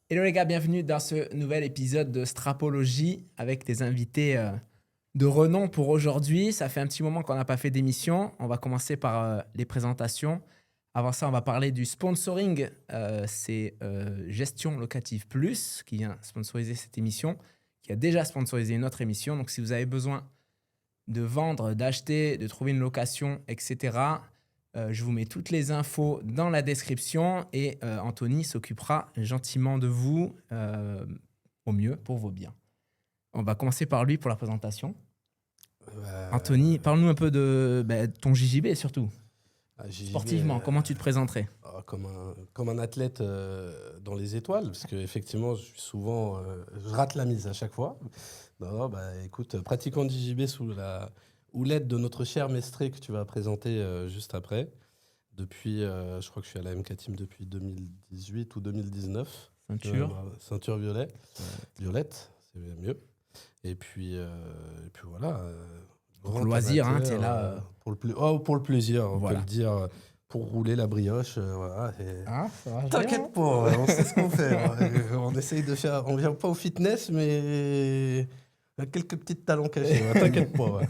Hello les gars, bienvenue dans ce nouvel épisode de Strapologie avec des invités de renom pour aujourd'hui. Ça fait un petit moment qu'on n'a pas fait d'émission. On va commencer par les présentations. Avant ça, on va parler du sponsoring. C'est Gestion Locative Plus qui vient sponsoriser cette émission, qui a déjà sponsorisé une autre émission. Donc si vous avez besoin de vendre, d'acheter, de trouver une location, etc., je vous mets toutes les infos dans la description et Anthony s'occupera gentiment de vous au mieux pour vos biens. On va commencer par lui pour la présentation. Anthony, parle-nous un peu de ton JJB surtout. JJB, sportivement, comment tu te présenterais? Comme un athlète dans les étoiles, parce qu'effectivement, je rate la mise à chaque fois. Écoute, pratiquant de JJB sous la houlette de notre cher Mestré que tu vas présenter juste après. Depuis, je crois que je suis à la MK Team depuis 2018 ou 2019. Ceinture violette, c'est mieux. Et puis voilà. Pour le loisir, tu es là. Pour le plaisir, on peut le dire. Pour rouler la brioche, voilà. T'inquiète pas, on sait ce qu'on fait. On essaye de faire. On vient pas au fitness, mais il y a quelques petits talents cachés. T'inquiète pas.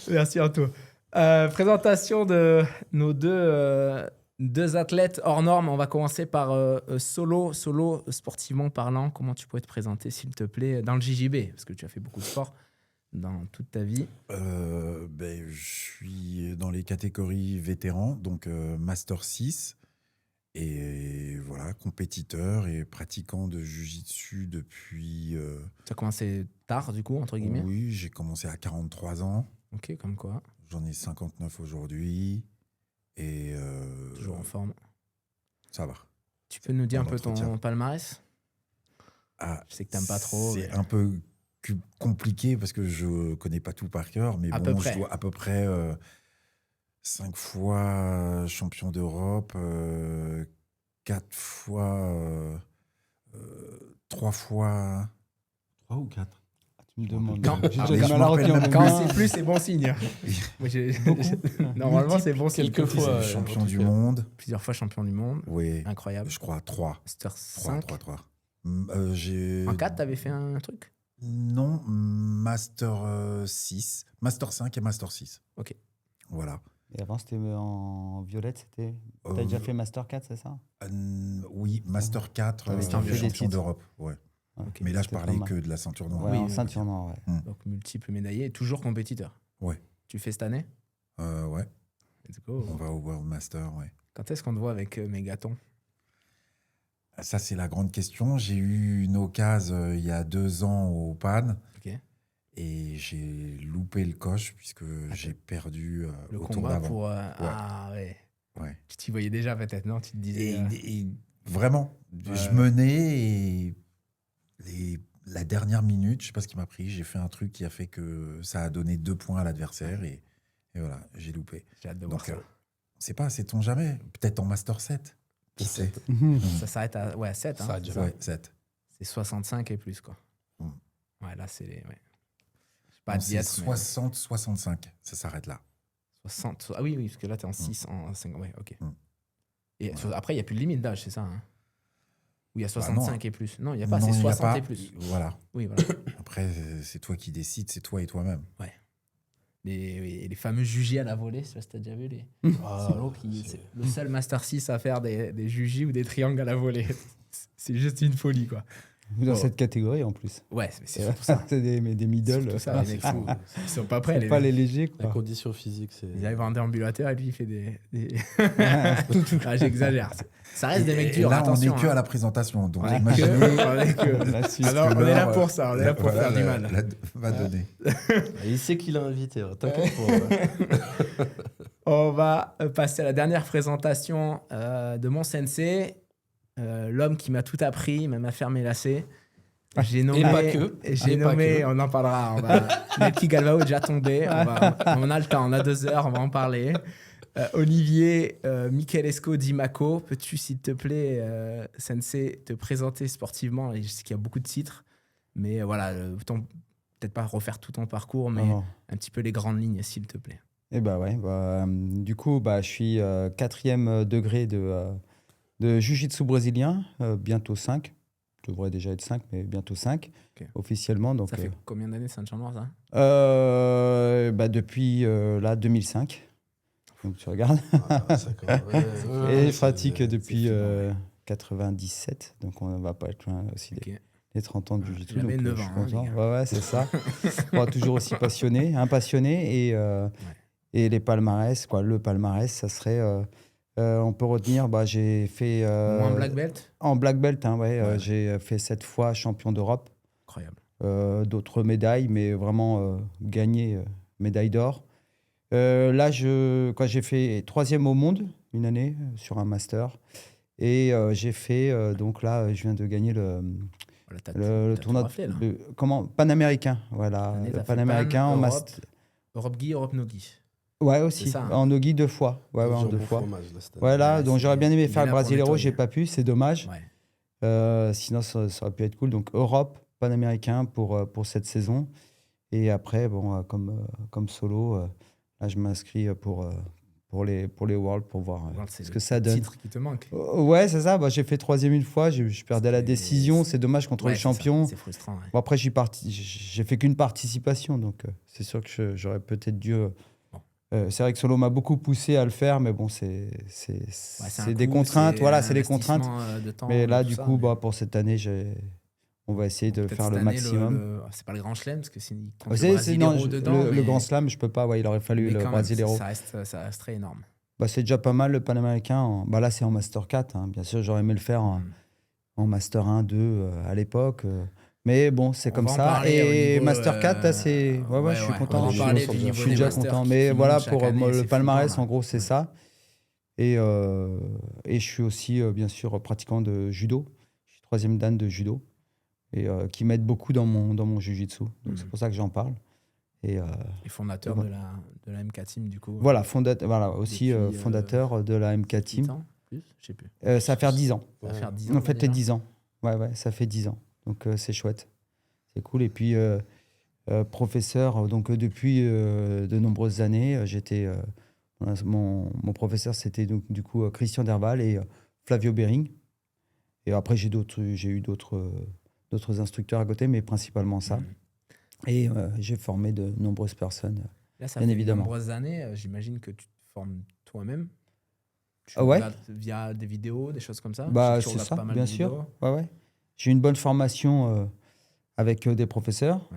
Merci Anto. Présentation de nos deux athlètes hors normes. On va commencer par Solo, sportivement parlant. Comment tu pourrais te présenter, s'il te plaît, dans le JJB? Parce que tu as fait beaucoup de sport dans toute ta vie. Je suis dans les catégories vétérans, donc Master 6. Et voilà, compétiteur et pratiquant de Jiu-Jitsu depuis... Tu as commencé tard, du coup, entre guillemets? Oui, j'ai commencé à 43 ans. Ok, comme quoi. J'en ai 59 aujourd'hui. Et toujours en forme. Ça va. Tu peux nous dire un peu ton palmarès? Je sais que tu n'aimes pas trop. C'est un peu compliqué parce que je ne connais pas tout par cœur. Mais je dois à peu près 5 fois champion d'Europe, 4 fois... 3 fois... 3 ou 4? Tu me demandes. Quand c'est plus, c'est bon signe. Normalement, c'est bon signe. Quelques fois champion du monde. Plusieurs fois champion du monde. Oui. Incroyable. Je crois 3. Master 5. 3. En 4, t'avais fait un truc? Non, Master 6. Master 5 et Master 6. Ok. Voilà. Et avant, c'était en violette, c'était... T'as déjà fait Master 4, c'est ça? Oui, Master 4, champion d'Europe. Ouais. Okay, mais là, je parlais que de la ceinture noire. Ouais, ceinture noire, ouais. Donc, multiple médaillé et toujours compétiteur. Ouais. Tu fais cette année? Ouais. Let's go. On va au World Master, ouais. Quand est-ce qu'on te voit avec Mégaton? Ça, c'est la grande question. J'ai eu une occasion il y a 2 ans au PAN. Okay. Et j'ai loupé le coche puisque j'ai perdu le au combat tour d'avant. Pour... Ouais. Ah ouais. Ouais. Tu t'y voyais déjà peut-être, non? Tu te disais... Et vraiment, je menais et... la dernière minute, je ne sais pas ce qui m'a pris, j'ai fait un truc qui a fait que ça a donné 2 points à l'adversaire et voilà, j'ai loupé. J'ai hâte de voir ça. C'est pas, sait-on jamais, peut-être en Master 7, qui sait. Ça s'arrête à 7. Ça a déjà. Ouais, 7. C'est 65 et plus, quoi. Ouais, là, c'est les... Ouais. Pas c'est 60-65, ça s'arrête là. 60, ah oui, parce que là, tu es en 6, en 5, ouais, ok. Et après, il n'y a plus de limite d'âge, c'est ça, hein? Où il y a 65 et plus. Non, il n'y a pas, c'est 60 et plus. Voilà. Oui, voilà. Après, c'est toi qui décides, c'est toi et toi-même. Ouais. Les fameux jujis à la volée, je sais pas si tu as déjà vu c'est le seul Master 6 à faire des jujis ou des triangles à la volée. C'est juste une folie, quoi. Dans cette catégorie, en plus. Ouais, c'est surtout ça. C'est des middle. C'est ça, les mecs fous. Ils sont pas prêts. Pas les légers, quoi. La condition physique, c'est... Il arrive en déambulateur et puis il fait des... j'exagère. Ça reste des mecs durs, là, attention. On n'est que à la présentation, donc imaginez... on est là pour ça, on est là pour faire du mal. Va donner. Il sait qu'il a invité, t'inquiète pas. On va passer à la dernière présentation de mon sensei. L'homme qui m'a tout appris, même à faire mes lacets. J'ai nommé, et pas que. J'ai nommé, on en parlera. Melki Galvao est déjà tombé. On a le temps, on a 2 heures, on va en parler. Olivier Michelesco Dimaco, peux-tu, s'il te plaît, Sensei, te présenter sportivement? Je sais qu'il y a beaucoup de titres, mais voilà, peut-être pas refaire tout ton parcours, mais un petit peu les grandes lignes, s'il te plaît. Eh bah ouais, du coup, je suis 4e degré de de jiu-jitsu brésilien, bientôt 5. Je devrais déjà être 5, mais bientôt 5, officiellement. Donc, ça fait combien d'années, ceinture noire, ça depuis 2005. Donc, tu regardes. Et je pratique depuis 97. Donc, on ne va pas être loin aussi des 30 ans de jiu-jitsu. J'avais 9 ans. Ouais, c'est ça. Toujours aussi un passionné. Et les palmarès, le palmarès, ça serait... on peut retenir, j'ai fait... en black belt. En black belt, j'ai fait 7 fois champion d'Europe. Incroyable. D'autres médailles, mais vraiment gagné médaille d'or. Là, j'ai fait 3e au monde, une année, sur un master. Et j'ai fait, donc là, je viens de gagner le tournoi panaméricain. Voilà, le panaméricain en master. Europe gi, Europe no gi. Ouais, aussi. Ça, en no-gi 2 fois. Ouais, en 2 fois. Voilà, donc j'aurais bien aimé faire le Brasileiro, j'ai pas pu, c'est dommage. Ouais. Sinon, ça aurait pu être cool. Donc, Europe, Panaméricain pour cette saison. Et après, comme solo, là, je m'inscris pour les Worlds pour voir ce que ça donne. C'est le titre qui te manque. Ouais, c'est ça. J'ai fait 3e une fois, je perdais la décision. C'est dommage contre le champion. C'est frustrant. Ouais. Bon, après, j'ai fait qu'une participation. Donc, c'est sûr que j'aurais peut-être dû... c'est vrai que Solo m'a beaucoup poussé à le faire, mais bon, c'est des contraintes. Voilà, c'est des contraintes. De temps, mais là, du coup, pour cette année, on va essayer de faire le maximum. C'est pas le grand chelem, parce que c'est le grand slam, je peux pas. Ouais, il aurait fallu le Brasileiro. Ça resterait énorme. C'est déjà pas mal le Panaméricain. Là, c'est en Master 4. Hein. Bien sûr, j'aurais aimé le faire en Master 1, 2 à l'époque. Mais bon, c'est comme ça. Et Master 4, là, c'est... Ouais, je suis content. Je suis déjà content. Mais voilà, pour le palmarès, en gros, c'est ça. Et je suis aussi, bien sûr, pratiquant de judo. Je suis 3e dan de judo. Et qui m'aide beaucoup dans mon jiu-jitsu. Donc, c'est pour ça que j'en parle. Et fondateur de la MK Team, du coup. Voilà, aussi fondateur de la MK Team. 8 ans, plus, je sais plus. Ça va faire 10 ans. Ça va faire 10 ans. En fait, les 10 ans. Ouais, ça fait 10 ans. Donc, c'est chouette. C'est cool. Et puis, professeur, donc depuis de nombreuses années, j'étais... mon professeur, c'était donc, du coup Christian Derval et Flavio Bering. Et après, j'ai eu d'autres instructeurs à côté, mais principalement ça. Et j'ai formé de nombreuses personnes, là, ça bien fait évidemment. De nombreuses années, j'imagine que tu te formes toi-même. Ouais. Via des vidéos, des choses comme ça. C'est ça, bien sûr. Ouais. J'ai une bonne formation avec des professeurs,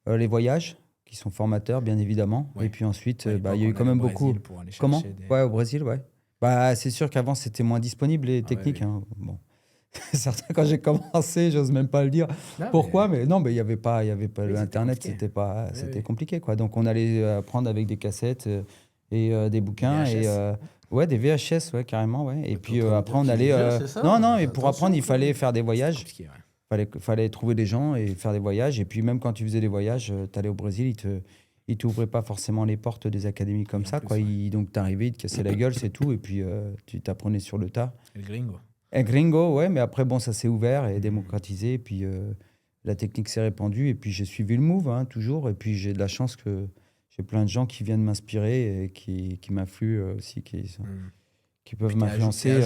les voyages qui sont formateurs, bien évidemment. Ouais. Et puis ensuite, il y a eu quand même beaucoup. Comment ? Ouais, au Brésil, ouais. C'est sûr qu'avant, c'était moins disponible, les techniques. Ouais. Hein. Bon. Certains, quand j'ai commencé, j'ose même pas le dire. Pourquoi ? Mais non, il y avait pas Internet, c'était compliqué, quoi. Donc on allait apprendre avec des cassettes et des bouquins VHS. Et des VHS, ouais, carrément, ouais. Et puis après on allait et pour apprendre, il fallait faire des voyages. Fallait trouver des gens et faire des voyages. Et puis même quand tu faisais des voyages, tu allais au Brésil, ils t'ouvraient pas forcément les portes des académies comme ça, quoi. Donc t'arrivais, ils te cassaient la gueule, c'est tout. Et puis tu t'apprenais sur le tas. El gringo. El gringo, ouais, mais après, ça s'est ouvert et démocratisé. Et puis, la technique s'est répandue. Et puis, j'ai suivi le move, toujours. Et puis, j'ai de la chance que j'ai plein de gens qui viennent m'inspirer et qui m'influent aussi, qui peuvent m'influencer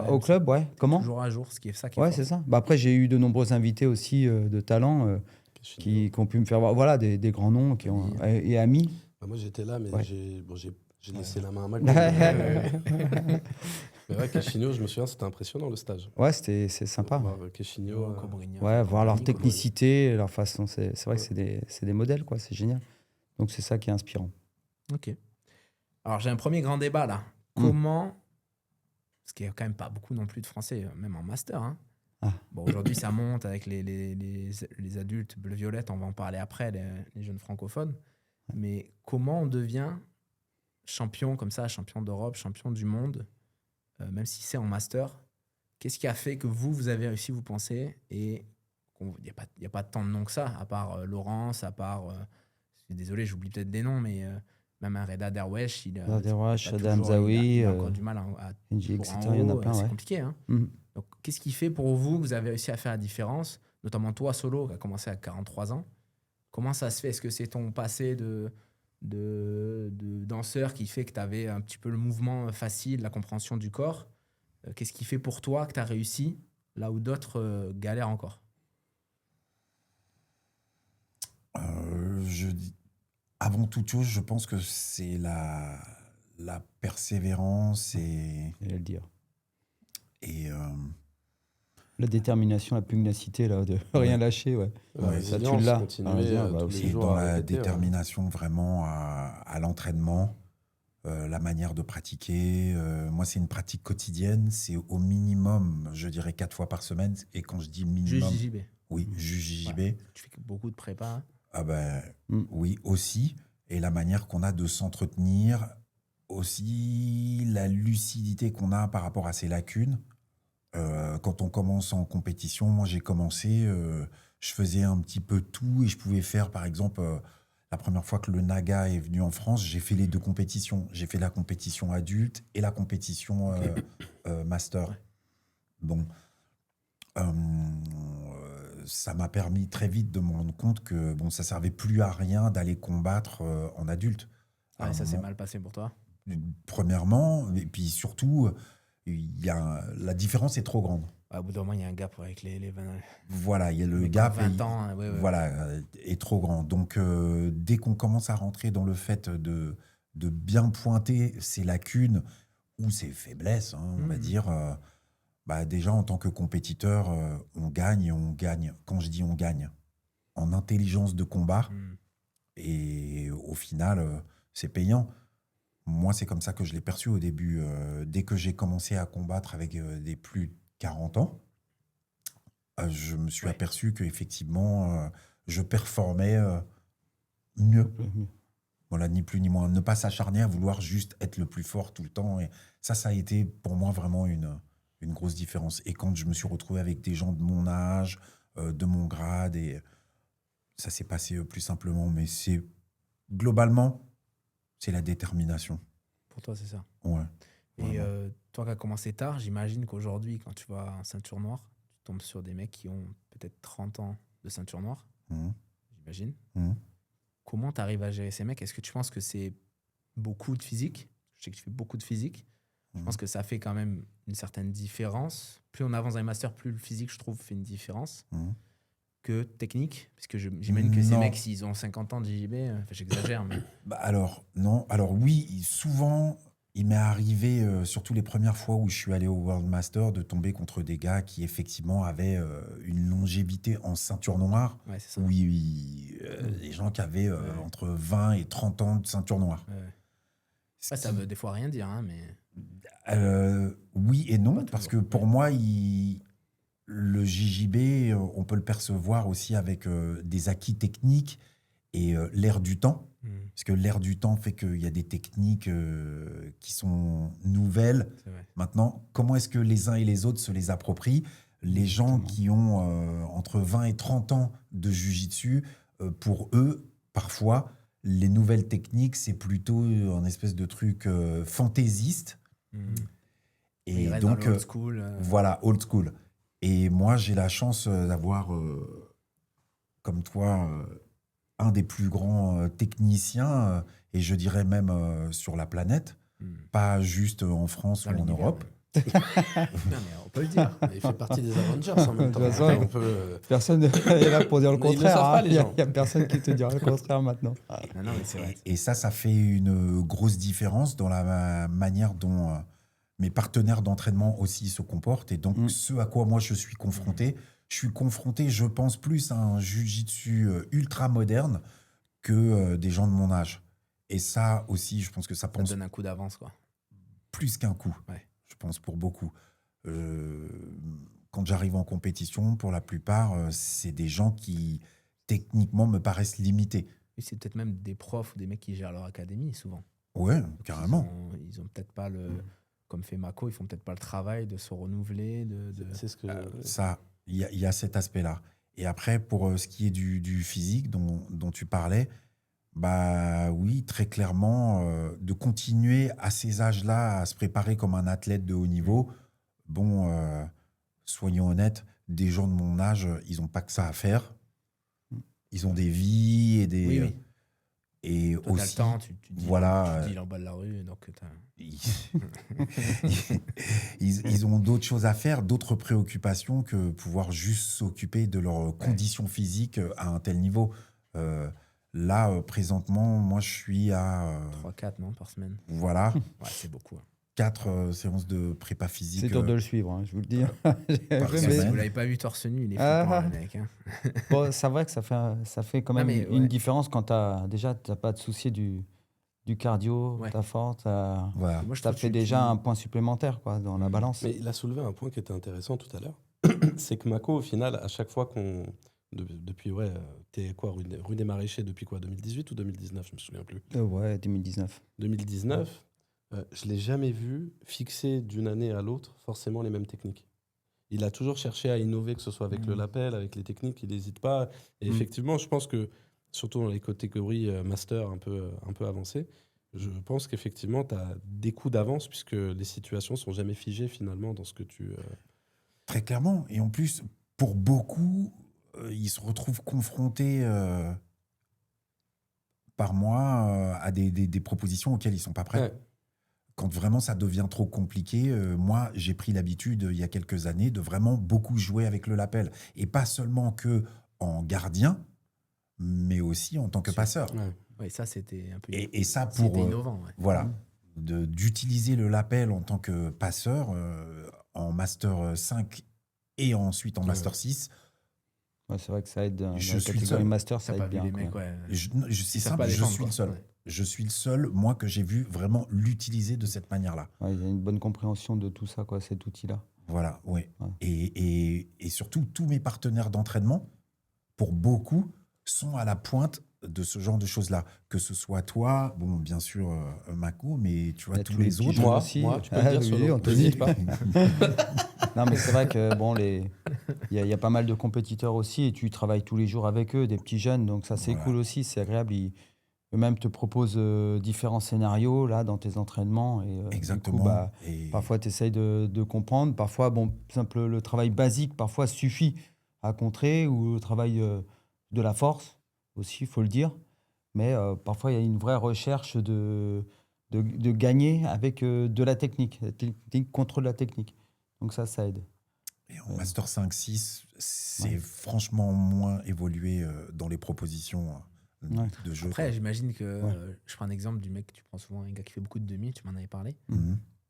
au club. Ouais. Comment ? Toujours à jour, ce qui est ça qui est fort. C'est ça. Après, j'ai eu de nombreux invités aussi de talent qui ont pu me faire voir des grands noms et amis. Moi, j'étais là, mais j'ai laissé la main à Mac. Mais ouais, Queixinho, je me souviens, c'était impressionnant le stage. Ouais, c'est sympa. Queixinho, voir leur technicité, leur façon. C'est vrai que c'est des modèles, quoi. C'est génial. Donc c'est ça qui est inspirant. Ok. Alors j'ai un premier grand débat là. Comment, parce qu'il n'y a quand même pas beaucoup non plus de Français, même en master. Hein. Bon, aujourd'hui ça monte avec les adultes bleu-violette, on va en parler après, les jeunes francophones. Mais comment on devient champion comme ça, champion d'Europe, champion du monde, même si c'est en master, qu'est-ce qui a fait que vous avez réussi, vous pensez, et il n'y a pas tant de noms que ça, à part Laurence, à part, je suis désolé, j'oublie peut-être des noms, mais même un Reda Derwesh, Adam Zawi, il a encore du mal à il y en a plein, c'est compliqué. Hein. Donc, qu'est-ce qui fait pour vous que vous avez réussi à faire la différence, notamment toi, Solo, qui a commencé à 43 ans. Comment ça se fait ? Est-ce que c'est ton passé de danseur qui fait que tu avais un petit peu le mouvement facile, la compréhension du corps ? Qu'est-ce qui fait pour toi que tu as réussi là où d'autres galèrent encore? Avant toute chose, je pense que c'est la persévérance et le dire. Et la détermination, la pugnacité, là, de rien lâcher, ouais. Ça, tu l'as. Et dans la détermination, vraiment, à l'entraînement, la manière de pratiquer. Moi, c'est une pratique quotidienne. C'est au minimum, je dirais, 4 fois par semaine. Et quand je dis minimum... Juge JJB. Oui, juge JJB. Ouais. Tu fais beaucoup de prépa. Ah ben, oui, aussi. Et la manière qu'on a de s'entretenir, aussi la lucidité qu'on a par rapport à ses lacunes. Quand on commence en compétition, moi j'ai commencé, je faisais un petit peu tout et je pouvais faire, par exemple, la première fois que le Naga est venu en France, j'ai fait les 2 compétitions. J'ai fait la compétition adulte et la compétition master. Ouais. Bon, ça m'a permis très vite de me rendre compte que bon, ça servait plus à rien d'aller combattre en adulte. Ouais, ça s'est mal passé pour toi? Premièrement, et puis surtout, la différence est trop grande. Au bout d'un moment, il y a un gap avec les 20 ans. Voilà, il y a le gap. 20 ans, voilà, est trop grand. Donc, dès qu'on commence à rentrer dans le fait de bien pointer ses lacunes ou ses faiblesses, on va dire, déjà, en tant que compétiteur, on gagne et on gagne. Quand je dis on gagne, en intelligence de combat. Et au final, c'est payant. Moi, c'est comme ça que je l'ai perçu au début. Dès que j'ai commencé à combattre avec des plus de 40 ans, je me suis aperçu qu'effectivement, je performais mieux. Voilà, ni plus ni moins. Ne pas s'acharner à vouloir juste être le plus fort tout le temps. Et ça a été pour moi vraiment une grosse différence. Et quand je me suis retrouvé avec des gens de mon âge, de mon grade, et ça s'est passé plus simplement. Mais c'est globalement... c'est la détermination. Pour toi, c'est ça? Ouais. Et toi qui as commencé tard, j'imagine qu'aujourd'hui, quand tu vas en ceinture noire, tu tombes sur des mecs qui ont peut-être 30 ans de ceinture noire, j'imagine. Comment tu arrives à gérer ces mecs? Est-ce que tu penses que c'est beaucoup de physique? Je sais que tu fais beaucoup de physique. Je pense que ça fait quand même une certaine différence. Plus on avance dans les masters, plus le physique, je trouve, fait une différence. Que technique, parce que j'imagine que ces mecs, s'ils ont 50 ans de JJB, j'exagère, mais... Alors, non. Alors oui, souvent, il m'est arrivé, surtout les premières fois où je suis allé au World Master, de tomber contre des gars qui, effectivement, avaient une longévité en ceinture noire. Ouais, c'est ça. Oui, des gens qui avaient entre 20 et 30 ans de ceinture noire. Ça veut des fois rien dire, hein, mais... oui et non, parce que pour moi, le JJB, on peut le percevoir aussi avec des acquis techniques et l'ère du temps. Parce que l'ère du temps fait qu'il y a des techniques qui sont nouvelles. Maintenant, comment est-ce que les uns et les autres se les approprient? Les gens qui ont entre 20 et 30 ans de jiu-jitsu, pour eux, parfois, les nouvelles techniques, c'est plutôt un espèce de truc fantaisiste. Et donc, old school, voilà, old school. Et moi, j'ai la chance d'avoir, comme toi, un des plus grands techniciens, et je dirais même sur la planète, pas juste en France ou en Europe. Non, mais on peut le dire. Il fait partie des Avengers en même temps. Personne n'est là pour dire le contraire. Il n'y a personne qui te dira le contraire maintenant. Non, mais c'est vrai. Et ça fait une grosse différence dans la manière dont mes partenaires d'entraînement aussi se comportent. Et donc, ce à quoi moi je suis confronté, je pense, plus à un jiu-jitsu ultra moderne que des gens de mon âge. Et ça aussi, je pense que ça donne un coup d'avance, quoi. Plus qu'un coup. Ouais. Je pense pour beaucoup. Quand j'arrive en compétition, pour la plupart, c'est des gens qui, techniquement, me paraissent limités. Et c'est peut-être même des profs ou des mecs qui gèrent leur académie, souvent. Ouais, carrément. Ils ont peut-être pas le... Comme fait Mako, ils font peut-être pas le travail de se renouveler. C'est ce que... Ça, il y a cet aspect-là. Et après, pour ce qui est du physique dont tu parlais, bah oui, très clairement, de continuer à ces âges-là à se préparer comme un athlète de haut niveau, bon, soyons honnêtes, des gens de mon âge, ils n'ont pas que ça à faire. Ils ont des vies et des... Oui. Et toi, aussi, t'as le temps, tu dis, voilà, tu dis en bas de la rue, donc ils ont d'autres choses à faire, d'autres préoccupations que pouvoir juste s'occuper de leurs conditions physiques à un tel niveau. Là, présentement, moi, je suis à 3-4 non, par semaine. Voilà. Ouais, c'est beaucoup. 4 séances de prépa physique. C'est dur de le suivre, hein, je vous le dis. Si vous l'avez pas vu torse nu, il est flippant, le mec. Hein. Bon, c'est vrai que ça fait quand même une différence quand t'as pas de souci du cardio, t'as fort, voilà. T'as fait déjà un point supplémentaire quoi, dans la balance. Mais il a soulevé un point qui était intéressant tout à l'heure. C'est que Mako, au final, à chaque fois qu'on... Depuis, t'es quoi, rue des Maraîchers, depuis quoi, 2018 ou 2019, je me souviens plus. Ouais, 2019. 2019, je l'ai jamais vu fixer d'une année à l'autre forcément les mêmes techniques. Il a toujours cherché à innover, que ce soit avec le lapel, avec les techniques, il n'hésite pas. Et effectivement, je pense que, surtout dans les catégories master un peu avancées, je pense qu'effectivement, tu as des coups d'avance puisque les situations sont jamais figées finalement dans ce que tu... Très clairement. Et en plus, pour beaucoup, ils se retrouvent confrontés par mois à des propositions auxquelles ils ne sont pas prêts. Ouais. Quand vraiment ça devient trop compliqué, moi, j'ai pris l'habitude, il y a quelques années, de vraiment beaucoup jouer avec le lapel. Et pas seulement en gardien, mais aussi en tant que passeur. Ouais. Oui, ça, c'était un peu et ça, pour innovant. Ouais. Voilà, d'utiliser le lapel en tant que passeur en Master 5 et ensuite en Master 6. Ouais, c'est vrai que ça aide. Dans la catégorie Master, ça aide bien. Les mecs, c'est simple, je suis le seul. Ouais. Je suis le seul, moi, que j'ai vu vraiment l'utiliser de cette manière-là. Ouais, il y a une bonne compréhension de tout ça, quoi, cet outil-là. Voilà, oui. Ouais. Et surtout, tous mes partenaires d'entraînement, pour beaucoup, sont à la pointe de ce genre de choses-là. Que ce soit toi, bon, bien sûr, Mako, mais tu vois, tous les autres. Moi aussi. Moi, tu peux le dire sur l'autre, n'hésite pas. Non, mais c'est vrai que bon, il y a pas mal de compétiteurs aussi, et tu travailles tous les jours avec eux, des petits jeunes, donc ça, c'est cool aussi, c'est agréable. Eux-mêmes te proposent différents scénarios là, dans tes entraînements. Et, exactement. Du coup, parfois, tu essayes de comprendre. Parfois, le travail basique, parfois, suffit à contrer, ou le travail de la force aussi, il faut le dire. Mais parfois, il y a une vraie recherche de gagner avec de la technique contre la technique. Donc ça aide. Et en Master 5-6, c'est franchement moins évolué dans les propositions de jeu. Après, j'imagine que... je prends un exemple du mec que tu prends souvent, un gars qui fait beaucoup de demi, tu m'en avais parlé.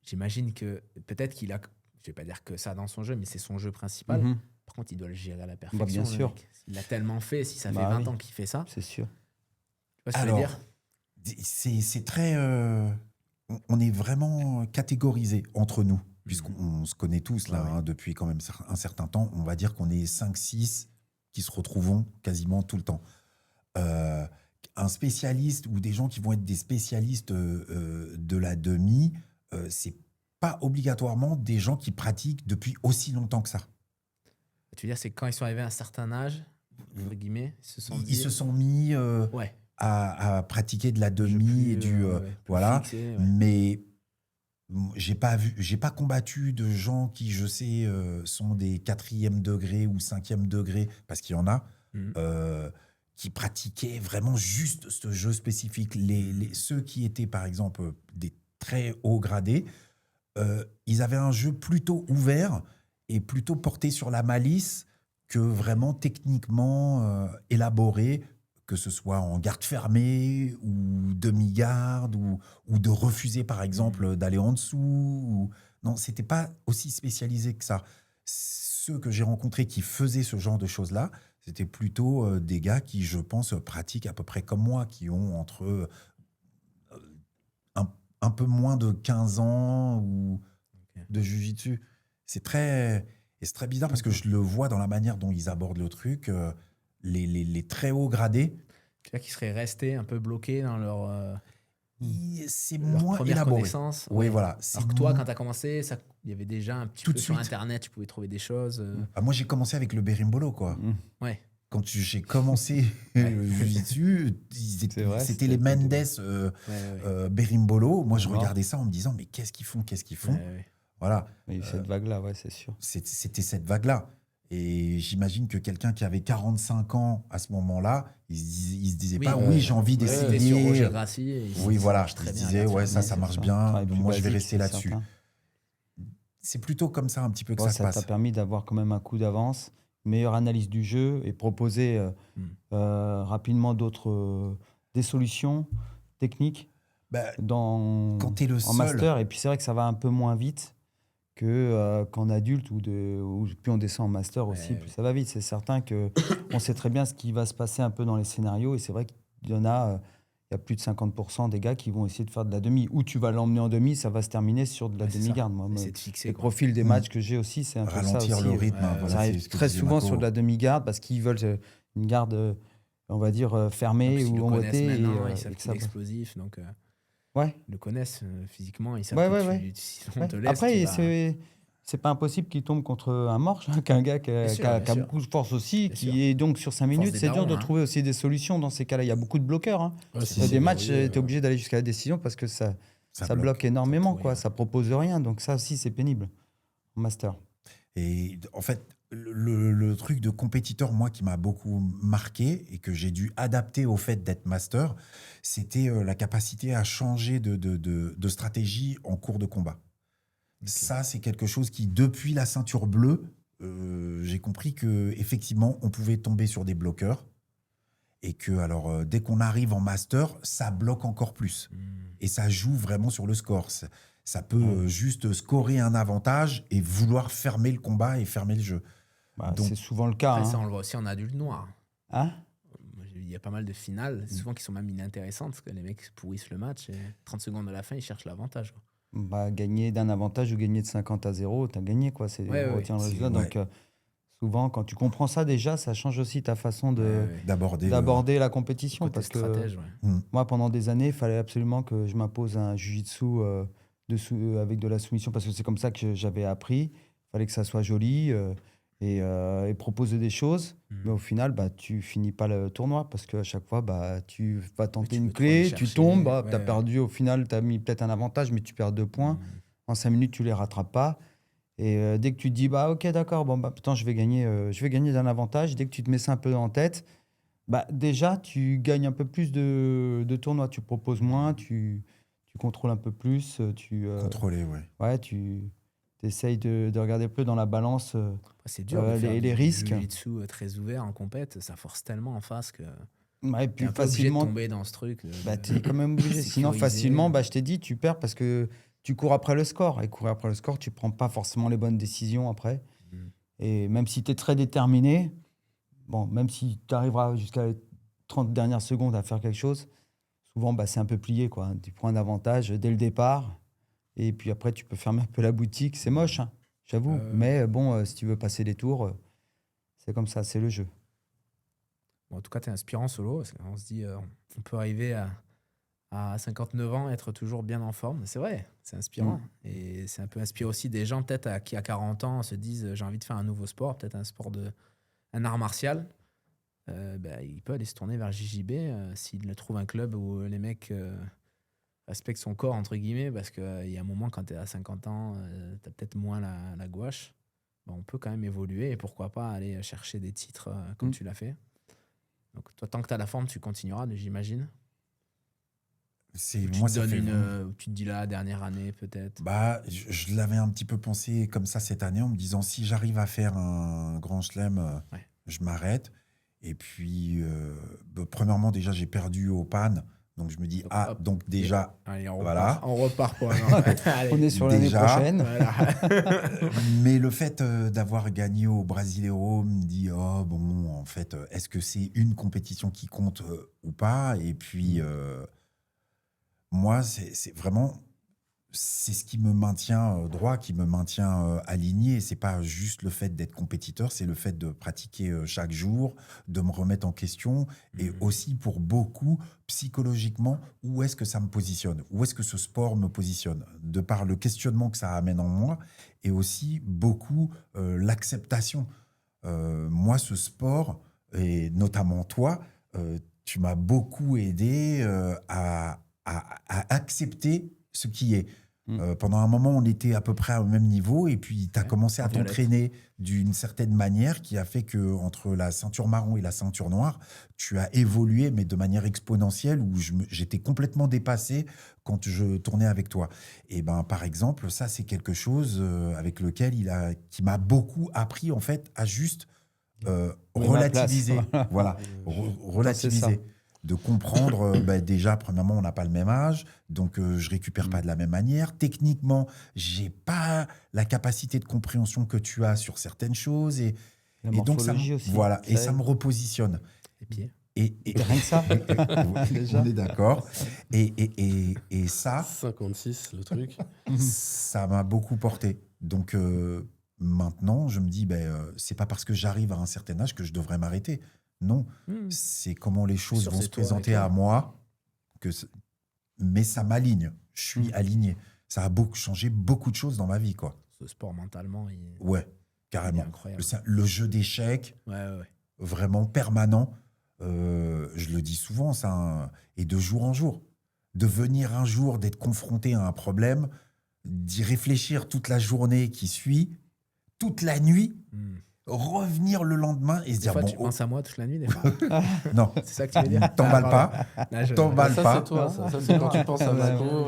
J'imagine que peut-être qu'il a... Je vais pas dire que ça dans son jeu, mais c'est son jeu principal. Par contre, il doit le gérer à la perfection. Bien sûr. Il l'a tellement fait, si ça fait 20 ans qu'il fait ça. C'est sûr. Tu vois ce que je veux dire ? C'est très... on est vraiment catégorisés entre nous, puisqu'on se connaît tous là, depuis quand même un certain temps. On va dire qu'on est 5-6 qui se retrouvent quasiment tout le temps. Un spécialiste ou des gens qui vont être des spécialistes de la demi, c'est pas obligatoirement des gens qui pratiquent depuis aussi longtemps que ça. Tu veux dire, c'est quand ils sont arrivés à un certain âge, entre guillemets, ils se sont mis à pratiquer de la demi et voilà. Fixé, mais j'ai pas combattu de gens qui, je sais, sont des 4e degré ou 5e degré, parce qu'il y en a, qui pratiquaient vraiment juste ce jeu spécifique. Ceux qui étaient, par exemple, des très hauts gradés, ils avaient un jeu plutôt ouvert et plutôt porté sur la malice que vraiment techniquement élaboré, que ce soit en garde fermée ou demi-garde ou de refuser, par exemple, d'aller en dessous. Non, c'était pas aussi spécialisé que ça. Ceux que j'ai rencontrés qui faisaient ce genre de choses-là, c'était plutôt des gars qui, je pense, pratiquent à peu près comme moi, qui ont entre un peu moins de 15 ans ou de jiu-jitsu. C'est très bizarre parce que je le vois dans la manière dont ils abordent le truc. Les très hauts gradés. Tu vois qu'ils seraient restés un peu bloqués dans leur... c'est leur moins première élaboré. Connaissance. Oui, voilà. Alors que toi, quand tu as commencé, il y avait déjà un petit peu sur Internet, tu pouvais trouver des choses. Moi, j'ai commencé avec le berimbolo, quoi. Ouais. Quand j'ai commencé le jiu-jitsu, c'était les Mendes berimbolo. Moi, je regardais ça en me disant, mais qu'est-ce qu'ils font Ouais. Voilà. Il y a eu cette vague-là, ouais, c'est sûr. C'était cette vague-là. Et j'imagine que quelqu'un qui avait 45 ans à ce moment-là, il se disait pas, j'ai envie d'essayer. Sur Roger Grassi. Oui, voilà. Il se disait, ça marche bien. Moi, je vais rester là-dessus. C'est plutôt comme ça un petit peu que ça se passe. Ça t'a permis d'avoir quand même un coup d'avance, une meilleure analyse du jeu et proposer rapidement des solutions techniques quand t'es le en seul. master. Et puis c'est vrai que ça va un peu moins vite qu'en adulte ou plus on descend en master aussi, plus ça va vite. C'est certain qu'on sait très bien ce qui va se passer un peu dans les scénarios et c'est vrai qu'il y en a... Il y a plus de 50% des gars qui vont essayer de faire de la demi. Ou tu vas l'emmener en demi, ça va se terminer sur de la demi-garde. Moi, le profil des matchs que j'ai aussi, c'est un peu ça aussi. Ralentir le rythme. Ça arrive très souvent sur de la demi-garde parce qu'ils veulent une garde, on va dire, fermée ou emboîtée. Ils savent qu'il est explosif. Donc, ils le connaissent physiquement. Ils savent que si on te laisse... Après, c'est pas impossible qu'il tombe contre un morche, qu'un gars qui a beaucoup de force aussi, qui est donc sur 5 minutes. C'est dur de trouver aussi des solutions dans ces cas-là. Il y a beaucoup de bloqueurs. Il y a des matchs, tu es obligé d'aller jusqu'à la décision parce que ça bloque énormément. Quoi. Ça propose rien. Donc ça aussi, c'est pénible en master. Et en fait, le truc de compétiteur, moi, qui m'a beaucoup marqué et que j'ai dû adapter au fait d'être master, c'était la capacité à changer de stratégie en cours de combat. Okay. Ça, c'est quelque chose qui, depuis la ceinture bleue, j'ai compris qu'effectivement, on pouvait tomber sur des bloqueurs et que, alors, dès qu'on arrive en master, ça bloque encore plus. Et ça joue vraiment sur le score. Ça peut juste scorer un avantage et vouloir fermer le combat et fermer le jeu. Donc, c'est souvent le cas. Ça, on le voit aussi en adulte noir. Hein ? Il y a pas mal de finales, souvent qui sont même inintéressantes, parce que les mecs pourrissent le match et 30 secondes de la fin, ils cherchent l'avantage. Gagner d'un avantage ou gagner de 50-0, tu as gagné. Quoi. Donc, souvent, quand tu comprends ça déjà, ça change aussi ta façon d'aborder la compétition. Parce que moi, pendant des années, il fallait absolument que je m'impose un jiu-jitsu avec de la soumission, parce que c'est comme ça que j'avais appris. Il fallait que ça soit joli et proposer des choses. Mais au final, tu finis pas le tournoi parce qu'à chaque fois, tu vas tenter une clé, tu tombes, tu as perdu. Au final, tu as mis peut-être un avantage, mais tu perds 2 points. En 5 minutes, tu les rattrapes pas. Et dès que tu te dis, ok, d'accord, putain, je vais gagner d'un avantage. Dès que tu te mets ça un peu en tête, déjà, tu gagnes un peu plus de tournois. Tu proposes moins, tu contrôles un peu plus. Contrôler, tu essayes de regarder plus dans la balance c'est dur de faire les risques. Du jiu-jitsu très ouvert en compète, ça force tellement en face que et puis t'es facilement obligé de tomber dans ce truc. T'es quand même obligé. Sinon, facilement, je t'ai dit, tu perds parce que tu cours après le score. Et courir après le score, tu prends pas forcément les bonnes décisions après. Et même si tu es très déterminé, même si tu arriveras jusqu'à les 30 dernières secondes à faire quelque chose, souvent, c'est un peu plié, quoi. Tu prends un avantage dès le départ. Et puis après, tu peux fermer un peu la boutique. C'est moche, hein, j'avoue. Mais si tu veux passer les tours, c'est comme ça, c'est le jeu. En tout cas, tu es inspirant solo. Parce qu'on se dit, on peut arriver à 59 ans, être toujours bien en forme. C'est vrai, c'est inspirant. Et c'est un peu inspiré aussi des gens peut-être qui, à 40 ans, se disent, j'ai envie de faire un nouveau sport, peut-être un art martial. Il peut aller se tourner vers JJB s'il trouve un club où les mecs... respecte son corps, entre guillemets, parce qu'il y a un moment, quand tu es à 50 ans, tu as peut-être moins la gouache. On peut quand même évoluer et pourquoi pas aller chercher des titres comme tu l'as fait. Donc, toi, tant que tu as la forme, tu continueras, j'imagine. Tu te dis la dernière année, peut-être. Je l'avais un petit peu pensé comme ça cette année, en me disant, si j'arrive à faire un grand chelem, je m'arrête. Et puis, premièrement, déjà, j'ai perdu au PAN. Donc, je me dis, donc déjà, allez, on repart quoi. On est sur l'année prochaine. Voilà. Mais le fait d'avoir gagné au Brasileiro me dit, en fait, est-ce que c'est une compétition qui compte ou pas ? Et puis, moi, c'est vraiment... C'est ce qui me maintient droit, qui me maintient aligné. C'est pas juste le fait d'être compétiteur, c'est le fait de pratiquer chaque jour, de me remettre en question et aussi pour beaucoup, psychologiquement, où est-ce que ça me positionne ? Où est-ce que ce sport me positionne ? De par le questionnement que ça amène en moi et aussi beaucoup l'acceptation. Moi, ce sport, et notamment toi, tu m'as beaucoup aidé à accepter ce qui est. Pendant un moment, on était à peu près au même niveau et puis tu as commencé à t'entraîner d'une certaine manière qui a fait que entre la ceinture marron et la ceinture noire, tu as évolué, mais de manière exponentielle où j'étais complètement dépassé quand je tournais avec toi. Et ben, par exemple, ça, c'est quelque chose avec lequel qui m'a beaucoup appris en fait à juste relativiser. Voilà, relativiser. De comprendre, déjà, premièrement, on n'a pas le même âge, donc je récupère pas de la même manière. Techniquement, j'ai pas la capacité de compréhension que tu as sur certaines choses. Et donc, ça me repositionne. Les pieds. Et rien que ça. On est d'accord. Et ça... 56, le truc. Ça m'a beaucoup porté. Donc, maintenant, je me dis, c'est pas parce que j'arrive à un certain âge que je devrais m'arrêter. Non, c'est comment les choses vont se présenter à moi. Mais ça m'aligne. Je suis aligné. Ça a changé beaucoup de choses dans ma vie, quoi. Ce sport, mentalement, ouais, carrément. Incroyable. Le jeu d'échecs, vraiment permanent. Je le dis souvent, ça, et de jour en jour. De venir un jour, d'être confronté à un problème, d'y réfléchir toute la journée qui suit, toute la nuit, revenir le lendemain et se dire... Tu penses à moi toute la nuit, des fois? Non. C'est ça que tu veux dire? T'emballes pas. T'emballes pas. Ça, c'est toi. Ça, c'est quand tu penses à Mako.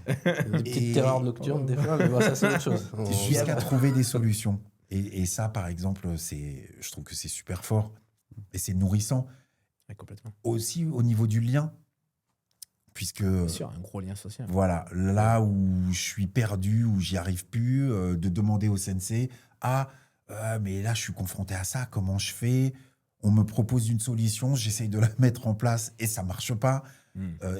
Des petites terreurs nocturnes, des fois, mais ça, c'est autre chose. Jusqu'à trouver des solutions. Et ça, par exemple, je trouve que c'est super fort. Et c'est nourrissant. Ouais, complètement. Aussi au niveau du lien. Puisque... Bien sûr, un gros lien social. Voilà. Là où je suis perdu, où j'y arrive plus, de demander au sensei, mais là, je suis confronté à ça, comment je fais? On me propose une solution, j'essaye de la mettre en place et ça marche pas.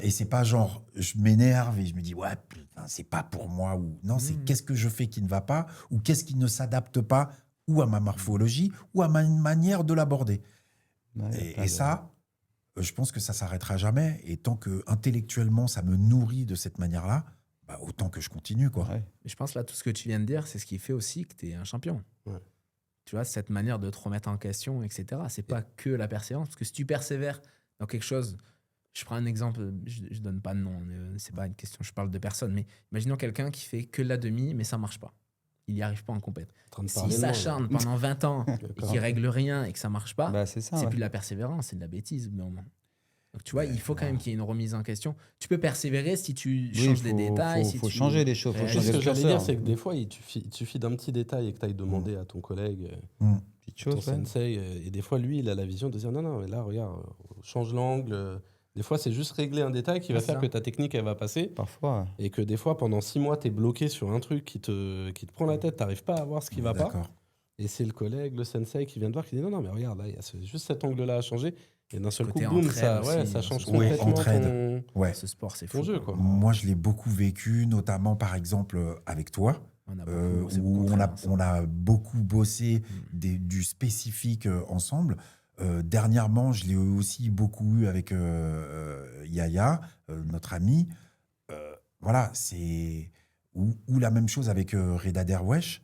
Et c'est pas genre, je m'énerve et je me dis, ouais, putain, c'est pas pour moi. Ou non, c'est qu'est-ce que je fais qui ne va pas? Ou qu'est-ce qui ne s'adapte pas? Ou à ma morphologie, ou à ma manière de l'aborder. Ouais, et ça, je pense que ça s'arrêtera jamais. Et tant que intellectuellement, ça me nourrit de cette manière-là, autant que je continue, quoi. Ouais. Je pense là, tout ce que tu viens de dire, c'est ce qui fait aussi que tu es un champion. Ouais. Tu vois, cette manière de te remettre en question, etc. C'est pas que la persévérance. Parce que si tu persévères dans quelque chose, je prends un exemple, je donne pas de nom, c'est pas une question, je parle de personne, mais imaginons quelqu'un qui fait que la demi, mais ça marche pas. Il n'y arrive pas en compète. S'il s'acharne pendant 20 ans et qu'il règle rien et que ça marche pas, c'est plus de la persévérance, c'est de la bêtise. Donc, tu vois, il faut quand même qu'il y ait une remise en question. Tu peux persévérer si tu changes des détails. Il faut changer les choses. Ce que j'allais dire, c'est que des fois, il suffit d'un petit détail et que tu ailles demander à ton collègue, ton sensei. Et des fois, lui, il a la vision de dire non, mais là, regarde, change l'angle. Des fois, c'est juste régler un détail qui va faire que ta technique, elle va passer. Parfois. Et que des fois, pendant 6 mois, tu es bloqué sur un truc qui te prend la tête, tu n'arrives pas à voir ce qui va pas. Et c'est le collègue, le sensei qui vient te voir, qui dit non, mais regarde, là, il y a juste cet angle-là à changer. Et d'un seul coup, boum, ça change complètement ce sport, c'est fou. Ton jeu, quoi. Moi, je l'ai beaucoup vécu, notamment, par exemple, avec toi, où on a beaucoup bossé du spécifique ensemble. Dernièrement, je l'ai aussi beaucoup eu avec Yaya, notre ami. Voilà, c'est... Ou la même chose avec Reda Derwesh.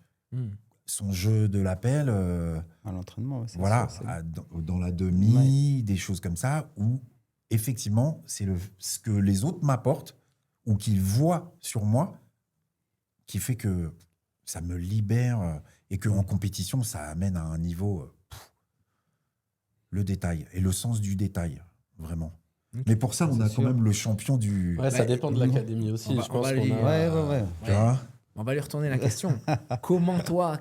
Son jeu de l'appel, à l'entraînement, voilà, dans la demi, des choses comme ça, où effectivement, c'est ce que les autres m'apportent ou qu'ils voient sur moi qui fait que ça me libère et qu'en compétition, ça amène à un niveau, le détail et le sens du détail, vraiment. Mais pour ça, on a quand même le champion du... Ouais, ça dépend de l'académie aussi, je pense qu'on a... On va lui retourner la question. Comment toi,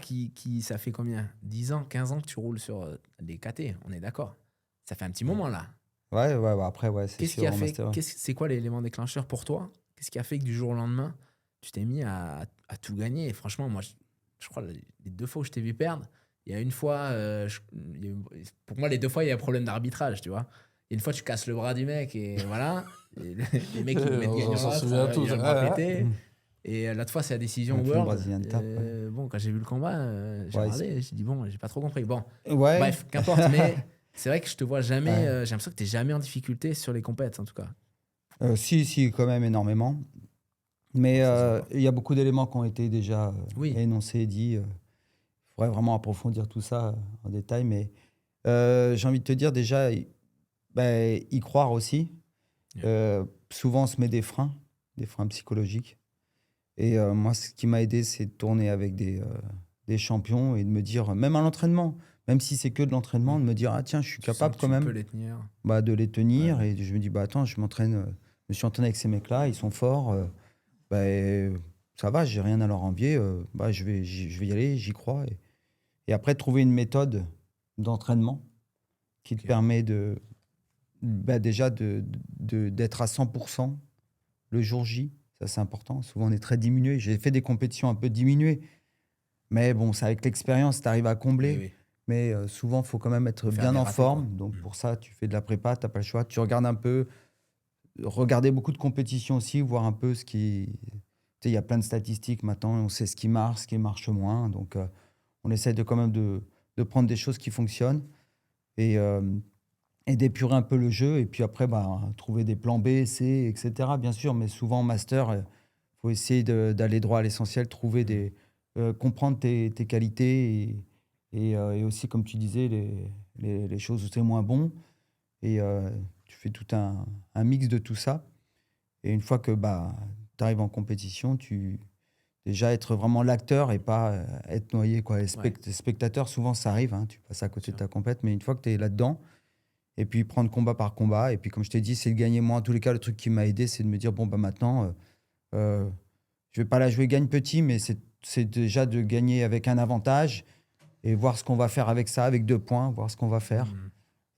ça fait combien 10 ans, 15 ans que tu roules sur des KT, on est d'accord? Ça fait un petit moment là. Ouais, après, c'est sûr. C'est quoi l'élément déclencheur pour toi? Qu'est-ce qui a fait que du jour au lendemain, tu t'es mis à tout gagner? Et franchement, moi, je crois les 2 fois où je t'ai vu perdre, il y a une fois, pour moi, les 2 fois, il y a un problème d'arbitrage, tu vois. Et une fois, tu casses le bras du mec et voilà. Et les mecs, ils mettent gagnant bras pété. Et l'autre fois, c'est la décision World. Bon, quand j'ai vu le combat, j'ai regardé, j'ai dit, bon, j'ai pas trop compris. Bon, bref, qu'importe. Mais c'est vrai que je te vois jamais, j'ai l'impression que tu n'es jamais en difficulté sur les compètes, en tout cas. Si, quand même, énormément. Mais il y a beaucoup d'éléments qui ont été déjà énoncés et dit. Il faudrait vraiment approfondir tout ça en détail. Mais j'ai envie de te dire, déjà, y croire aussi. Souvent, on se met des freins psychologiques. Et moi, ce qui m'a aidé, c'est de tourner avec des champions et de me dire, même à l'entraînement, même si c'est que de l'entraînement, de me dire, ah tiens, je suis capable quand même de les tenir. De les tenir. Ouais. Et je me dis, attends, je me suis entraîné avec ces mecs-là, ils sont forts. Ça va, j'ai rien à leur envier. Je vais y aller, j'y crois. Et après, trouver une méthode d'entraînement qui te permet déjà d'être à 100% le jour J. Ça, c'est important. Souvent, on est très diminué. J'ai fait des compétitions un peu diminuées. Mais bon, c'est avec l'expérience, tu arrives à combler. Oui. Mais souvent, il faut quand même être bien en forme. Quoi. Donc, pour ça, tu fais de la prépa, tu n'as pas le choix. Tu regardes un peu, regarder beaucoup de compétitions aussi, voir un peu ce qui... Tu sais, il y a plein de statistiques maintenant. On sait ce qui marche moins. Donc, on essaie quand même de prendre des choses qui fonctionnent et d'épurer un peu le jeu. Et puis après, trouver des plans B, C, etc. Bien sûr, mais souvent en master, il faut essayer d'aller droit à l'essentiel, trouver comprendre tes qualités et aussi, comme tu disais, les choses où c'est moins bon. Et tu fais tout un mix de tout ça. Et une fois que tu arrives en compétition, déjà être vraiment l'acteur et pas être noyé, quoi. Les spectateurs, souvent, ça arrive. Hein, tu passes à côté de ta compète. Mais une fois que tu es là-dedans, et puis prendre combat par combat. Et puis, comme je t'ai dit, c'est de gagner. Moi, en tous les cas, le truc qui m'a aidé, c'est de me dire, maintenant, je vais pas la jouer gagne petit, mais c'est déjà de gagner avec un avantage et voir ce qu'on va faire avec ça, avec 2 points, voir ce qu'on va faire.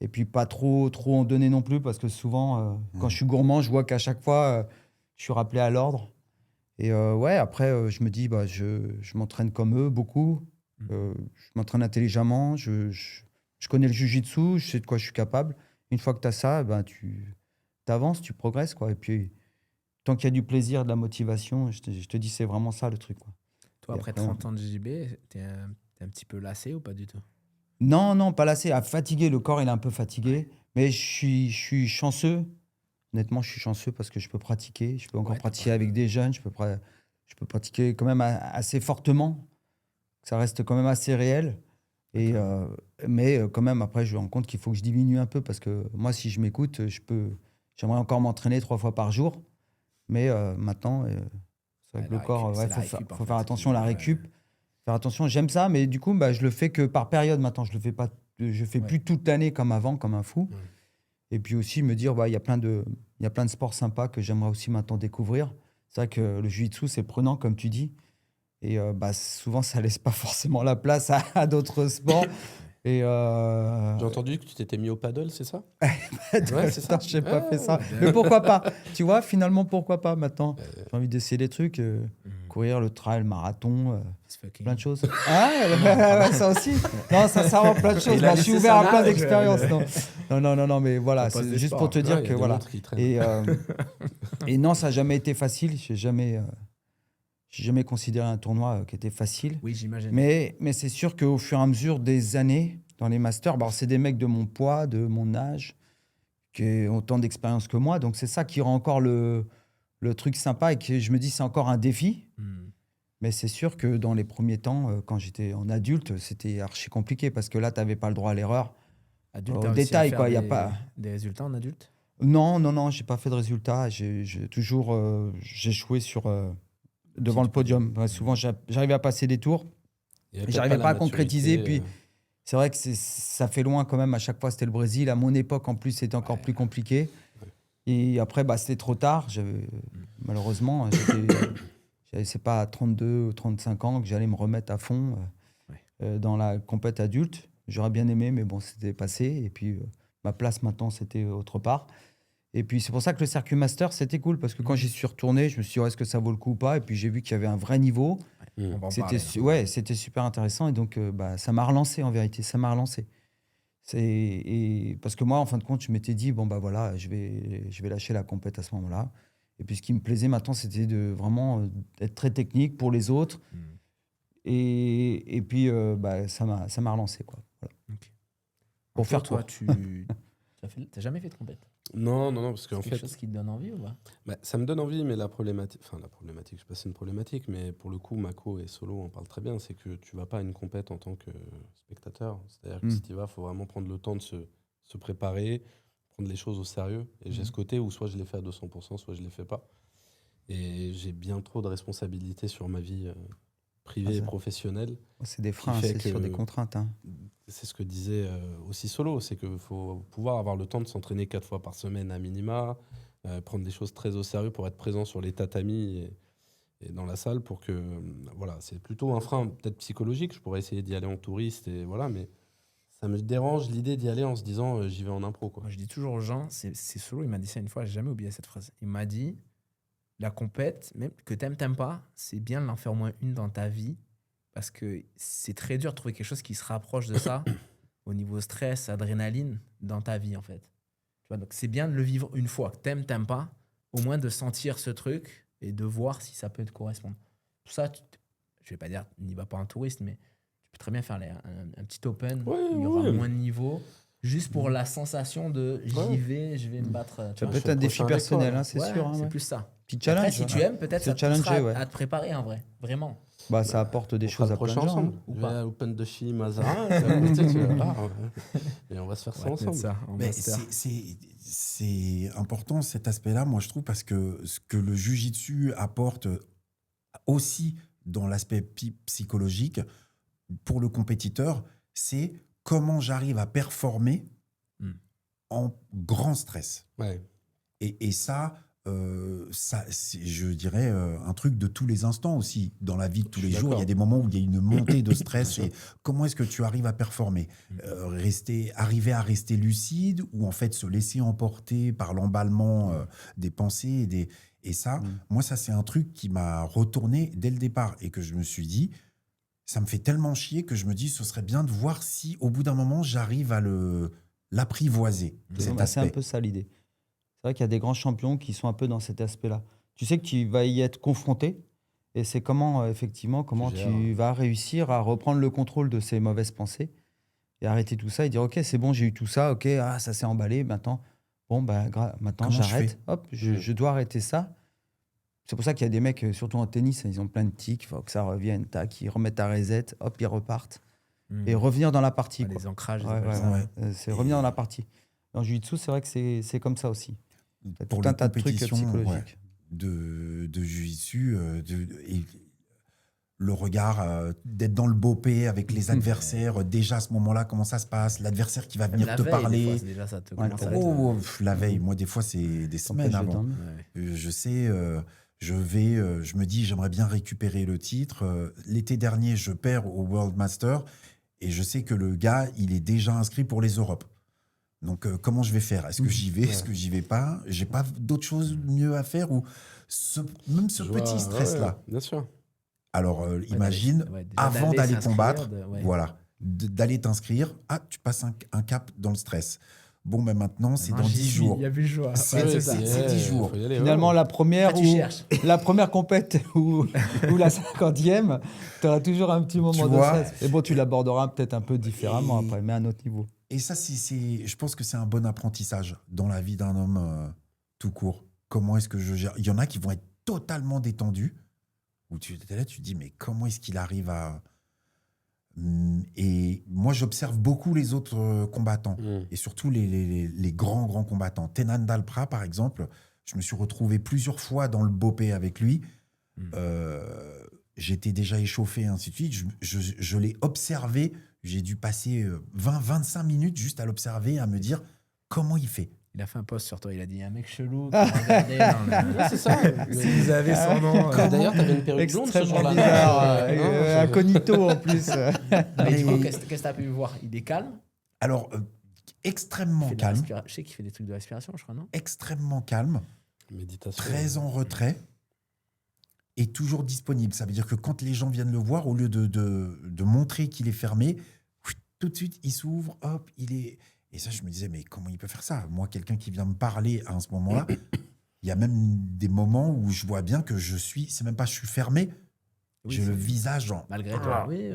Et puis, pas trop en donner non plus, parce que souvent, quand je suis gourmand, je vois qu'à chaque fois, je suis rappelé à l'ordre. Et après, je me dis, je m'entraîne comme eux, beaucoup. Je m'entraîne intelligemment, je connais le jiu-jitsu, je sais de quoi je suis capable. Une fois que tu as ça, tu avances, tu progresses, quoi. Et puis, tant qu'il y a du plaisir, de la motivation, je te dis, c'est vraiment ça le truc, quoi. Toi, après 30 ans de JB, t'es un petit peu lassé ou pas du tout? Non, pas lassé. Fatigué, le corps, il est un peu fatigué. Mais je suis chanceux. Honnêtement, je suis chanceux parce que je peux pratiquer. Je peux encore pratiquer avec des jeunes. Je peux pratiquer quand même assez fortement. Ça reste quand même assez réel. Mais quand même, après, je me rends compte qu'il faut que je diminue un peu parce que moi, si je m'écoute, j'aimerais encore m'entraîner 3 fois par jour. Mais maintenant, c'est vrai que le corps, faut faire attention à la récup. Faire attention, j'aime ça, mais du coup, je le fais que par période maintenant. Je fais plus toute l'année comme avant, comme un fou. Et puis aussi me dire, il y a plein de sports sympas que j'aimerais aussi maintenant découvrir. C'est vrai que le jiu-jitsu, c'est prenant, comme tu dis. Et souvent, ça laisse pas forcément la place à d'autres sports. Et J'ai entendu que tu t'étais mis au paddle, c'est ça? Ouais, c'est ça. Je n'ai pas fait ça. Mais pourquoi pas? Tu vois, finalement, pourquoi pas maintenant? J'ai envie d'essayer des trucs, courir, le trail, le marathon, plein de choses. Ça aussi. Non, ça sert à plein de choses. Je suis ouvert à plein d'expériences. Non, mais voilà, c'est juste pour te dire que voilà. Et non, ça n'a jamais été facile. J'ai jamais considéré un tournoi qui était facile. Oui, j'imagine. Mais c'est sûr qu'au fur et à mesure des années, dans les masters, c'est des mecs de mon poids, de mon âge, qui ont autant d'expérience que moi. Donc, c'est ça qui rend encore le truc sympa et que je me dis c'est encore un défi. Mais c'est sûr que dans les premiers temps, quand j'étais en adulte, c'était archi compliqué parce que là, tu n'avais pas le droit à l'erreur. Au détail, quoi. Il n'y a pas des résultats en adulte? Non, je n'ai pas fait de résultats. J'ai toujours échoué devant le podium. Souvent, j'arrivais à passer des tours. J'arrivais pas à concrétiser. Puis, c'est vrai que ça fait loin quand même. À chaque fois, c'était le Brésil. À mon époque, en plus, c'était encore plus compliqué. Et après, c'était trop tard. Malheureusement, c'est pas à 32 ou 35 ans que j'allais me remettre à fond dans la compète adulte. J'aurais bien aimé, mais bon, c'était passé. Et puis, ma place maintenant, c'était autre part. Et puis, c'est pour ça que le circuit master, c'était cool. Parce que quand j'y suis retourné, je me suis dit, est-ce que ça vaut le coup ou pas? Et puis, j'ai vu qu'il y avait un vrai niveau. C'était super intéressant. Et donc, ça m'a relancé, en vérité. Ça m'a relancé. Parce que moi, en fin de compte, je m'étais dit, voilà, je vais lâcher la compète à ce moment-là. Et puis, ce qui me plaisait maintenant, c'était de vraiment être très technique pour les autres. Et puis, ça m'a relancé, quoi. Voilà. Okay. Pour faire toi, tu n'as jamais fait de compète? Non, parce qu'en fait... C'est quelque chose qui te donne envie ou pas? Ça me donne envie, mais la problématique, je sais pas si c'est une problématique, mais pour le coup, Mako et Solo en parlent très bien, c'est que tu vas pas à une compète en tant que spectateur. C'est-à-dire que si tu y vas, il faut vraiment prendre le temps de se préparer, prendre les choses au sérieux. Et j'ai ce côté où soit je les fais à 200%, soit je les fais pas. Et j'ai bien trop de responsabilités sur ma vie privée et professionnelle. C'est des freins, c'est sur des contraintes. Hein. C'est ce que disait aussi Solo, c'est qu'il faut pouvoir avoir le temps de s'entraîner 4 fois par semaine à minima, prendre des choses très au sérieux pour être présent sur les tatamis et dans la salle pour que... voilà, c'est plutôt un frein peut-être psychologique. Je pourrais essayer d'y aller en touriste, et voilà, mais ça me dérange l'idée d'y aller en se disant j'y vais en impro. Quoi. Moi, je dis toujours aux gens, c'est Solo, il m'a dit ça une fois, j'ai jamais oublié cette phrase. Il m'a dit, la compète, même que t'aimes pas, c'est bien de l'en faire au moins une dans ta vie parce que c'est très dur de trouver quelque chose qui se rapproche de ça au niveau stress, adrénaline dans ta vie en fait. Tu vois, donc c'est bien de le vivre une fois. T'aimes pas, au moins de sentir ce truc et de voir si ça peut te correspondre. Tout ça, je vais pas dire n'y va pas un touriste, mais tu peux très bien faire un petit open où il y aura moins de niveaux. Juste pour la sensation de j'y vais, je vais me battre. Ça peut être un défi personnel, hein, c'est sûr. C'est plus ça. Petit challenge. Après, si tu aimes, peut-être ça te poussera à te préparer en vrai. Vraiment. Bah, ça apporte des choses à plein de gens. Ensemble. Ou pas. Open de Chi, Mazarin, et on va se faire ça ensemble. C'est important cet aspect-là, moi je trouve, parce que ce que le jiu-jitsu apporte aussi dans l'aspect psychologique pour le compétiteur, c'est comment j'arrive à performer en grand stress. Ouais. Et ça, c'est, je dirais, un truc de tous les instants aussi. Dans la vie de tous les jours, il y a des moments où il y a une montée de stress. Et comment est-ce que tu arrives à performer ? Arriver à rester lucide ou en fait se laisser emporter par l'emballement des pensées et ça, moi, ça, c'est un truc qui m'a retourné dès le départ et que je me suis dit, ça me fait tellement chier que je me dis, ce serait bien de voir si, au bout d'un moment, j'arrive à l'apprivoiser. C'est un peu ça l'idée. C'est vrai qu'il y a des grands champions qui sont un peu dans cet aspect-là. Tu sais que tu vas y être confronté et c'est comment tu vas réussir à reprendre le contrôle de ces mauvaises pensées et arrêter tout ça et dire ok, c'est bon, j'ai eu tout ça, ok, ça s'est emballé, maintenant, maintenant j'arrête, je dois arrêter ça. C'est pour ça qu'il y a des mecs, surtout en tennis, ils ont plein de tics, il faut que ça revienne, tac, ils remettent à reset, hop, ils repartent. Et revenir dans la partie. Les ancrages, c'est revenir dans la partie. En jiu-jitsu, c'est vrai que c'est comme ça aussi. Pour tout les un tas de trucs psychologiques. De jiu-jitsu, le regard, d'être dans le bopé avec les adversaires, déjà à ce moment-là, comment ça se passe, l'adversaire qui va venir te parler. Fois, déjà, ça te la veille, moi des fois c'est des semaines avant. Je sais, je me dis j'aimerais bien récupérer le titre. L'été dernier, je perds au World Master et je sais que le gars, il est déjà inscrit pour les Europes. Donc, comment je vais faire ? Est-ce que j'y vais ? Est-ce que j'y vais pas ? J'ai pas d'autre chose mieux à faire ou même ce petit stress-là. Bien sûr. Alors, imagine, avant d'aller combattre, d'aller t'inscrire, tu passes un cap dans le stress. Bon, maintenant, c'est dans 10 jours. Il y a plus joie. C'est 10 jours. Finalement, la première compète ou la 50e, tu auras toujours un petit moment de stress. Et bon, tu l'aborderas peut-être un peu différemment après, mais à un autre niveau. Et ça, je pense que c'est un bon apprentissage dans la vie d'un homme tout court. Comment est-ce que je gère ? Il y en a qui vont être totalement détendus, où tu es là, tu te dis, mais comment est-ce qu'il arrive à... Et moi, j'observe beaucoup les autres combattants, et surtout les grands combattants. Tenan Dalpra, par exemple, je me suis retrouvé plusieurs fois dans le bopé avec lui. J'étais déjà échauffé, ainsi de suite. Je l'ai observé. J'ai dû passer 20-25 minutes juste à l'observer, à me dire comment il fait. Il a fait un post sur toi, il a dit un mec chelou qui m'a regardé. C'est ça. Si vous avez son nom. D'ailleurs, tu avais une perruque blonde ce jour-là. Bizarre, incognito en plus. Mais du coup, qu'est-ce que tu as pu voir ? Il est calme ? Alors, extrêmement calme. Je sais qu'il fait des trucs de respiration, je crois, non ? Extrêmement calme. Méditation. Très en retrait. Et toujours disponible. Ça veut dire que quand les gens viennent le voir, au lieu de montrer qu'il est fermé, tout de suite, il s'ouvre, hop, il est... Et ça, je me disais, mais comment il peut faire ça ? Moi, quelqu'un qui vient me parler à ce moment-là, il y a même des moments où je vois bien que c'est même pas je suis fermé, j'ai le visage genre... Malgré toi. Oui.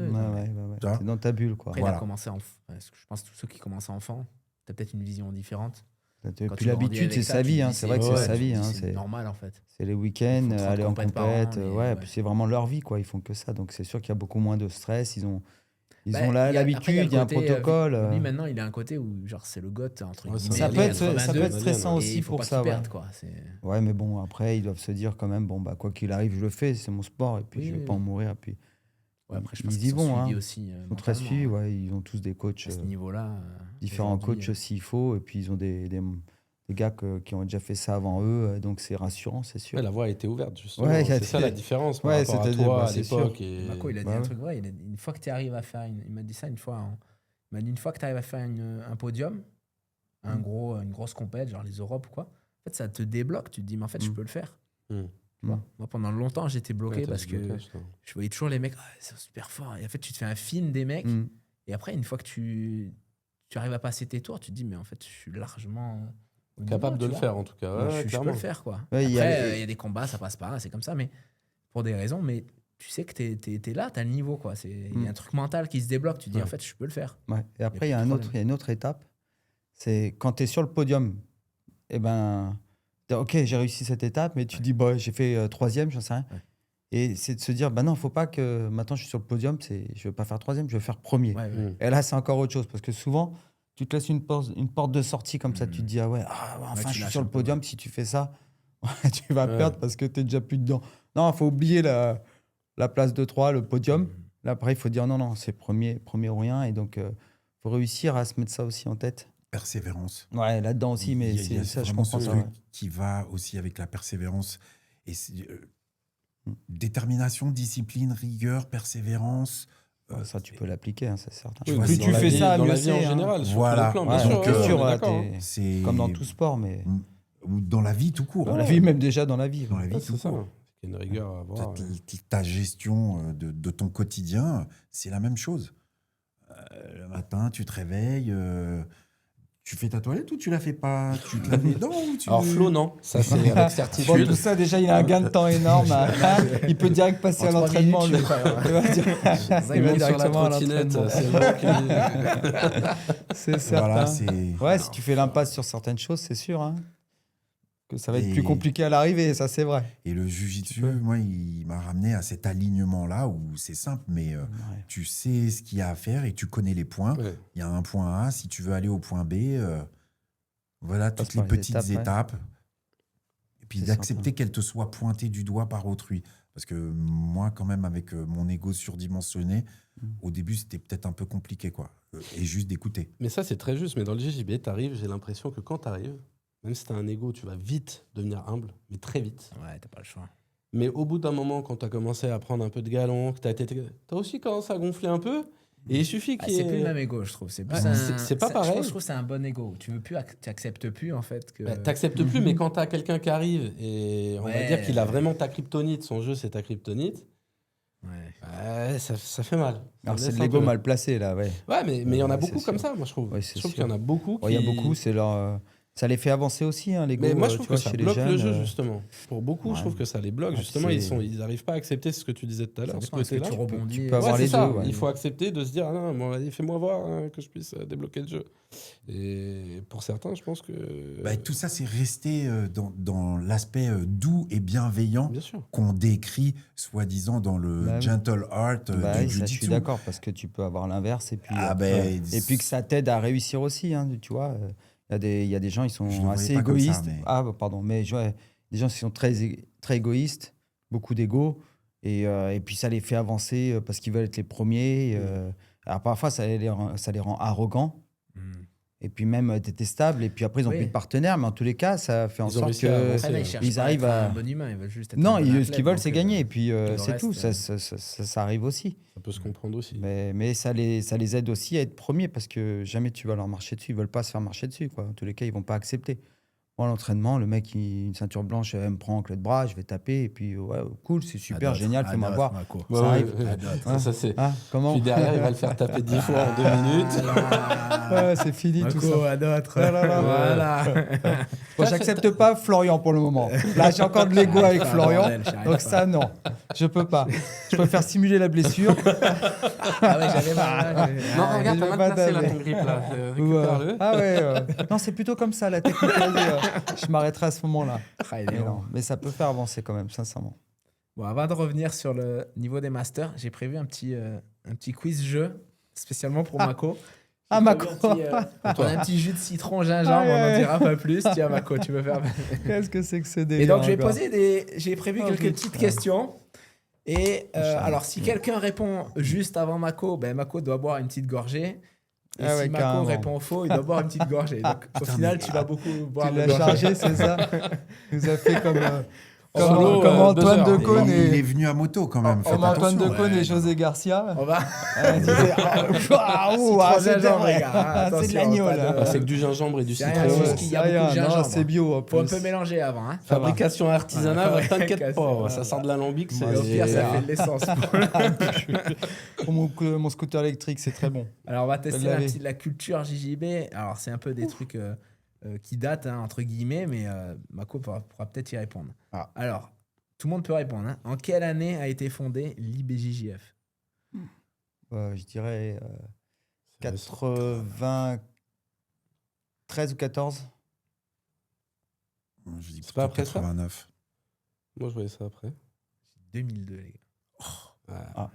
C'est dans ta bulle, quoi. Après, il a commencé je pense que tous ceux qui commencent enfant, tu as peut-être une vision différente. Et puis l'habitude, c'est sa vie. C'est vrai que c'est sa vie. C'est normal, en fait. C'est les week-ends, aller en compète. Puis c'est vraiment leur vie, quoi. Ils font que ça. Donc, c'est sûr qu'il y a beaucoup moins de stress. Ils ont Ils ont l'habitude, il y a un protocole. Lui, maintenant, il a un côté où genre, c'est le GOAT, entre guillemets. Ça peut être stressant aussi pour ça. Perde, quoi. Ouais, mais bon, après, ils doivent se dire quand même, bon, bah, quoi qu'il arrive, je le fais, c'est mon sport, et puis je vais pas en mourir. Et puis, après, je pense qu'ils sont suivis aussi. Ils sont très suivis, ils ont tous des coachs. À ce niveau-là. Différents coachs s'il faut, et puis ils ont des gars qui ont déjà fait ça avant eux, donc c'est rassurant, c'est sûr. Ouais, la voie a été ouverte, justement. C'est ça la différence par rapport à toi à l'époque. Mako, il a dit un truc vrai. Une fois que tu arrives à faire... Il m'a dit ça une fois. Il m'a dit une fois que tu arrives à faire un podium, une grosse compète, genre les Europes ou quoi, en fait, ça te débloque. Tu te dis, mais en fait, je peux le faire. Moi, pendant longtemps, j'étais bloqué parce que je voyais toujours les mecs, c'est super fort. Et en fait, tu te fais un film des mecs. Et après, une fois que tu arrives à passer tes tours, tu te dis, mais en fait, je suis largement... capable de le faire, en tout cas. Je peux le faire, quoi. Après, il y a des combats, ça passe pas, c'est comme ça, mais pour des raisons, mais tu sais que t'es là, t'as le niveau, quoi. Il y a un truc mental qui se débloque, tu te dis, en fait, je peux le faire. Ouais. Et après, il y a une autre étape, c'est quand tu es sur le podium, ok, j'ai réussi cette étape, mais tu te dis, j'ai fait 3e, j'en sais rien. Ouais. Et c'est de se dire, non, il ne faut pas que maintenant je suis sur le podium, je ne veux pas faire 3e, je veux faire 1er. Et là, c'est encore autre chose, parce que souvent, tu te laisses une porte de sortie comme ça, tu te dis, enfin, je suis sur le podium, si tu fais ça, tu vas perdre parce que tu n'es déjà plus dedans. Non, il faut oublier la place de 3, le podium. Là, après, il faut dire, non, c'est premier ou rien. Et donc, il faut réussir à se mettre ça aussi en tête. Persévérance. Ouais, là-dedans aussi, mais c'est ça, je comprends ça. Qui va aussi avec la persévérance. Et détermination, discipline, rigueur, persévérance. Ça, tu peux l'appliquer, c'est certain. Plus tu fais ça, mieux c'est en général. Voilà. C'est comme dans tout sport, mais... Ou dans la vie tout court. Dans la vie, même déjà dans la vie. Dans la vie tout court. Il y a une rigueur à avoir. Ta gestion de ton quotidien, c'est la même chose. Le matin, tu te réveilles... Tu fais ta toilette ou tu la fais pas? Tu te laves les dents ou tu... Alors Flo, non. Ça, c'est avec certitude. Bon, tout ça, déjà, il a un gain de temps énorme. Il peut direct passer à l'entraînement. Il va directement à l'entraînement. C'est certain. Voilà, si tu fais l'impasse sur certaines choses, c'est sûr. Hein, que ça va être plus compliqué à l'arrivée, ça c'est vrai. Et le jiu-jitsu, moi, il m'a ramené à cet alignement-là où c'est simple, mais tu sais ce qu'il y a à faire et tu connais les points. Il y a un point A, si tu veux aller au point B, voilà toutes les petites étapes. Et puis d'accepter qu'elles te soient pointées du doigt par autrui. Parce que moi, quand même, avec mon ego surdimensionné, au début, c'était peut-être un peu compliqué, quoi. Et juste d'écouter. Mais ça, c'est très juste. Mais dans le JJB, t'arrives, j'ai l'impression que quand t'arrives, même si tu as un ego, tu vas vite devenir humble, mais très vite. Ouais, t'as pas le choix. Mais au bout d'un moment, quand tu as commencé à prendre un peu de galon, que tu as aussi commencé à gonfler un peu, et il suffit qu'il y ait... C'est plus le même ego, je trouve. C'est pas pareil. Je trouve que c'est un bon ego. Tu n'acceptes plus, en fait. Que... tu n'acceptes plus, mais quand tu as quelqu'un qui arrive, et on va dire qu'il a vraiment ta kryptonite, son jeu, c'est ta kryptonite, ça fait mal. Alors c'est de l'ego mal placé, là. Ouais, mais il y en a beaucoup comme ça, moi, je trouve. Je trouve qu'il y en a beaucoup qui... Il y a beaucoup, c'est leur... Ça les fait avancer aussi, hein, l'ego. Mais moi, je trouve que ça bloque le jeu, justement. Pour beaucoup, je trouve que ça les bloque. Justement, ils n'arrivent pas à accepter ce que tu disais tout à l'heure. Ce côté-là, tu rebondis. Tu peux avoir les deux. Il faut accepter de se dire, non, bon, fais-moi voir que je puisse débloquer le jeu. Et pour certains, je pense que... tout ça, c'est rester dans l'aspect doux et bienveillant qu'on décrit, soi-disant, dans le gentle art du jiu-jitsu. Je suis d'accord, parce que tu peux avoir l'inverse. Et puis que ça t'aide à réussir aussi, hein, tu vois. Il y a des gens, ils sont assez égoïstes. Mais des gens qui sont très égoïstes, beaucoup d'ego, et puis ça les fait avancer parce qu'ils veulent être les premiers. Alors parfois, ça les rend arrogants, et puis même détestables, et puis après, ils n'ont plus de partenaires, mais en tous les cas, ça fait en sorte qu'ils arrivent à... un bon humain, ils veulent juste être non, ce qu'ils veulent, c'est gagner, et puis c'est tout, ça arrive aussi. Ça peut se comprendre aussi. Mais ça les aide aussi à être premiers, parce que jamais tu vas leur marcher dessus, ils ne veulent pas se faire marcher dessus, quoi. En tous les cas, ils ne vont pas accepter. Moi, l'entraînement, le mec, une ceinture blanche, elle me prend en clé de bras, je vais taper, et puis, cool, c'est super, génial, fais-moi voir. Ça arrive. Ça, c'est... Comment ? Puis derrière, il va le faire taper 10 fois en 2 minutes. C'est fini, tout ça. À d'autres. Voilà. Bon, j'accepte pas Florian pour le moment. Là, j'ai encore de l'ego avec Florian, donc ça, non, je peux pas. Je préfère simuler la blessure. J'avais mal. Non, regarde, t'as mal placé là, ton grip, là. Récupère-le. Non, c'est plutôt comme ça, la technique. Je m'arrêterai à ce moment-là. Mais ça peut faire avancer quand même, sincèrement. Bon, avant de revenir sur le niveau des masters, j'ai prévu un petit quiz-jeu spécialement pour Mako. Ah, Mako. On a un petit jus de citron, gingembre, on n'en dira pas plus. Tiens, Mako, tu veux faire... Qu'est-ce que c'est que ce délire? Et donc, j'ai prévu quelques petites questions. Et alors, si quelqu'un répond juste avant Mako, Mako doit boire une petite gorgée. Et si Mako répond faux, il doit boire une petite gorgée. Donc, au final, tu vas beaucoup boire. Tu l'as chargé, c'est ça? Il nous a fait comme Antoine Decaune. Il est venu à moto quand même. Comme Antoine Decaune et José Garcia. On va. C'est de l'agneau là. C'est que du gingembre et du citron. Il y a beaucoup de gingembre. C'est bio. Faut un peu mélanger avant. Fabrication artisanale, t'inquiète pas. Ça sort de l'alambic. Au pire, ça fait de l'essence. Pour mon scooter électrique, c'est très bon. Alors, on va tester la culture JJB. Alors, c'est un peu des trucs qui datent, entre guillemets, mais Mako pourra peut-être y répondre. Alors, tout le monde peut répondre. En quelle année a été fondée l'IBJJF? Je dirais 93 ou 14. Je dis c'est pas après 89. Ça moi, je voyais ça après. 2002, les gars.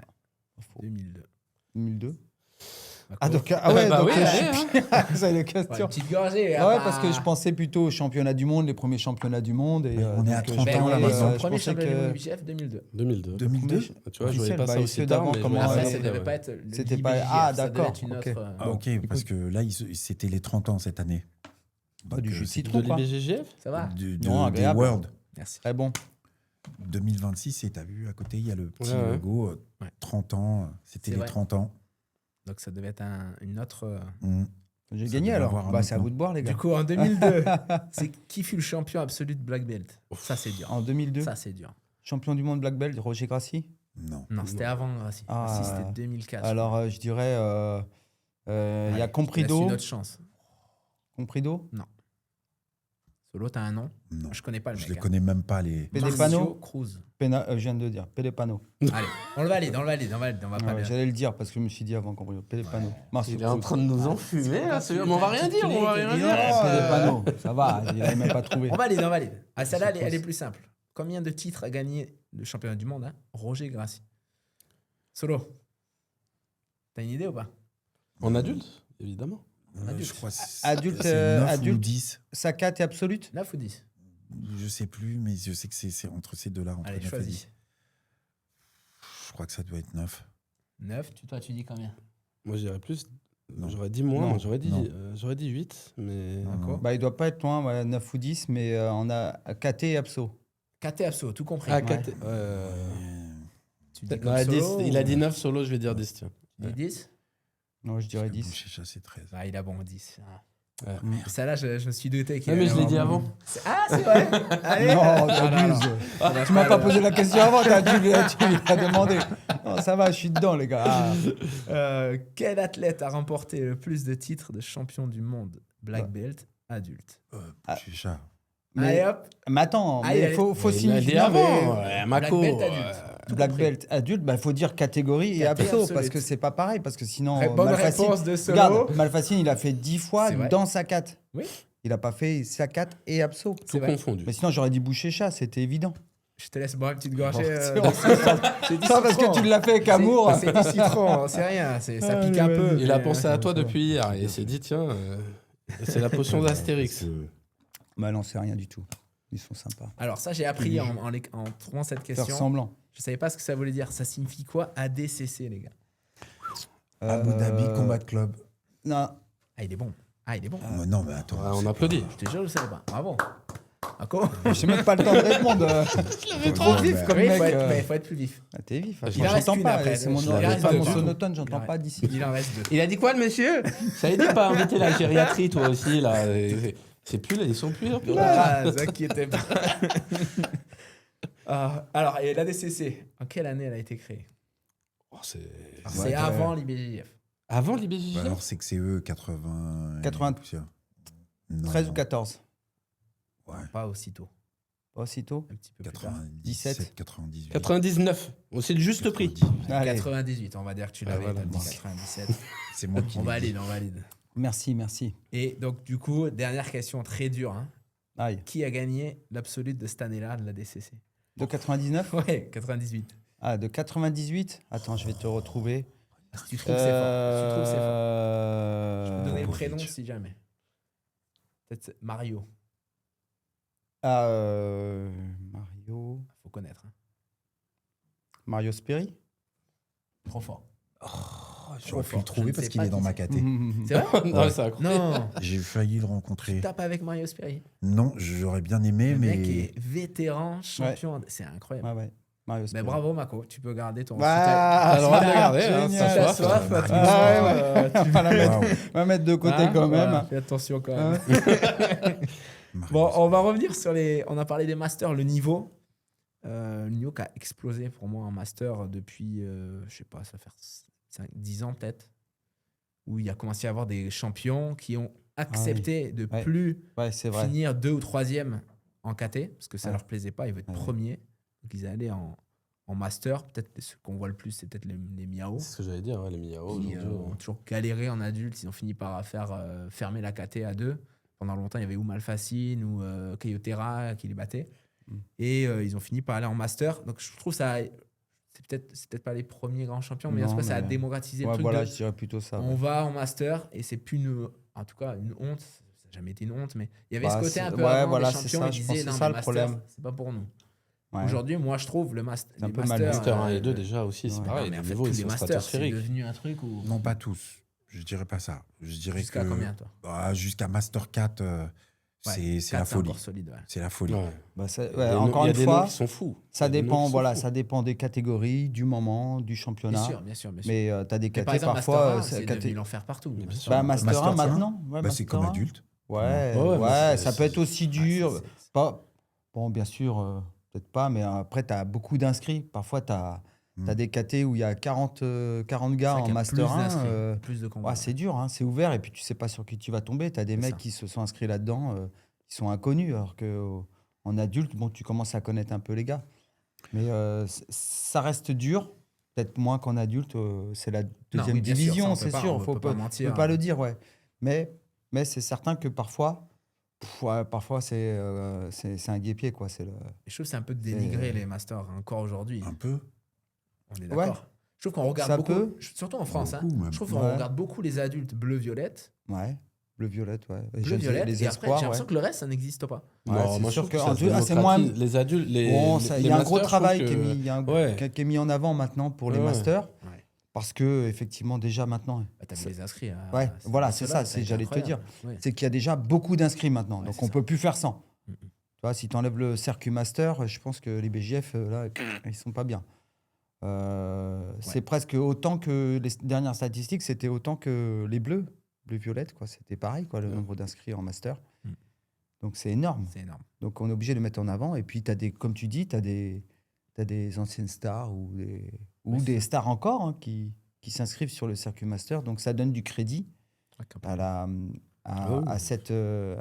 2002. 2002. Donc, vous avez les questions. Une petite gorgée. Parce que je pensais plutôt aux championnats du monde, les premiers championnats du monde. Et, on est à 30 ans là maintenant. Le premier championnat du IBJJF 2002. 2002. Tu vois, je voyais pas ça aussi tard. Ça devait pas être c'était pas. d'accord. Ok, parce que là, c'était les 30 ans cette année. Pas du jus de citron, de l'IBJJF. Ça va. Des World. Merci. Très bon. 2026, et t'as vu à côté, il y a le petit logo 30 ans. C'était les 30 ans. Donc ça devait être une autre. J'ai gagné alors. C'est à vous de boire, les gars. Du coup, en 2002, c'est qui fut le champion absolu de Black Belt? Ça, c'est dur. En 2002. Ça, c'est dur. Champion du monde Black Belt, Roger Gracie? Non. Non, c'était avant Gracie. C'était 2004. Alors, je dirais. Il y a Comprido. C'est notre chance. Comprido? Non. Solo, t'as un nom? Non. Je connais pas le mec. Je les connais même pas les. Pedepano Cruz. Je viens de dire. Pedepano. Allez, on le valide. On va pas bien. J'allais le dire parce que je me suis dit avant Comprido. Pedepano. Il est en train de nous enfumer là. Mais on va rien dire. Pedepano. Ça va. Il n'avait même pas trouvé. On valide. Celle-là, elle est plus simple. Combien de titres a gagné le championnat du monde, Roger Gracie? Solo. T'as une idée ou pas? En adulte, évidemment. Je crois adulte, 9 ou 10. Sacat et absolute? 9 ou 10? Je sais plus, mais je sais que c'est entre ces deux-là. Allez, choisis. Je crois que ça doit être 9. 9, toi tu dis combien? Moi j'irais plus. J'aurais dit moins, j'aurais dit 8. Mais... il doit pas être loin, 9 ou 10, mais on a KT et Abso. KT et Abso, tout compris. KT. Tu dis il a dit 9 solo, je vais dire 10. Tiens. Tu dis 10? Non, je dirais 10. Boucher, c'est 13. Il a bon 10. Celle-là, je me suis douté qu'il mais je l'ai dit avant. C'est vrai. Allez. Non, t'abuses. Tu m'as pas posé la question avant, tu l'as demandé. Non, ça va, je suis dedans, les gars. Quel athlète a remporté le plus de titres de champion du monde Black Belt adulte? Boucher. Allez hop. Mais attends, il faut signifier avant. Mako. Black Belt adulte. Black Belt adulte, il faut dire catégorie et abso, parce que c'est pas pareil, parce que sinon... Bonne réponse de Solo. Regarde, Malfacine, il a fait 10 fois dans Sacat. Oui. Il a pas fait Sacat et abso. Tout confondu. Mais sinon, j'aurais dit Boucher-Chat, c'était évident. Je te laisse boire une petite gorgée. C'est ça parce que tu l'as fait avec amour. C'est du citron, c'est rien, ça pique un peu. Il a pensé à toi depuis hier et il s'est dit, tiens, c'est la potion d'Astérix. Bah non, c'est rien du tout. Ils sont sympas. Alors ça, j'ai appris en trouvant cette question. Faire semblant. Je savais pas ce que ça voulait dire. Ça signifie quoi ADCC, les gars? Abu Dhabi Combat Club. Non. Il est bon. Non, mais attends. On applaudit. Je te jure, je savais pas. Bravo. J'ai même pas le temps de répondre. Je trop vif comme mec. Il faut être plus vif. T'es vif. J'entends pas. C'est mon sonotone, j'entends pas d'ici. Il en reste 2. Il a dit quoi, le monsieur? Ça a dit pas inviter la gériatrie, toi aussi, là. C'est plus là, ils sont plus là. Ne vous inquiétez pas. Alors, et l'ADCC, en quelle année elle a été créée? C'est avant l'IBJJF. Avant l'IBJJF? Alors, c'est que c'est eux, 80... 13 ou 14. Ouais. Pas aussitôt. Pas aussitôt? Un petit peu 97, plus tard. 98. 99. C'est le juste prix. 98, on va dire que tu l'avais. 97. C'est moi qui on valide. Merci. Et donc, du coup, dernière question très dure. Aïe. Qui a gagné l'absolute de cette année-là de la DCC? De 99? Ouais, 98. De 98? Attends, je vais te retrouver. Tu trouves que c'est fort. Je peux donner le prénom si jamais. Peut-être Mario. Mario. Faut connaître. Hein. Mario Spiri. Trop fort. J'aurais pu le trouver parce qu'il est dans ma caté. C'est vrai? Non, c'est incroyable. Non. J'ai failli le rencontrer. Tu tapes avec Mario Spiri? Non, j'aurais bien aimé, le mais... mec est vétéran, champion. C'est incroyable. Ouais. Mario Spiri. Mais bravo, Mako. Tu peux garder ton... T'as le droit de le garder. Tu vas mettre de côté quand même. Fais attention quand même. Bon, on va revenir sur les... On a parlé des masters, le niveau. Le niveau qui a explosé pour moi en master depuis, je sais pas, ça fait 10 ans peut-être, où il a commencé à avoir des champions qui ont accepté de plus finir 2 ou 3e en KT, parce que ça leur plaisait pas, ils veulent être premiers. Donc ils allaient en master. Peut-être ce qu'on voit le plus, c'est peut-être les Miao. C'est ce que j'allais dire, les Miao. Qui ont toujours galéré en adulte. Ils ont fini par fermer la KT à 2. Pendant longtemps, il y avait Oumal Facine ou Kayotera qui les battaient. Et ils ont fini par aller en master. Donc je trouve ça... C'est peut-être pas les premiers grands champions, mais en tout cas, ça a démocratisé le truc. Voilà, je dirais plutôt ça. On va en master et c'est plus en tout cas une honte. Ça n'a jamais été une honte, mais il y avait ce côté un peu avant des champions. Ils disaient non, le master, c'est pas pour nous. Aujourd'hui, moi, je trouve le master. Un peu master 1 et 2 déjà aussi, c'est pareil. Mais en fait, tous les masters, c'est devenu un truc où... Non, pas tous. Je dirais pas ça. Je dirais jusqu'à combien, toi? Jusqu'à Master 4, c'est la folie. Solide, c'est la folie. Encore une fois, qui sont fous. Ça dépend, ça dépend des catégories, du moment, du championnat. Bien sûr. Mais tu as des catégories parfois. C'est devenu l'enfer partout. Master 1 maintenant. C'est comme adulte. Ça peut être aussi dur. Bon, bien sûr, peut-être pas, mais après, tu as beaucoup d'inscrits. Parfois, tu as des KT où il y a 40 gars en Master 1. Plus de combats. C'est dur, c'est ouvert et puis tu sais pas sur qui tu vas tomber. Tu as des mecs qui se sont inscrits là-dedans, qui sont inconnus, alors qu'en adulte, tu commences à connaître un peu les gars. Mais ça reste dur, peut-être moins qu'en adulte. C'est la deuxième division, c'est sûr. Il ne faut pas le dire, Mais c'est certain que parfois c'est un guépier, quoi. Je trouve que c'est un peu dénigré les masters encore aujourd'hui. Un peu. On est d'accord. Je trouve qu'on regarde beaucoup, surtout en France. Je trouve qu'on regarde beaucoup les adultes bleu-violette. Bleu-violette, Bleu-violette. Les et espoirs, après, j'ai l'impression que le reste, ça n'existe pas. Non, moi, je trouve que c'est moins. Les adultes, il y a un gros travail qui est mis en avant maintenant pour les masters. Parce que effectivement déjà maintenant. Tu as les inscrits. Voilà, c'est ça. J'allais te dire. C'est qu'il y a déjà beaucoup d'inscrits maintenant, donc on peut plus faire sans. Tu vois, si tu enlèves le circuit master, je pense que les BJF là, ils sont pas bien. C'est presque autant que les dernières statistiques, c'était autant que les bleu-violette, quoi. C'était pareil, quoi, le nombre d'inscrits en master. Donc c'est énorme. Donc on est obligé de le mettre en avant. Et puis comme tu dis, tu as des anciennes stars ou des stars encore qui s'inscrivent sur le circuit master. Donc ça donne du crédit à cette au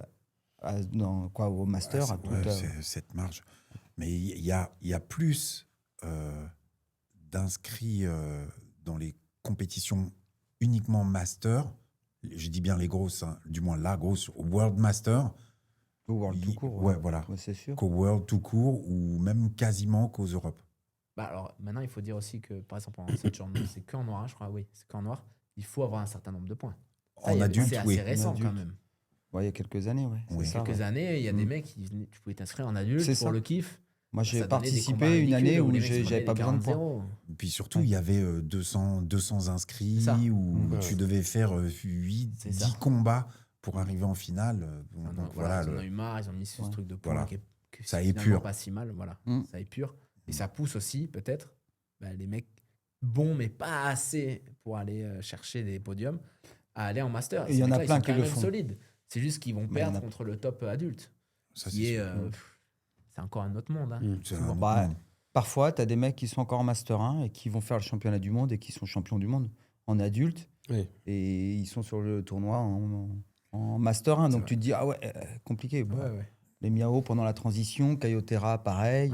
master. Cette marge. Mais il y a plus d'inscrits dans les compétitions uniquement master. Je dis bien les grosses, du moins la grosse World Master. Au World tout court. C'est sûr. Qu'au World tout court ou même quasiment qu'aux Europes. Alors maintenant, il faut dire aussi que par exemple en cette journée, c'est qu'en noir, je crois. Oui, c'est qu'en noir. Il faut avoir un certain nombre de points. En adulte, c'est assez récent quand même. Il y a quelques années, il y a des mecs tu pouvais t'inscrire en adulte pour le kiff. Moi, j'ai participé une année où j'avais pas besoin de points. Et puis surtout, il y avait 200 inscrits où tu devais faire 10 combats pour arriver en finale. Ils en ont eu marre, ils ont mis ce truc de points qui ça épure. Pas si mal, ça épure. Et ça pousse aussi, peut-être, les mecs bons, mais pas assez pour aller chercher des podiums, à aller en master. Et il y en a plein qui le font. Solides. C'est juste qu'ils vont perdre contre le top adulte. Ça, c'est encore un autre monde. Parfois, tu as des mecs qui sont encore en Master 1 et qui vont faire le championnat du monde et qui sont champions du monde en adulte. Et ils sont sur le tournoi en Master 1. Donc tu te dis, compliqué. Les Miao pendant la transition, Kayotera, pareil.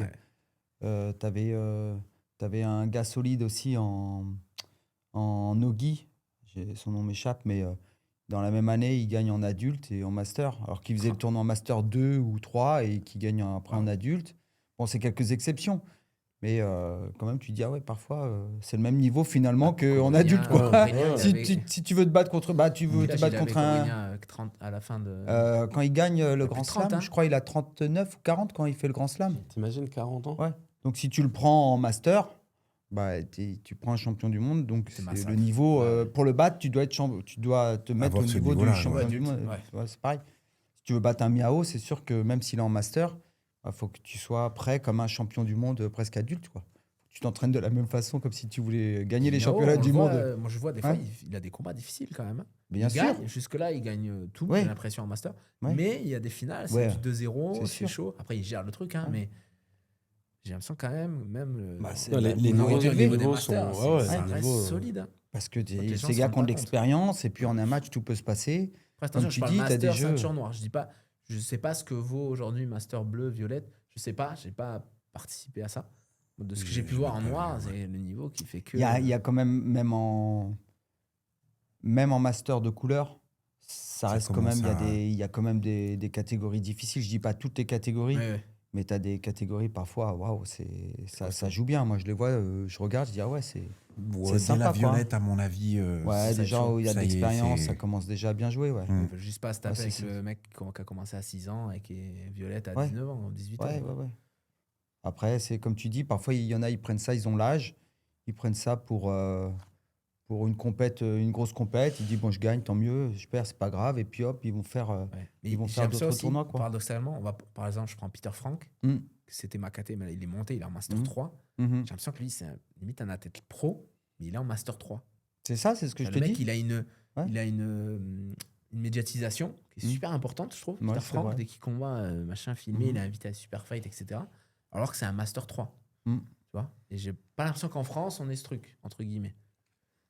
T'avais un gars solide aussi en Nogi. Son nom m'échappe, mais dans la même année, il gagne en adulte et en master. Alors qu'il faisait le tournoi en master 2 ou 3 et qu'il gagne après en adulte. Bon, c'est quelques exceptions. Mais quand même, tu dis, ah ouais, parfois, c'est le même niveau finalement qu'en adulte. Quoi. Si tu veux te battre contre... tu veux te battre contre un... 30 à la fin de... quand il gagne le Grand Slam, 30, hein. Je crois il a 39 ou 40 quand il fait le Grand Slam. T'imagines 40 ans? Ouais. Donc si tu le prends en master, tu prends un champion du monde. Donc c'est le niveau... pour le battre, tu dois te mettre au niveau du champion du monde. Ouais, c'est pareil. Si tu veux battre un Miao, c'est sûr que même s'il est en master... Il faut que tu sois prêt comme un champion du monde presque adulte. Quoi. Tu t'entraînes de la même façon comme si tu voulais gagner les championnats du monde. Moi, je vois des fois, il a des combats difficiles quand même. Bien sûr. Jusque-là, il gagne tout, j'ai l'impression, en master. Mais il y a des finales, c'est du 2-0, c'est chaud. Après, il gère le truc, mais j'ai l'impression quand même les niveaux sont solides. Parce que ces gars qui ont de l'expérience, et puis en un match, tout peut se passer. Comme tu dis, tu as des jeux. Ceinture noire. Je ne sais pas ce que vaut aujourd'hui Master bleu, violette. Je ne sais pas. Je n'ai pas participé à ça. De ce que j'ai pu voir en noir, c'est le niveau qui fait que... Il y a quand même en Master de couleur, ça reste quand même... Il y a quand même des catégories difficiles. Je ne dis pas toutes les catégories, mais tu as des catégories parfois, waouh, ça joue bien. Moi, je les vois, je regarde, je dis, ah ouais, c'est sympa. La violette, à mon avis... déjà, où il y a de l'expérience, ça commence déjà à bien jouer. Ouais. On ne veut juste pas se taper avec le mec qui a commencé à 6 ans et qui est violette à 19 ans, 18 ans. Ouais. Après, c'est comme tu dis, parfois, il y en a, ils prennent ça, ils ont l'âge, ils prennent ça pour une grosse compète. Ils disent, bon, je gagne, tant mieux, je perds, c'est pas grave. Et puis hop, ils vont faire, d'autres tournois. Quoi. Paradoxalement, par exemple, je prends Peter Frank, c'était ma KT, mais là, il est monté, il est en Master 3. J'ai l'impression que lui, c'est limite un athlète pro, mais il est en Master 3. C'est ça, c'est ce que je te dis. Le mec, il a une médiatisation qui est super importante, je trouve. Peter Frank, dès qu'il combat, machin, filmé, il est invité à Super Fight, etc. Alors que c'est un Master 3. Tu vois, et j'ai pas l'impression qu'en France, on ait ce truc, entre guillemets.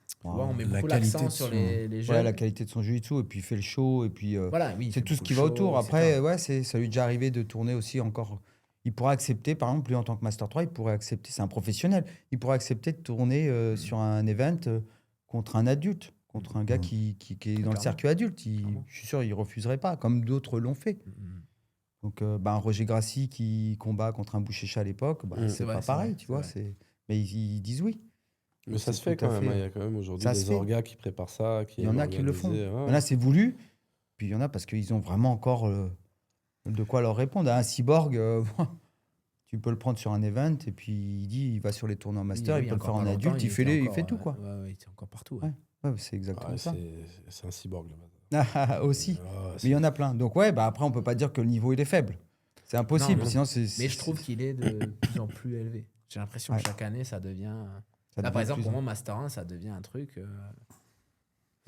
Tu vois, on met beaucoup l'accent sur les jeunes. La qualité de son jiu-jitsu, et puis il fait le show, et puis c'est tout ce qui va autour. Après, ça lui est déjà arrivé de tourner aussi encore. Il pourra accepter, par exemple, lui en tant que Master 3, il pourrait accepter, c'est un professionnel, il pourrait accepter de tourner sur un event contre un adulte, contre un gars qui est dans le circuit adulte. Je suis sûr, il ne refuserait pas, comme d'autres l'ont fait. Donc, Roger Gracie qui combat contre un Bouchécha à l'époque, c'est pas pareil, tu vois. Mais ils disent oui. Mais ça se fait quand même. Il y a quand même aujourd'hui des orgas qui préparent ça. Il y en a qui le font. Il y en a, c'est voulu. Puis il y en a parce qu'ils ont vraiment encore de quoi leur répondre. Un cyborg, tu peux le prendre sur un event et puis il va sur les tournois master, il peut le faire en adulte, il fait tout. Quoi. Il est encore partout. Ouais, c'est exactement ça. C'est un cyborg là-bas. Aussi. Mais il y en a plein. Donc après, on peut pas dire que le niveau il est faible. C'est impossible. Sinon, mais je trouve qu'il est de plus en plus élevé. J'ai l'impression que chaque année, ça devient... Là, par exemple, pour moi, Master 1, ça devient un truc...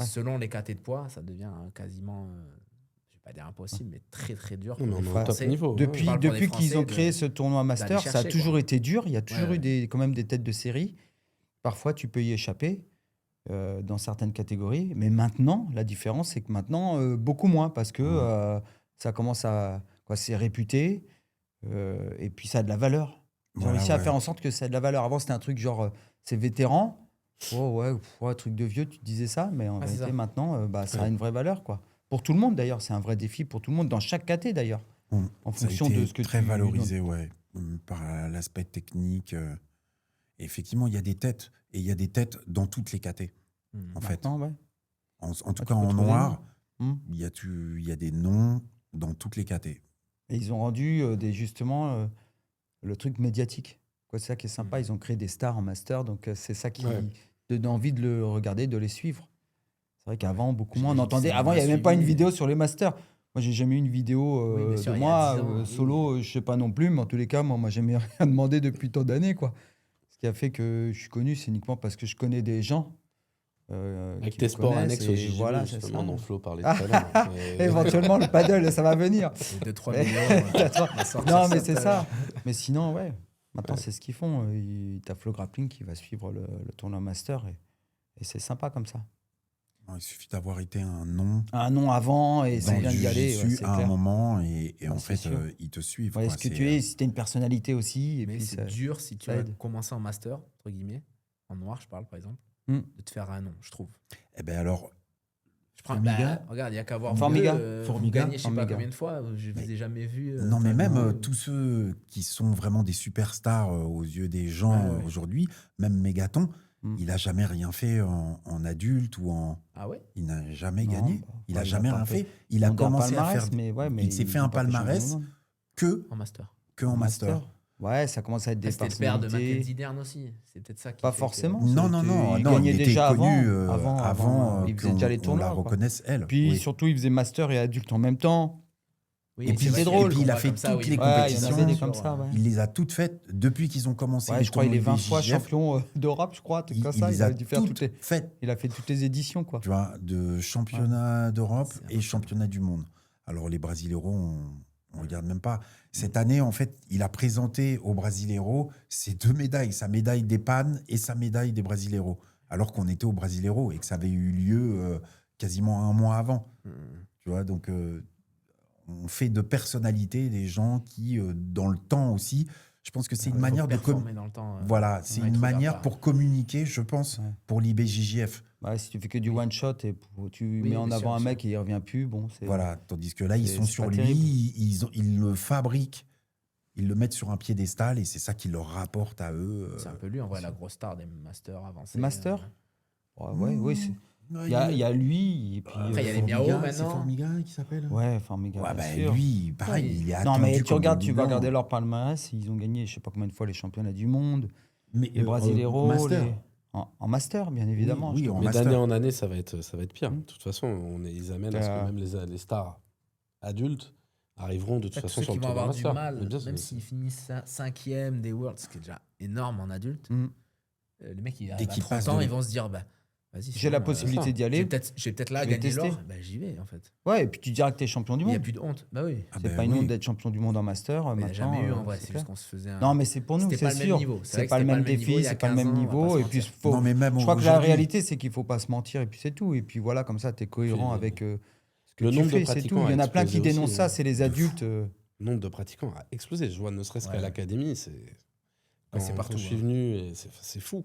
Selon les KT de poids, ça devient quasiment... je vais pas dire impossible, mais très très dur. Top niveau. Depuis qu'ils ont créé ce tournoi Master, ça a toujours été dur. Il y a toujours eu quand même des têtes de série. Parfois, tu peux y échapper dans certaines catégories. Mais maintenant, la différence, c'est que maintenant, beaucoup moins. Parce que ça commence à... c'est réputé. Et puis, ça a de la valeur. Ils ont réussi à faire en sorte que ça ait de la valeur. Avant, c'était un truc genre... c'est vétéran. Truc de vieux, tu disais ça. Mais en réalité, maintenant, ça a une vraie valeur, quoi. Pour tout le monde, d'ailleurs. C'est un vrai défi pour tout le monde, dans chaque caté, d'ailleurs. En fonction de ce que très valorisé, par l'aspect technique. Effectivement, il y a des têtes. Et il y a des têtes dans toutes les catés, en fait. En tout cas, en noir, il y a des noms dans toutes les catés. Et ils ont rendu justement le truc médiatique. C'est ça qui est sympa. Ils ont créé des stars en master. Donc, c'est ça qui donne envie de le regarder, de les suivre. C'est vrai qu'avant, beaucoup moins on entendait. Avant, il n'y avait même pas une vidéo sur les masters. Moi, j'ai jamais eu une vidéo de moi solo, je sais pas non plus, mais en tous les cas, moi, j'ai jamais rien demandé depuis tant d'années, quoi. Ce qui a fait que je suis connu, c'est uniquement parce que je connais des gens. Avec tes sports annexes au JJB, justement, dont Flo parlait tout à l'heure. Éventuellement, le paddle, ça va venir. 2-3 vidéos. Non, mais c'est ça. Mais sinon, maintenant, c'est ce qu'ils font. T'as Flo Grappling qui va suivre le tournoi Master et c'est sympa comme ça. Il suffit d'avoir été un nom. Un nom avant et c'est bien d'y aller. À un moment et en fait, ils te suivent. Est-ce que tu es, si tu as une personnalité aussi. Et mais puis c'est dur si tu as commencé en master, entre guillemets, en noir, je parle par exemple, de te faire un nom, je trouve. Eh bien alors, Regarde, il n'y a qu'à voir Formiga. Vous gagnez, je ne sais pas combien de fois. Je ne vous ai jamais vu. Non, mais même tous ceux qui sont vraiment des superstars aux yeux des gens aujourd'hui, même Mégaton, il n'a jamais rien fait en adulte ou en. Ah ouais? Il n'a jamais gagné. Il n'a jamais rien fait. Il a commencé à faire. Il s'est fait un palmarès en master. Que en master. Ouais, ça commence à être des personnalités. C'était le père de Mackenzie Dern aussi. C'est peut-être ça qui. Pas forcément. Non. Il gagnait était déjà connu avant. Il faisait déjà les tournois. On la reconnaisse, elle. Puis surtout, il faisait master et adulte en même temps. Oui, et puis c'est drôle. Et puis il a fait toutes les compétitions. Il les a toutes faites depuis qu'ils ont commencé. Je crois qu'il est 20 fois champion d'Europe, je crois. Il a dû faire toutes faites. Il a fait toutes les éditions, quoi. Tu vois, de championnat d'Europe et championnat du monde. Alors les Brasileiros, on regarde même pas. Cette année, en fait, il a présenté aux Brasileiros ses 2 médailles, sa médaille des Pannes et sa médaille des Brasileiros, alors qu'on était aux Brasileiros et que ça avait eu lieu quasiment un mois avant. Tu vois, donc on fait de personnalité des gens qui, dans le temps aussi, je pense que c'est une manière de voilà, c'est une manière pour communiquer, je pense, pour l'IBJJF. Ouais, si tu fais que du one shot et tu mets en avant un mec et il revient plus, bon, c'est. Voilà, tandis que là ils sont sur lui, ils le fabriquent, ils le mettent sur un piédestal et c'est ça qui leur rapporte à eux. C'est un peu lui en vrai la grosse star des masters avancés. Master. Oui. Il y a lui et puis après il y a les Miao maintenant. C'est Formiga qui s'appelle. Ouais, Formiga. Ouais, lui, pareil, il est attendu. Non mais tu vas regarder leur palmarès, ils ont gagné je sais pas combien de fois les championnats du monde, les Brasileiros, en master, bien évidemment. Oui, mais d'année en année, ça va être pire. De toute façon, ils amènent à ce que même les stars adultes arriveront de toute façon sur le tour de master. Même s'ils finissent 5e des Worlds, ce qui est déjà énorme en adulte, les mecs, ils arrivent à 30 ans, ils vont se dire, j'ai la possibilité d'y aller. J'ai peut-être là gagné l'or. J'y vais, en fait. Ouais, et puis tu diras que tu es champion du monde. Il n'y a plus de honte. Bah oui. C'est pas une honte d'être champion du monde en master. Il n'y a jamais eu, en vrai. C'est juste qu'on se faisait Non, mais c'est pour nous, c'est sûr. C'est pas le même défi, c'est pas le même niveau. Et puis, je crois que la réalité, c'est qu'il ne faut pas se mentir, et puis c'est tout. Et puis voilà, comme ça, tu es cohérent avec ce que tu fais, c'est tout. Il y en a plein qui dénoncent ça, c'est les adultes. Le nombre de pratiquants a explosé. Je vois, ne serait-ce qu'à l'académie, c'est partout. Je suis venu, c'est fou.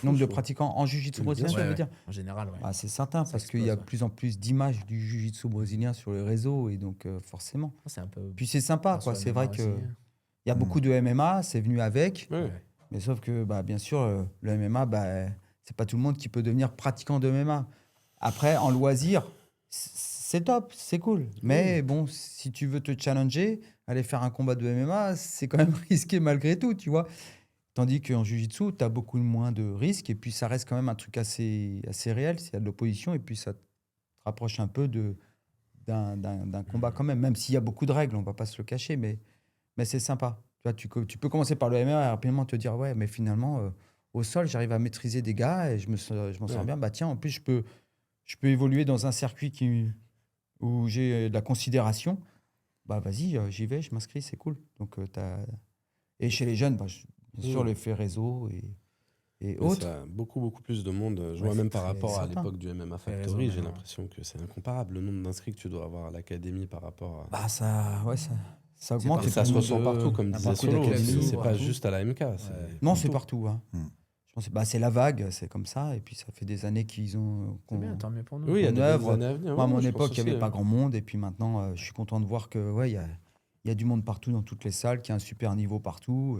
Nombre de pratiquants en jiu-jitsu brésilien, tu veux dire? En général, oui. C'est certain, parce qu'il y a de plus en plus d'images du jiu-jitsu brésilien sur les réseaux, et donc forcément. C'est un peu... Puis c'est sympa, quoi. C'est vrai qu'il y a beaucoup de MMA, c'est venu avec, mais sauf que, bien sûr, le MMA, c'est pas tout le monde qui peut devenir pratiquant de MMA. Après, en loisir, c'est top, c'est cool. Mais bon, si tu veux te challenger, aller faire un combat de MMA, c'est quand même risqué malgré tout, tu vois. Tandis qu'en jiu-jitsu, tu as beaucoup moins de risques et puis ça reste quand même un truc assez réel. S'il y a de l'opposition et puis ça te rapproche un peu d'un combat quand même s'il y a beaucoup de règles, on ne va pas se le cacher, mais c'est sympa. Tu peux commencer par le MMA et rapidement te dire ouais, mais finalement, au sol, j'arrive à maîtriser des gars et je m'en sors bien. Tiens, en plus, je peux évoluer dans un circuit où j'ai de la considération. Vas-y, j'y vais, je m'inscris, c'est cool. Donc, et chez les jeunes, bien sûr, l'effet réseau et autres. Ça a beaucoup plus de monde. Je vois même par rapport à l'époque du MMA Factory, j'ai l'impression que c'est incomparable. Le nombre d'inscrits que tu dois avoir à l'académie par rapport à... Ça augmente. Et ça se ressent partout, comme disait Solo. C'est pas juste à la MK. Non, c'est partout. Je pense c'est la vague, c'est comme ça. Et puis ça fait des années qu'ils ont... C'est bien, tant mieux pour nous. Oui, il y a des années à venir. Moi, à mon époque, il n'y avait pas grand monde. Et puis maintenant, je suis content de voir que il y a du monde partout dans toutes les salles, qu'il y a un super niveau partout.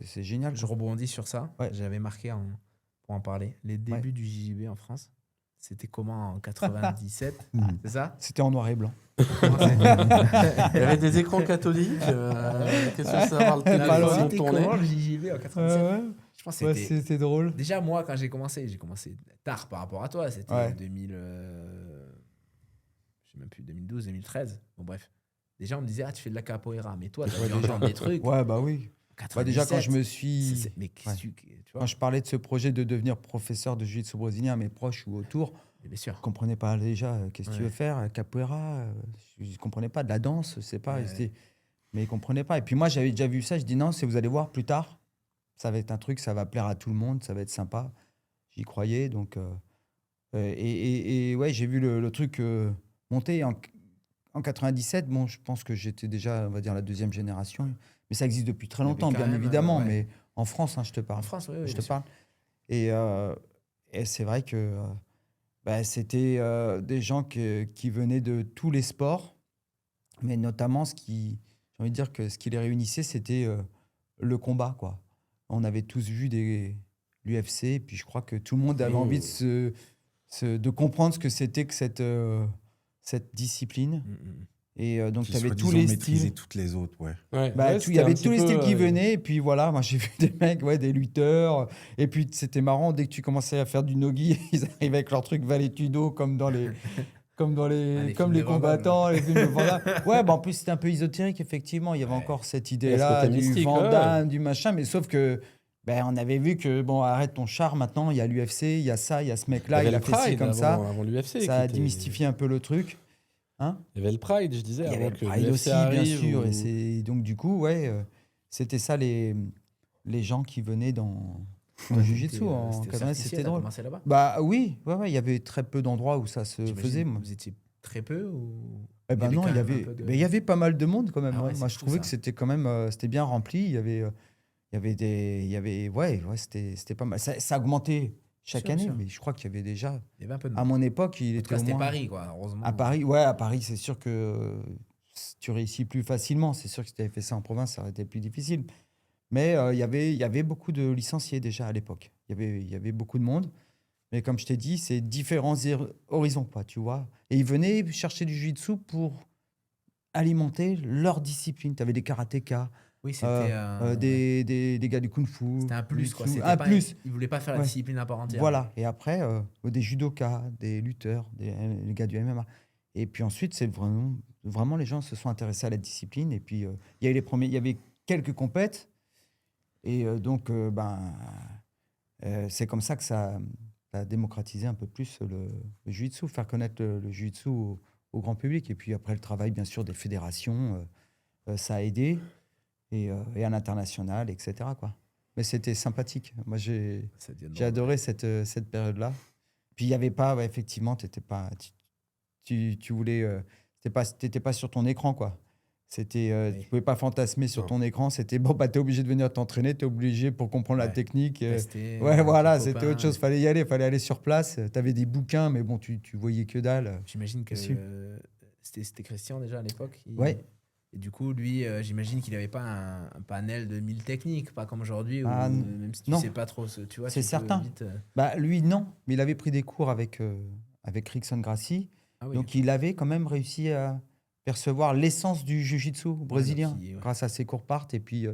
C'est génial. Je rebondis sur ça. J'avais marqué, pour en parler, les débuts du JJB en France. C'était comment en 97? C'est ça? C'était en noir et blanc. Il y avait des écrans catholiques. Qu'est-ce que ça va le téléphone? C'était comment le JJB en 97? Je pense que c'était drôle. Déjà, moi, quand j'ai commencé tard par rapport à toi. C'était 2000... je sais même plus, 2012, 2013. Bon, bref. Déjà, on me disait, tu fais de la capoeira. Mais toi, tu as dû entendre des trucs. Ouais, oui. 97, déjà, quand je me suis... Quand je parlais de ce projet de devenir professeur de jiu-jitsu brésilien à mes proches ou autour, bien sûr. Je ne comprenais pas déjà. Qu'est-ce que tu veux faire? Capoeira? Je ne comprenais pas. De la danse, je ne sais pas. Mais ils ne comprenaient pas. Et puis moi, j'avais déjà vu ça. Je dis non, vous allez voir plus tard. Ça va être un truc, ça va plaire à tout le monde. Ça va être sympa. J'y croyais. Donc, j'ai vu le truc monter en 97, je pense que j'étais déjà, on va dire, la deuxième génération. Mais ça existe depuis très longtemps, bien évidemment. Mais en France, je te parle. En France, oui. Je te parle. Et c'est vrai que C'était des gens qui venaient de tous les sports, mais notamment j'ai envie de dire que ce qui les réunissait, c'était le combat, quoi. On avait tous vu l'UFC, et puis je crois que tout le monde avait envie de comprendre ce que c'était que cette discipline. Et donc, tu avais tous les styles. Toutes les autres, ouais. Il y avait tous les styles qui venaient. Et puis voilà, moi, j'ai vu des mecs, des lutteurs. Et puis, c'était marrant, dès que tu commençais à faire du nogi, ils arrivaient avec leur truc Valetudo, comme les combattants, les films de Van Damme. En plus, c'était un peu ésotérique, effectivement. Il y avait encore cette idée-là du Van Damme, du machin. Mais sauf que on avait vu que, arrête ton char, maintenant, il y a l'UFC, il y a ça, il y a ce mec-là, il a fait ci comme ça. Avant l'UFC, ça a démystifié un peu le truc. Il y avait le Pride, je disais, avant que l'UFC aussi, bien sûr. Et donc, du coup, c'était ça les gens qui venaient dans le Jiu-Jitsu. C'était drôle. Oui, il y avait très peu d'endroits où ça se faisait. Vous étiez très peu ou... Non, il y avait pas mal de monde quand même. Moi, je trouvais que c'était quand même c'était bien rempli. C'était pas mal. Ça augmentait chaque année, mais je crois qu'il y avait déjà. Il y avait un peu de... À mon époque, il était au moins... C'était Paris, quoi, heureusement. À Paris, c'est sûr que tu réussis plus facilement. C'est sûr que si tu avais fait ça en province, ça aurait été plus difficile. Mais il y avait beaucoup de licenciés déjà à l'époque. Il y avait beaucoup de monde. Mais comme je t'ai dit, c'est différents horizons, quoi, tu vois. Et ils venaient chercher du jiu-jitsu pour alimenter leur discipline. Tu avais des karatékas. Oui, c'était des gars du kung-fu. C'était un plus, quoi. Plus. Ils ne voulaient pas faire la discipline à part entière. Voilà. Et après, des judokas, des lutteurs, les gars du MMA. Et puis ensuite, c'est vraiment les gens se sont intéressés à la discipline. Et puis, il y avait quelques compètes. Et donc, c'est comme ça que ça a démocratisé un peu plus le jiu-jitsu, faire connaître le jiu-jitsu au grand public. Et puis après, le travail, bien sûr, des fédérations, ça a aidé. Et à l'international, etc., quoi. Mais c'était sympathique. Moi, j'ai adoré cette période-là. Puis, il n'y avait pas... effectivement, tu voulais... t'étais pas sur ton écran, quoi. Tu ne pouvais pas fantasmer sur ton écran. C'était, t'es obligé de venir t'entraîner, t'es obligé pour comprendre la technique. C'était autre chose. Fallait y aller, fallait aller sur place. Tu avais des bouquins, mais bon, tu voyais que dalle. J'imagine que c'était Christian, déjà, à l'époque. Et du coup, lui, j'imagine qu'il n'avait pas un panel de 1000 techniques, pas comme aujourd'hui, même si tu ne sais pas trop, tu vois. C'est certain. Vite, lui, non. Mais il avait pris des cours avec Rickson Gracie. Donc, il avait quand même réussi à percevoir l'essence du jiu-jitsu brésilien grâce à ses cours part. Et puis,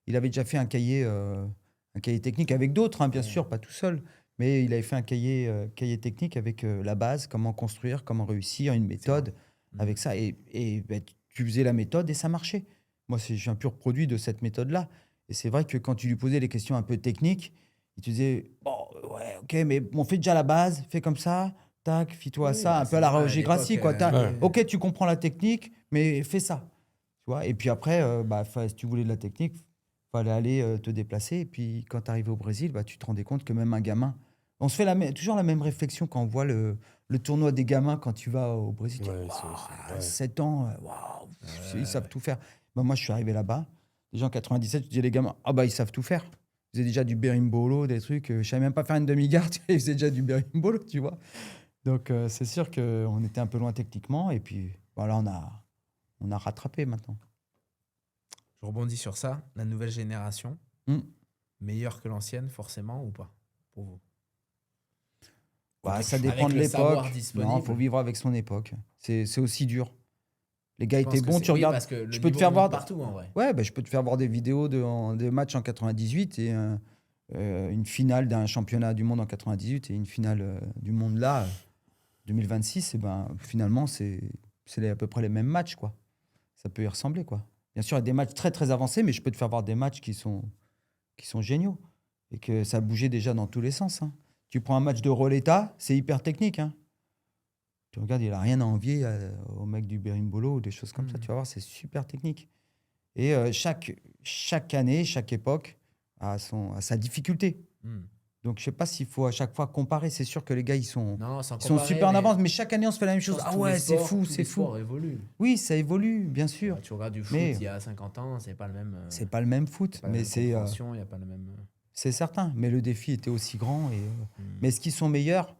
il avait déjà fait un cahier technique avec d'autres, bien sûr, pas tout seul. Mais il avait fait un cahier technique avec la base, comment construire, comment réussir, une méthode avec ça. Et tu faisais la méthode et ça marchait. Moi, je suis un pur produit de cette méthode-là. Et c'est vrai que quand tu lui posais les questions un peu techniques, il te disait ok, mais on fait déjà la base, fais comme ça, tac, fie-toi à ça, un peu à la Roger Gracie, quoi. Ok, tu comprends la technique, mais fais ça. Tu vois. Et puis après, si tu voulais de la technique, il fallait aller te déplacer. Et puis quand tu arrivais au Brésil, tu te rendais compte que même un gamin. On se fait toujours la même réflexion quand on voit le tournoi des gamins quand tu vas au Brésil. 7 ans, ils savent tout faire. Moi, je suis arrivé là-bas. Déjà en 97, je disais les gamins, ils savent tout faire. Ils faisaient déjà du berimbolo, des trucs. Je ne savais même pas faire une demi-garde. Ils faisaient déjà du berimbolo, tu vois. Donc, c'est sûr qu'on était un peu loin techniquement. Et puis, voilà, on a rattrapé maintenant. Je rebondis sur ça. La nouvelle génération, meilleure que l'ancienne, forcément, ou pas, pour vous? Ça dépend de l'époque. Non, il faut vivre avec son époque. C'est aussi dur. Les gars étaient bons, tu regardes. Parce que je peux te faire voir partout, en vrai. Je peux te faire voir des vidéos de matchs en 98 et une finale d'un championnat du monde en 98 et une finale du monde là, 2026. Et finalement, c'est à peu près les mêmes matchs, quoi. Ça peut y ressembler, quoi. Bien sûr, il y a des matchs très très avancés, mais je peux te faire voir des matchs qui sont géniaux et que ça bougeait déjà dans tous les sens. Tu prends un match de Roleta, c'est hyper technique. Tu regardes, il n'a rien à envier au mec du berimbolo ou des choses comme ça. Tu vas voir, c'est super technique. Et chaque année, chaque époque a sa difficulté. Donc, je ne sais pas s'il faut à chaque fois comparer. C'est sûr que les gars, ils sont super en avance. Mais chaque année, on se fait la même chose. C'est fou, c'est fou. Ça évolue. Oui, ça évolue, bien sûr. Tu regardes du foot il y a 50 ans, ce n'est pas le même. C'est pas le même foot. Il n'y a pas le même. C'est certain, mais le défi était aussi grand. Mais est-ce qu'ils sont meilleurs?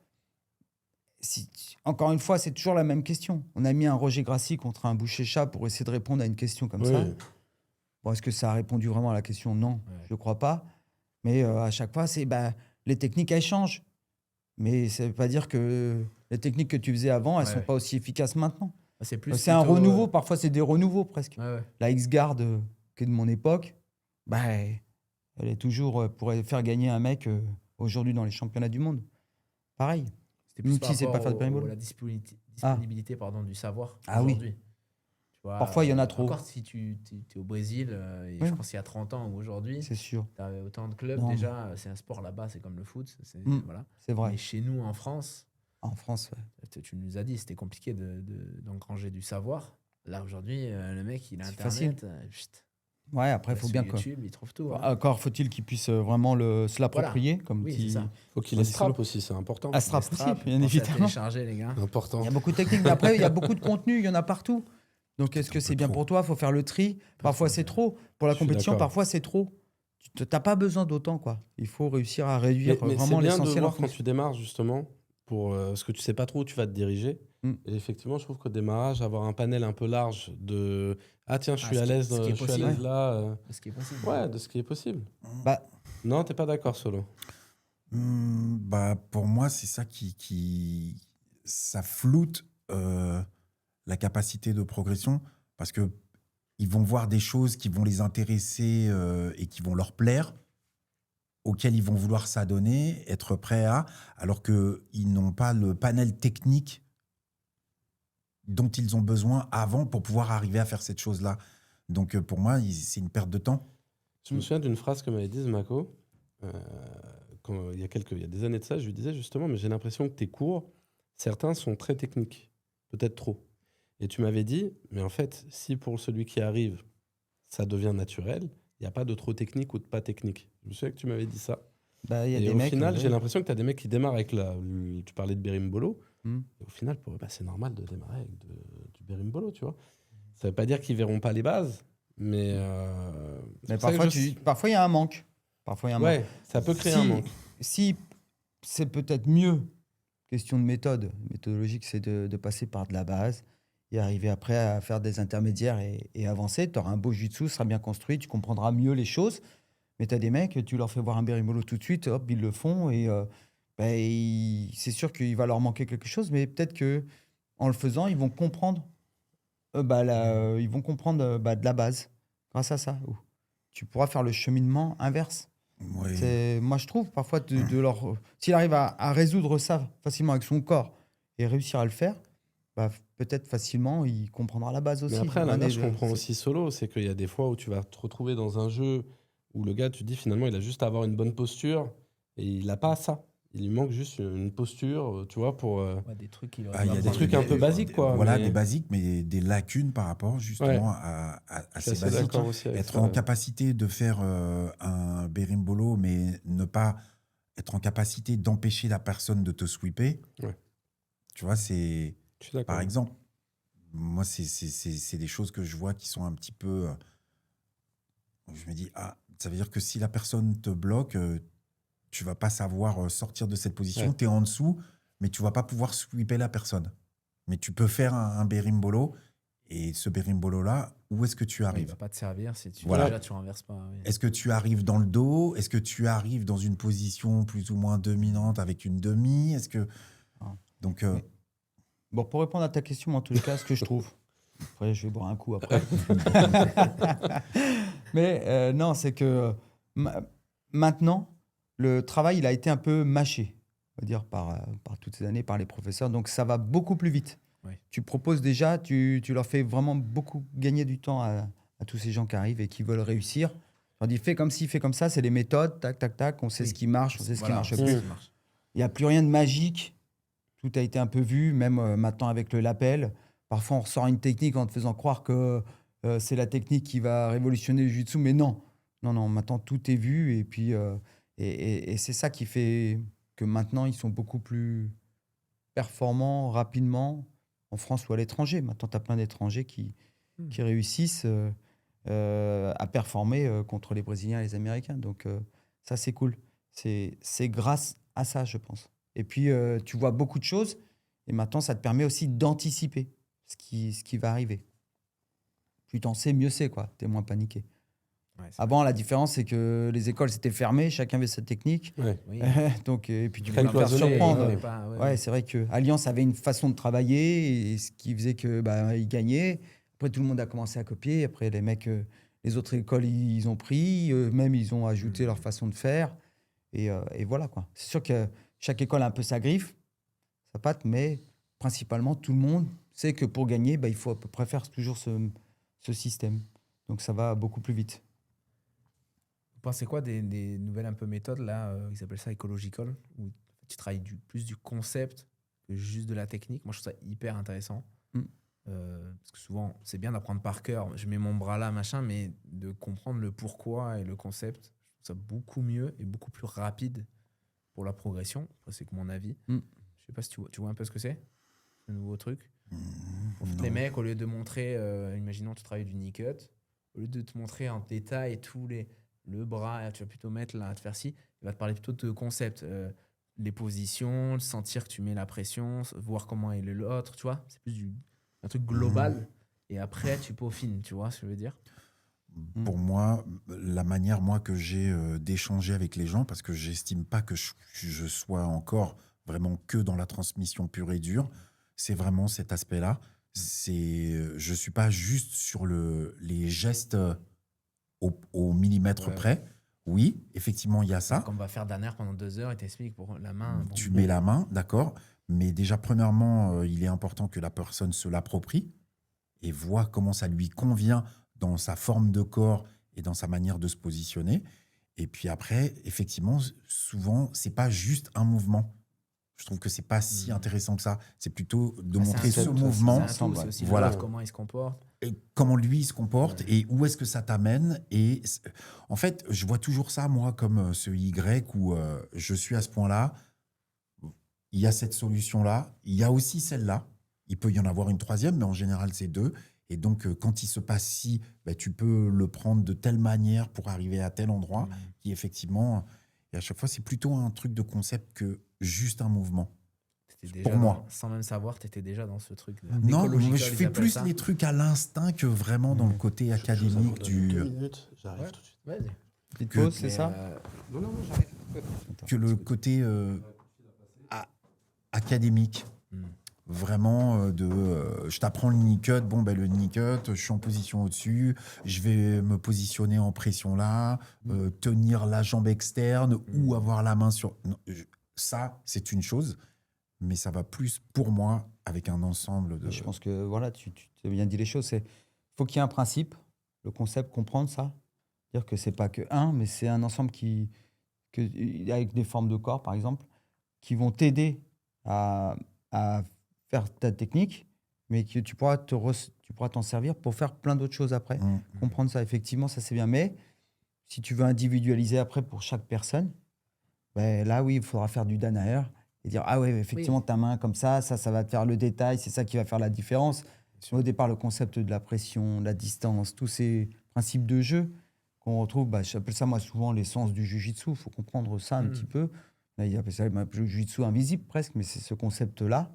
encore une fois, c'est toujours la même question. On a mis un Roger Grassi contre un Boucher-Chat pour essayer de répondre à une question comme ça. Bon, est-ce que ça a répondu vraiment à la question ? Non, je ne crois pas. Mais à chaque fois, les techniques, elles changent. Mais ça ne veut pas dire que les techniques que tu faisais avant, elles ne sont pas aussi efficaces maintenant. C'est un renouveau. Parfois, c'est des renouveaux presque. La X-Guard qui est de mon époque, elle est toujours pourrait faire gagner un mec aujourd'hui dans les championnats du monde. Pareil. C'était plus par rapport à la disponibilité du savoir aujourd'hui. Vois, parfois, il y en a trop. Encore si tu es au Brésil, je pense qu'il y a 30 ans ou aujourd'hui, c'est sûr. Tu avais autant de clubs. Déjà, c'est un sport là-bas, c'est comme le foot. Voilà. C'est vrai. Mais chez nous, en France, tu nous as dit c'était compliqué d'engranger du savoir. Là, aujourd'hui, le mec, il a Internet. Ouais, après, il faut bien YouTube, il trouve tout. Encore faut-il qu'il puisse vraiment se l'approprier. C'est ça. Faut qu'il ait strap aussi, c'est important. Strap aussi, bien évidemment. Les gars. Important. Il y a beaucoup de techniques, mais après, il y a beaucoup de contenu, il y en a partout. Donc, est-ce que c'est bien pour toi ? Il faut faire le tri. Parfois, c'est trop. Pour la compétition, parfois, c'est trop. Tu n'as pas besoin d'autant, quoi. Il faut réussir à réduire vraiment l'essentiel. C'est bien de voir quand tu démarres, justement, parce que tu ne sais pas trop où tu vas te diriger. Et effectivement, je trouve qu'au démarrage, avoir un panel un peu large de « Ah tiens, je suis à l'aise là. » De ce qui est possible. Ouais, de ce qui est possible. Non, tu n'es pas d'accord, Solo ? Pour moi, c'est ça ça floute la capacité de progression, parce qu'ils vont voir des choses qui vont les intéresser et qui vont leur plaire, auxquelles ils vont vouloir s'adonner, être prêts alors qu'ils n'ont pas le panel technique dont ils ont besoin avant pour pouvoir arriver à faire cette chose-là. Donc pour moi, c'est une perte de temps. Je me souviens d'une phrase que m'avait dit Mako, il y a des années de ça, je lui disais justement, mais j'ai l'impression que tes cours, certains sont très techniques, peut-être trop. Et tu m'avais dit, mais en fait, si pour celui qui arrive, ça devient naturel, il n'y a pas de trop technique ou de pas technique. Je me souviens que tu m'avais dit ça. Et au final, j'ai l'impression que tu as des mecs qui démarrent avec tu parlais de Berimbolo. Et au final, pour eux, c'est normal de démarrer avec du Berimbolo, tu vois. Ça ne veut pas dire qu'ils ne verront pas les bases, mais parfois, il y a un manque. Ça peut créer un manque. Si c'est peut-être mieux, question de méthodologique, c'est de passer par de la base et arriver après à faire des intermédiaires et avancer. Tu auras un beau jiu-jitsu, sera bien construit, tu comprendras mieux les choses. Mais tu as des mecs, tu leur fais voir un Berimbolo tout de suite, hop, ils le font et c'est sûr qu'il va leur manquer quelque chose, mais peut-être qu'en le faisant, ils vont comprendre, de la base grâce à ça. Tu pourras faire le cheminement inverse. Oui. Moi, je trouve parfois s'il arrive à résoudre ça facilement avec son corps et réussir à le faire, peut-être facilement, il comprendra la base aussi. Mais après, à l'inverse, je comprends aussi Solo, c'est qu'il y a des fois où tu vas te retrouver dans un jeu où le gars, tu te dis finalement, il a juste à avoir une bonne posture et il n'a pas ça. Il lui manque juste une posture, tu vois, pour... des trucs, il y a des trucs un peu basiques, quoi. Voilà, des basiques, mais des lacunes par rapport justement à ces basiques. Être en capacité de faire un Berimbolo, mais ne pas être en capacité d'empêcher la personne de te sweeper. Ouais. Tu vois, c'est... Par exemple, moi, c'est des choses que je vois qui sont un petit peu... je me dis, ça veut dire que si la personne te bloque... tu vas pas savoir sortir de cette position, tu es en dessous, mais tu vas pas pouvoir sweeper la personne. Mais tu peux faire un Berimbolo, et ce Berimbolo-là, où est-ce que tu arrives ? Il va pas te servir si tu déjà tu renverses pas. Oui. Est-ce que tu arrives dans le dos ? Est-ce que tu arrives dans une position plus ou moins dominante avec une demi ? Est-ce que... Donc, Bon, pour répondre à ta question, en tous les cas, ce que je trouve... Après, je vais boire un coup après. Mais non, c'est que maintenant, le travail, il a été un peu mâché, on va dire, par toutes ces années, par les professeurs. Donc, ça va beaucoup plus vite. Oui. Tu proposes déjà, tu leur fais vraiment beaucoup gagner du temps à tous ces gens qui arrivent et qui veulent réussir. On dit, fais comme ci, fais comme ça, c'est les méthodes, tac, tac, tac, on sait ce qui marche, on sait ce qui marche plus. Il n'y a plus rien de magique. Tout a été un peu vu, même maintenant avec le lapel. Parfois, on ressort une technique en te faisant croire que c'est la technique qui va révolutionner le jiu-jitsu, mais non. Non, maintenant, tout est vu et puis... Et c'est ça qui fait que maintenant, ils sont beaucoup plus performants rapidement en France ou à l'étranger. Maintenant, tu as plein d'étrangers qui réussissent à performer contre les Brésiliens et les Américains. Donc, ça, c'est cool. C'est grâce à ça, je pense. Et puis, tu vois beaucoup de choses, Et maintenant, ça te permet aussi d'anticiper ce qui va arriver. Plus t'en sais, mieux c'est, quoi. T'es moins paniqué. Ouais, avant, la différence, c'est que les écoles s'étaient fermées, chacun avait sa technique. Ouais. Oui. Donc, et puis tu pouvais te faire surprendre. Ouais, c'est vrai que Alliance avait une façon de travailler, et ce qui faisait que ils gagnaient. Après, tout le monde a commencé à copier. Après, les mecs, les autres écoles, ils ont pris. Eux-mêmes, ils ont ajouté leur façon de faire. Et voilà, quoi. C'est sûr que chaque école a un peu sa griffe, sa patte, mais principalement, tout le monde sait que pour gagner, il faut à peu près faire toujours ce système. Donc, ça va beaucoup plus vite. Vous pensez quoi des nouvelles un peu méthodes, là, ils appellent ça ecological, où tu travailles plus du concept que juste de la technique? Moi, je trouve ça hyper intéressant. Parce que souvent, c'est bien d'apprendre par cœur. Je mets mon bras là, machin, mais de comprendre le pourquoi et le concept, je trouve ça beaucoup mieux et beaucoup plus rapide pour la progression. C'est que mon avis. Je sais pas si tu vois un peu ce que c'est, ce nouveau truc. Pour tous les mecs, au lieu de montrer, imaginons tu travailles du knee cut, au lieu de te montrer en détail le bras, tu vas plutôt mettre là, te faire ci, il va te parler plutôt de concept, les positions, sentir que tu mets la pression, voir comment est l'autre, tu vois. C'est plus un truc global. Et après, tu peaufines, tu vois ce que je veux dire? Pour moi, la manière que j'ai d'échanger avec les gens, parce que j'estime pas que je sois encore vraiment que dans la transmission pure et dure, c'est vraiment cet aspect-là. Je suis pas juste sur les gestes au millimètre près. Oui, effectivement, il y a ça. Comme on va faire Danner pendant 2 heures et t'expliques pour la main. Tu mets la main, d'accord. Mais déjà, premièrement, il est important que la personne se l'approprie et voit comment ça lui convient dans sa forme de corps et dans sa manière de se positionner. Et puis après, effectivement, souvent, c'est pas juste un mouvement. Je trouve que c'est pas si intéressant que ça. C'est plutôt de montrer ce mouvement. C'est aussi voilà. Comment il se comporte. Et comment lui il se comporte et où est-ce que ça t'amène. Et en fait, je vois toujours ça, moi, comme ce Y où je suis à ce point-là. Il y a cette solution-là. Il y a aussi celle-là. Il peut y en avoir une troisième, mais en général, c'est 2. Et donc, quand il se passe ci, tu peux le prendre de telle manière pour arriver à tel endroit qui, effectivement... Et à chaque fois, c'est plutôt un truc de concept que juste un mouvement. Pour moi. Sans même savoir, tu étais déjà dans ce truc. Non, je fais plus les trucs à l'instinct que vraiment dans le côté académique du... 2 minutes, j'arrive tout de suite. Vas-y. Petite pause, c'est ça Non, j'arrive. Que le côté académique. Vraiment je t'apprends le knee cut, le knee cut, je suis en position au-dessus, je vais me positionner en pression là, tenir la jambe externe ou avoir la main sur... Non, ça, c'est une chose, mais ça va plus pour moi avec un ensemble de... Je pense que voilà, tu as bien dit les choses. Il faut qu'il y ait un principe, le concept, comprendre ça. Dire que c'est pas que un, mais c'est un ensemble avec des formes de corps, par exemple, qui vont t'aider à faire ta technique, mais que tu pourras t'en servir pour faire plein d'autres choses après. Comprendre ça, effectivement, ça c'est bien. Mais si tu veux individualiser après pour chaque personne, là, oui, il faudra faire du Danaher et dire, ah ouais, effectivement, ta main comme ça va te faire le détail, c'est ça qui va faire la différence. Au départ, le concept de la pression, de la distance, tous ces principes de jeu qu'on retrouve, j'appelle ça moi souvent l'essence du jiu-jitsu. Il faut comprendre ça un petit peu. Là, il appelle ça le jiu-jitsu invisible presque, mais c'est ce concept-là.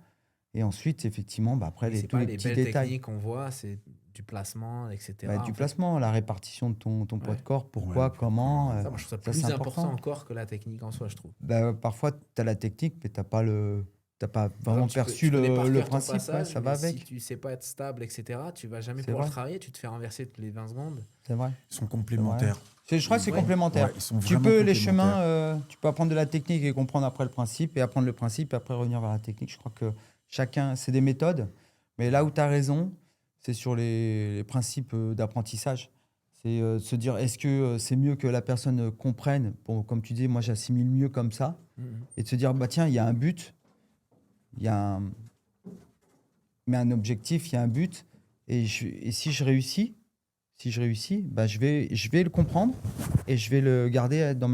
Et ensuite, effectivement, après, tous les petits détails. Les techniques qu'on voit, c'est du placement, etc. Du placement, la répartition de ton poids de corps, pourquoi, comment. Ça, moi, je trouve ça plus important encore que la technique en soi, je trouve. Parfois, tu as la technique, mais tu n'as pas vraiment perçu le principe. Passage, ça va avec. Si tu ne sais pas être stable, etc., tu ne vas jamais pouvoir le travailler. Tu te fais renverser toutes les 20 secondes. C'est vrai. Ils sont complémentaires. Je crois que c'est complémentaire. Tu peux les chemins, tu peux apprendre de la technique et comprendre après le principe, et apprendre le principe et après revenir vers la technique. Je crois que chacun, c'est des méthodes, mais là où tu as raison, c'est sur les principes d'apprentissage. C'est se dire, est-ce que c'est mieux que la personne comprenne, comme tu dis, moi j'assimile mieux comme ça, et de se dire, tiens, il y a un but, il y a un objectif, il y a un but, et si je réussis, je vais le comprendre et je vais le garder dans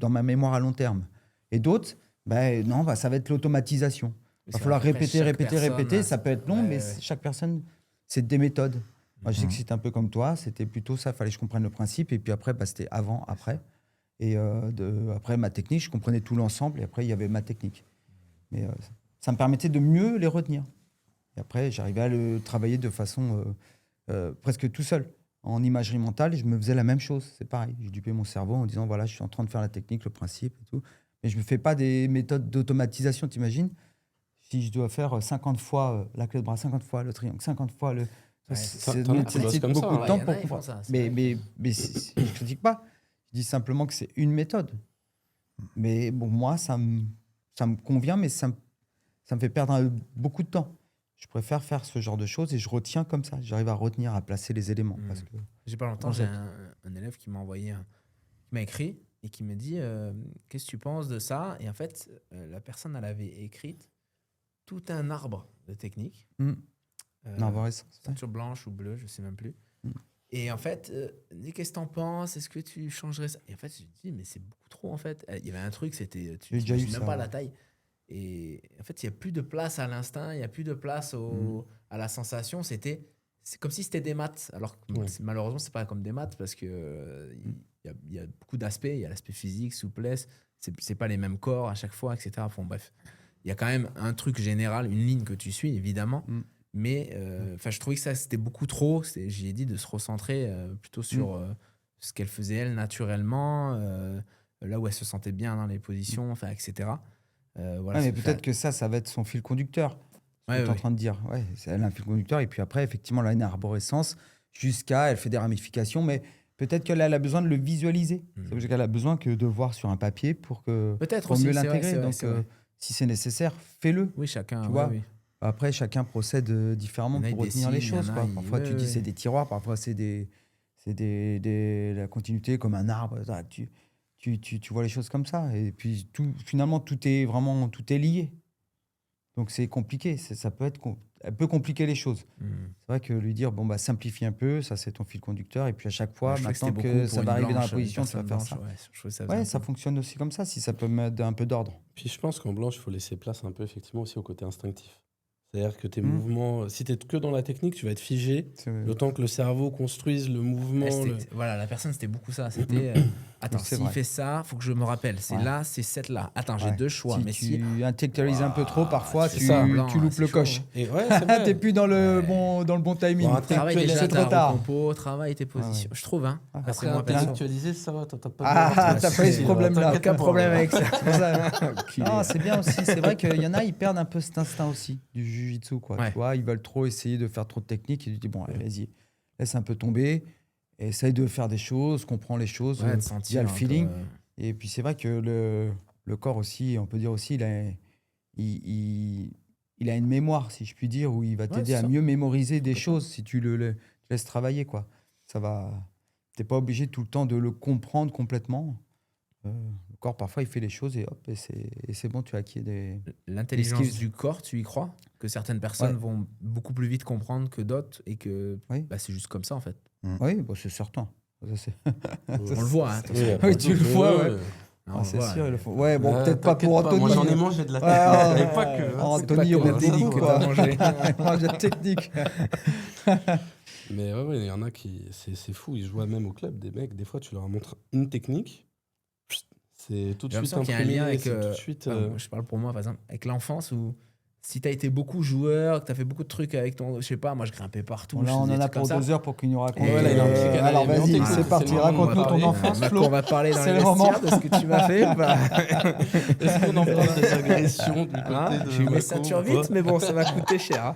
ma mémoire à long terme. Et d'autres, ça va être l'automatisation. Il va falloir répéter. Ça peut être long, mais chaque personne, c'est des méthodes. Moi, je sais que c'était un peu comme toi. C'était plutôt ça. Il fallait que je comprenne le principe. Et puis après, c'était avant, après. Et après ma technique, je comprenais tout l'ensemble. Et après, il y avait ma technique. Mais ça me permettait de mieux les retenir. Et après, j'arrivais à le travailler de façon presque tout seul. En imagerie mentale, je me faisais la même chose. C'est pareil. Je dupais mon cerveau en disant, voilà, je suis en train de faire la technique, le principe et tout. Mais je ne me fais pas des méthodes d'automatisation, t'imagines ? Si je dois faire 50 fois la clé de bras, 50 fois le triangle, 50 fois le... c'est beaucoup de temps pour comprendre. Mais je ne critique pas. Je dis simplement que c'est une méthode. Mais bon, moi, ça me convient, mais ça me fait perdre beaucoup de temps. Je préfère faire ce genre de choses et je retiens comme ça. J'arrive à retenir, à placer les éléments. Parce que, j'ai pas longtemps, j'ai un élève qui m'a écrit et qui me dit qu'est-ce que tu penses de ça ? Et en fait, la personne, elle avait écrit tout un arbre de techniques. Ceinture blanche ou bleue, je sais même plus. Et en fait, qu'est-ce que t'en penses ? Est-ce que tu changerais ça ? Et en fait, je me dis, mais c'est beaucoup trop en fait. Il y avait un truc, c'était, tu n'imagines même pas la taille. Et en fait, il n'y a plus de place à l'instinct, il n'y a plus de place à la sensation. C'est comme si c'était des maths. Alors que malheureusement, ce n'est pas comme des maths parce qu'il y a beaucoup d'aspects. Il y a l'aspect physique, souplesse. Ce n'est pas les mêmes corps à chaque fois, etc. Bon, bref, il y a quand même un truc général, une ligne que tu suis, évidemment. Mais je trouvais que ça, c'était beaucoup trop. J'ai dit de se recentrer plutôt sur ce qu'elle faisait, elle, naturellement, là où elle se sentait bien dans les positions, etc. Voilà, mais peut-être que ça va être son fil conducteur. Tu es en train de dire. Ouais, elle a un fil conducteur. Et puis après, effectivement, elle a une arborescence elle fait des ramifications. Mais peut-être qu'elle a besoin de le visualiser. Ça veut dire qu'elle a besoin que de voir sur un papier pour mieux l'intégrer. Donc, si c'est nécessaire, fais-le. Oui, chacun. Tu vois. Après, chacun procède différemment pour retenir les choses. Parfois, tu dis c'est des tiroirs. Parfois, c'est la continuité comme un arbre. Tu vois les choses comme ça. Et puis, finalement, tout est lié. Donc, c'est compliqué. Elle peut compliquer les choses. C'est vrai que lui dire, simplifie un peu, ça, c'est ton fil conducteur. Et puis, à chaque fois, maintenant que ça va arriver dans la position, tu vas faire ça. Ça fonctionne aussi comme ça, si ça peut mettre un peu d'ordre. Puis, je pense qu'en blanche, il faut laisser place un peu, effectivement, aussi au côté instinctif. C'est-à-dire que tes mouvements, si tu es que dans la technique, tu vas être figé. Le temps que le cerveau construise le mouvement. Voilà, la personne, c'était beaucoup ça. C'était attends, s'il fait ça, il faut que je me rappelle. C'est là, c'est cette là. Attends, j'ai deux choix. Si mais tu intellectualises un peu trop, parfois, tu loupes le coche. Tu n'es plus dans le bon timing. C'est trop tard. Travaille tes positions. Je trouve. Après, intellectualiser, ça va. Tu n'as pas eu ce problème-là. Aucun problème avec ça. C'est bien aussi. C'est vrai qu'il y en a, ils perdent un peu cet instinct aussi du jiu-jitsu. Tu vois, ils veulent trop essayer de faire trop de techniques. Ils disent, bon, allez, vas-y, laisse un peu tomber. Essaye de faire des choses, comprends les choses, il y a le feeling. Et puis c'est vrai que le corps aussi, on peut dire aussi, il a une mémoire, si je puis dire, où il va t'aider à mieux mémoriser des choses si tu le laisses travailler. Tu n'es pas obligé tout le temps de le comprendre complètement. Le corps, parfois, il fait les choses et hop, et c'est bon, tu as acquis des... L'intelligence du corps, tu y crois ? Que certaines personnes vont beaucoup plus vite comprendre que d'autres et que c'est juste comme ça, en fait. Oui, c'est certain. On le voit. Oui, tu le vois. C'est sûr, il le faut. Ouais, bon, peut-être pas pour Anthony. Moi, j'en ai mangé de la technique. Pas que. Anthony, il délique que t'as mangé. Mange de technique. Mais il y en a qui... C'est fou. Ils jouent même au club. Des mecs, des fois, tu leur montres une technique. C'est tout de suite imprimé. Il y a un lien avec... je parle pour moi, par exemple, avec l'enfance où... Si tu as été beaucoup joueur, que tu as fait beaucoup de trucs avec ton... Je sais pas, moi je grimpais partout. Là, on en a pour 2 heures pour qu'il nous raconte. Alors vas-y, c'est parti, raconte-nous ton enfance, Flo. On va parler dans les vestiaires de ce que tu m'as fait. Est-ce qu'on en parle des agressions du côté de... J'ai eu mes ceintures vite, mais bon, ça va coûter cher.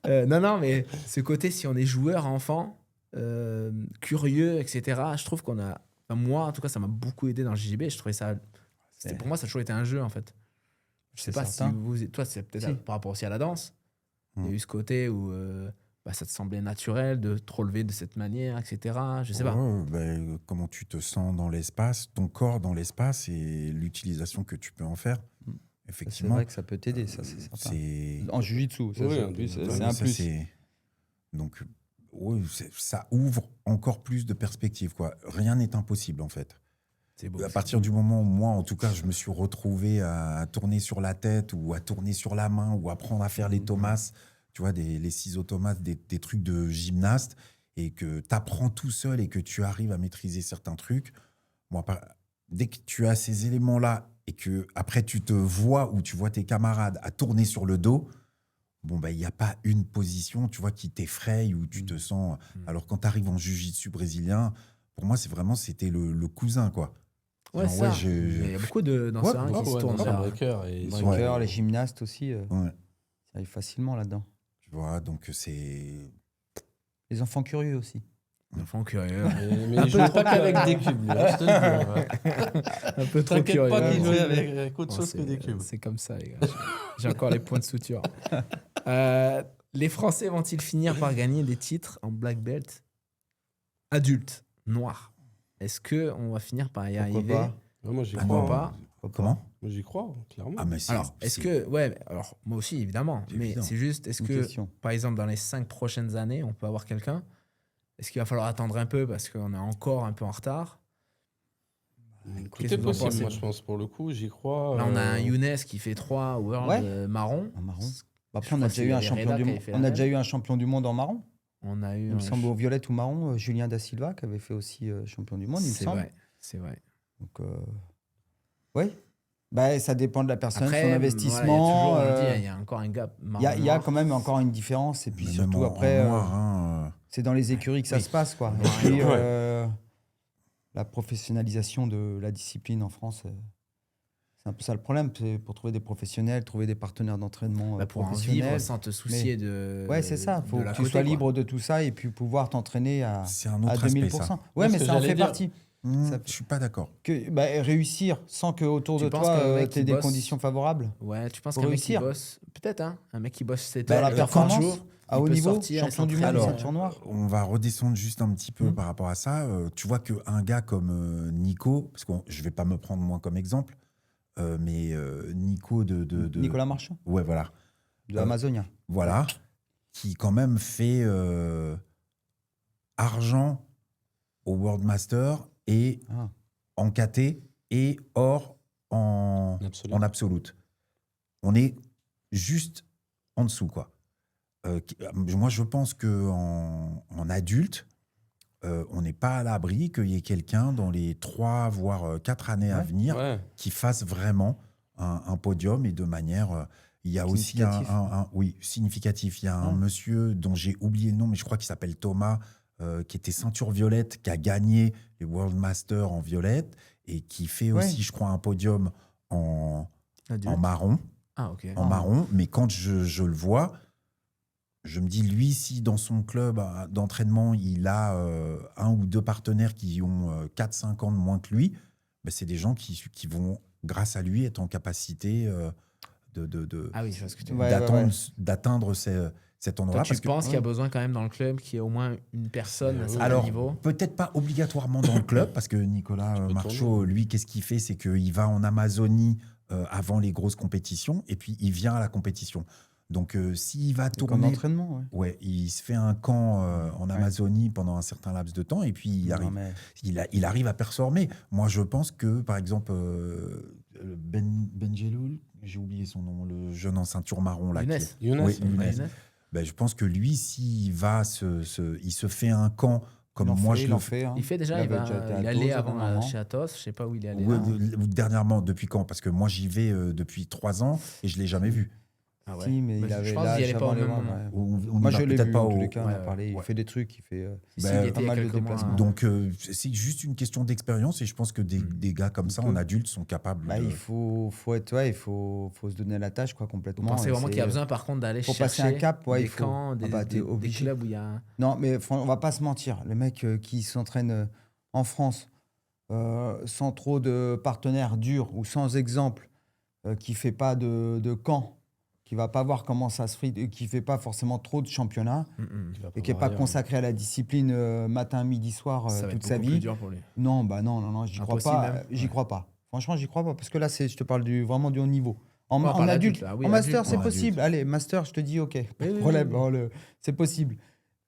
Non, mais ce côté, si on est joueur, enfant, curieux, etc., je trouve qu'on a... Enfin, moi, en tout cas, ça m'a beaucoup aidé dans le JJB. Je trouvais ça... Pour moi, ça a toujours été un jeu, en fait. Je sais pas si toi, c'est peut-être par rapport aussi à la danse. Il y a eu ce côté où ça te semblait naturel de te relever de cette manière, etc. Je sais pas. Comment tu te sens dans l'espace, ton corps dans l'espace et l'utilisation que tu peux en faire. Effectivement. C'est vrai que ça peut t'aider, ça, c'est certain. En jiu-jitsu, c'est un plus. Donc, ça ouvre encore plus de perspectives, quoi. Rien n'est impossible, en fait. Beau, à partir du moment où moi, en tout cas, je me suis retrouvé à tourner sur la tête ou à tourner sur la main ou apprendre à faire les Thomas, tu vois, les ciseaux Thomas, des trucs de gymnaste, et que tu apprends tout seul et que tu arrives à maîtriser certains trucs. Moi, dès que tu as ces éléments-là et que après tu te vois ou tu vois tes camarades à tourner sur le dos, bon, il n'y a pas une position, tu vois, qui t'effraie ou tu te sens... Alors, quand tu arrives en jiu-jitsu brésilien, pour moi, c'était le cousin, quoi. Ouais, genre, ça. Il y a beaucoup de danseurs qui se tournent vers... Les gymnastes aussi, ça arrive facilement là-dedans. Tu vois, donc c'est... Les enfants curieux aussi. Les enfants curieux. Mais il joue pas qu'avec des cubes, lui, je te le dis. Un peu trop curieux. T'inquiète pas qu'il joue avec autre chose que des cubes. C'est comme ça, les gars. J'ai encore les points de suture. Les Français vont-ils finir par gagner des titres en black belt adulte, noir? Est-ce qu'on va finir par y arriver? Moi, j'y crois pas. Comment? Moi, j'y crois, clairement. Alors, est-ce que... Ouais, alors, moi aussi, évidemment. Mais c'est juste, est-ce que, par exemple, dans les 5 prochaines années, on peut avoir quelqu'un? Est-ce qu'il va falloir attendre un peu parce qu'on est encore un peu en retard? Tout est possible, moi, je pense, pour le coup, j'y crois. Là, on a un Younes qui fait 3 World marron. En marron. Après, on a déjà eu un champion du monde. On a déjà eu un champion du monde en marron. On a eu, il me semble, au violette ou marron, Julien Da Silva, qui avait fait aussi champion du monde, il me semble. C'est vrai. Donc, oui. Ça dépend de la personne, son investissement. Il y a encore un gap. Il y a quand même encore une différence. Et puis surtout, après, c'est dans les écuries que ça se passe, quoi. Et puis, la professionnalisation de la discipline en France, c'est un peu ça le problème. C'est pour trouver des professionnels, trouver des partenaires d'entraînement professionnels. Vivre sans te soucier de... Ouais, c'est ça. Il faut que tu sois libre de tout ça et puis pouvoir t'entraîner à 2000%. Ouais, mais ça en fait partie. Je suis pas d'accord. Réussir sans que autour de toi tu aies des conditions favorables. Ouais, tu penses qu'un mec qui bosse, peut-être, un mec qui bosse 7 heures, la performance à haut niveau, champion du monde, ceinture noire. On va redescendre juste un petit peu par rapport à ça. Tu vois qu'un gars comme Nico, parce que je vais pas me prendre moi comme exemple, mais Nico de Nicolas Marchand. Ouais, voilà. De Amazonia. Voilà. Qui quand même fait argent au World Master et en KT et or en absolute. On est juste en dessous, quoi. Moi, je pense qu'en adulte, on n'est pas à l'abri qu'il y ait quelqu'un dans les 3 voire 4 années à venir qui fasse vraiment un podium et de manière... Il y a aussi significatif. Il y a un monsieur dont j'ai oublié le nom, mais je crois qu'il s'appelle Thomas, qui était ceinture violette, qui a gagné les World Masters en violette et qui fait aussi, je crois, un podium en marron. En marron. Mais quand je le vois, je me dis, lui, si dans son club d'entraînement, il a 1 ou 2 partenaires qui ont 4-5 ans de moins que lui, c'est des gens qui vont, grâce à lui, être en capacité d'atteindre cet endroit-là. Tu penses qu'il y a besoin quand même dans le club qu'il y ait au moins une personne à un certain niveau? Peut-être pas obligatoirement dans le club, parce que Nicolas Marchand, lui, qu'est-ce qu'il fait? C'est qu'il va en Amazonie avant les grosses compétitions, et puis il vient à la compétition. Donc, s'il va tourner... Comme entraînement, il se fait un camp en Amazonie pendant un certain laps de temps, et puis il arrive à performer. Moi, je pense que, par exemple, Benjeloul, j'ai oublié son nom, le jeune en ceinture marron, là. Younes. Je pense que lui, s'il va il se fait un camp comme moi je le fais. Il fait déjà, il allait avant chez Athos, je sais pas où il est allé. Dernièrement, depuis quand? Parce que moi j'y vais depuis 3 ans et je l'ai jamais vu. Si, mais il avait l'âge avant les moments. Moi, je l'ai vu, en tous les cas, on a parlé. Il fait des trucs, il fait pas mal de déplacements. Donc, c'est juste une question d'expérience et je pense que des gars comme ça, en adulte, sont capables Il faut se donner la tâche, quoi, complètement. Vous pensez vraiment qu'il y a besoin, par contre, d'aller chercher passer un cap, des camps, des clubs où il y a... Non, mais on va pas se mentir. Le mec qui s'entraîne en France, sans trop de partenaires durs ou sans exemple, qui fait pas de camp, qui va pas voir comment ça se fait, qui fait pas forcément trop de championnats et qui est pas consacré à la discipline matin, midi, soir toute sa vie. Dur pour lui. Non, j'y crois pas. J'y crois pas. Franchement, j'y crois pas parce que là, je te parle vraiment du haut niveau. En adulte, en master, c'est possible. Allez, master, je te dis OK, pas de problème, c'est possible.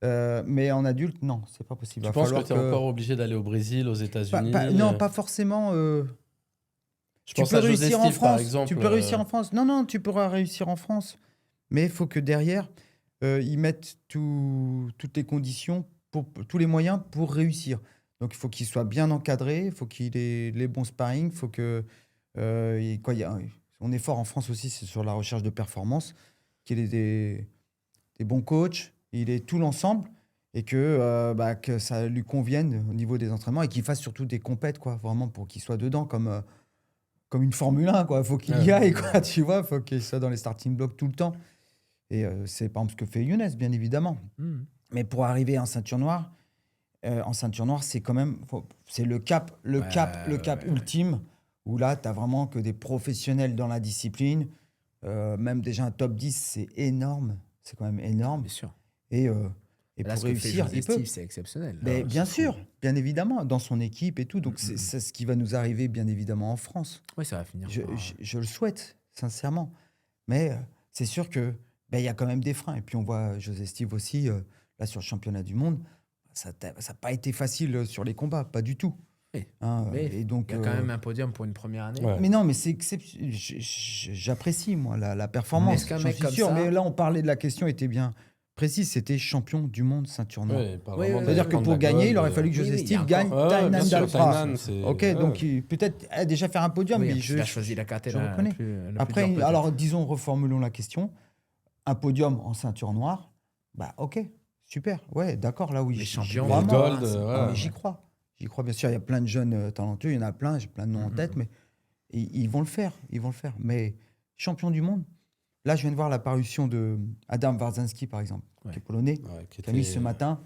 Mais en adulte, non, c'est pas possible. Tu penses que tu es encore obligé d'aller au Brésil, aux États-Unis? Non, pas forcément. Tu peux réussir en France, par exemple. Tu peux réussir en France. Non, tu pourras réussir en France. Mais il faut que derrière, ils mettent toutes les conditions, tous les moyens pour réussir. Donc, il faut qu'il soit bien encadré, il faut qu'il ait les bons sparring, il faut que... on est fort en France aussi, c'est sur la recherche de performance, qu'il ait des bons coachs, il ait tout l'ensemble et que ça lui convienne au niveau des entraînements et qu'il fasse surtout des compètes, quoi, vraiment pour qu'il soit dedans comme une Formule 1, quoi. Faut qu'il y aille, quoi, tu vois, faut qu'il soit dans les starting blocks tout le temps. Et c'est par exemple ce que fait Younes, bien évidemment. Mais pour arriver en ceinture noire, c'est quand même c'est le cap ultime où là, tu n'as vraiment que des professionnels dans la discipline. Même déjà un top 10, c'est énorme. C'est quand même énorme. Bien sûr. Et là, pour réussir, il peut. C'est exceptionnel. Mais bien sûr, bien évidemment, dans son équipe et tout. Donc, c'est ce qui va nous arriver, bien évidemment, en France. Oui, ça va finir. Je le souhaite, sincèrement. Mais c'est sûr que y a quand même des freins. Et puis, on voit José Steve aussi, là, sur le championnat du monde. Ça n'a pas été facile sur les combats, pas du tout. Oui. Mais et donc, il y a quand même un podium pour une première année. Ouais. Mais non, mais c'est exceptionnel. J'apprécie, moi, la performance. J'en suis sûr. Ça... Mais là, on parlait de la question, était bien précise. C'était champion du monde ceinture noire. C'est-à-dire que pour gagner, il aurait fallu que José Steve gagne Tainan Daltra. Ok, donc peut-être déjà faire un podium. Mais il a choisi la KT. Je reconnais. Après, alors disons, reformulons la question. Un podium en ceinture noire, ok, super. Ouais, d'accord, là oui. Les champions, j'y crois. J'y crois, bien sûr. Il y a plein de jeunes talentueux, il y en a plein, j'ai plein de noms en tête, mais ils vont le faire. Mais champion du monde, là, je viens de voir la parution de Adam Warszawski, par exemple, qui est polonais, qui a mis ce matin,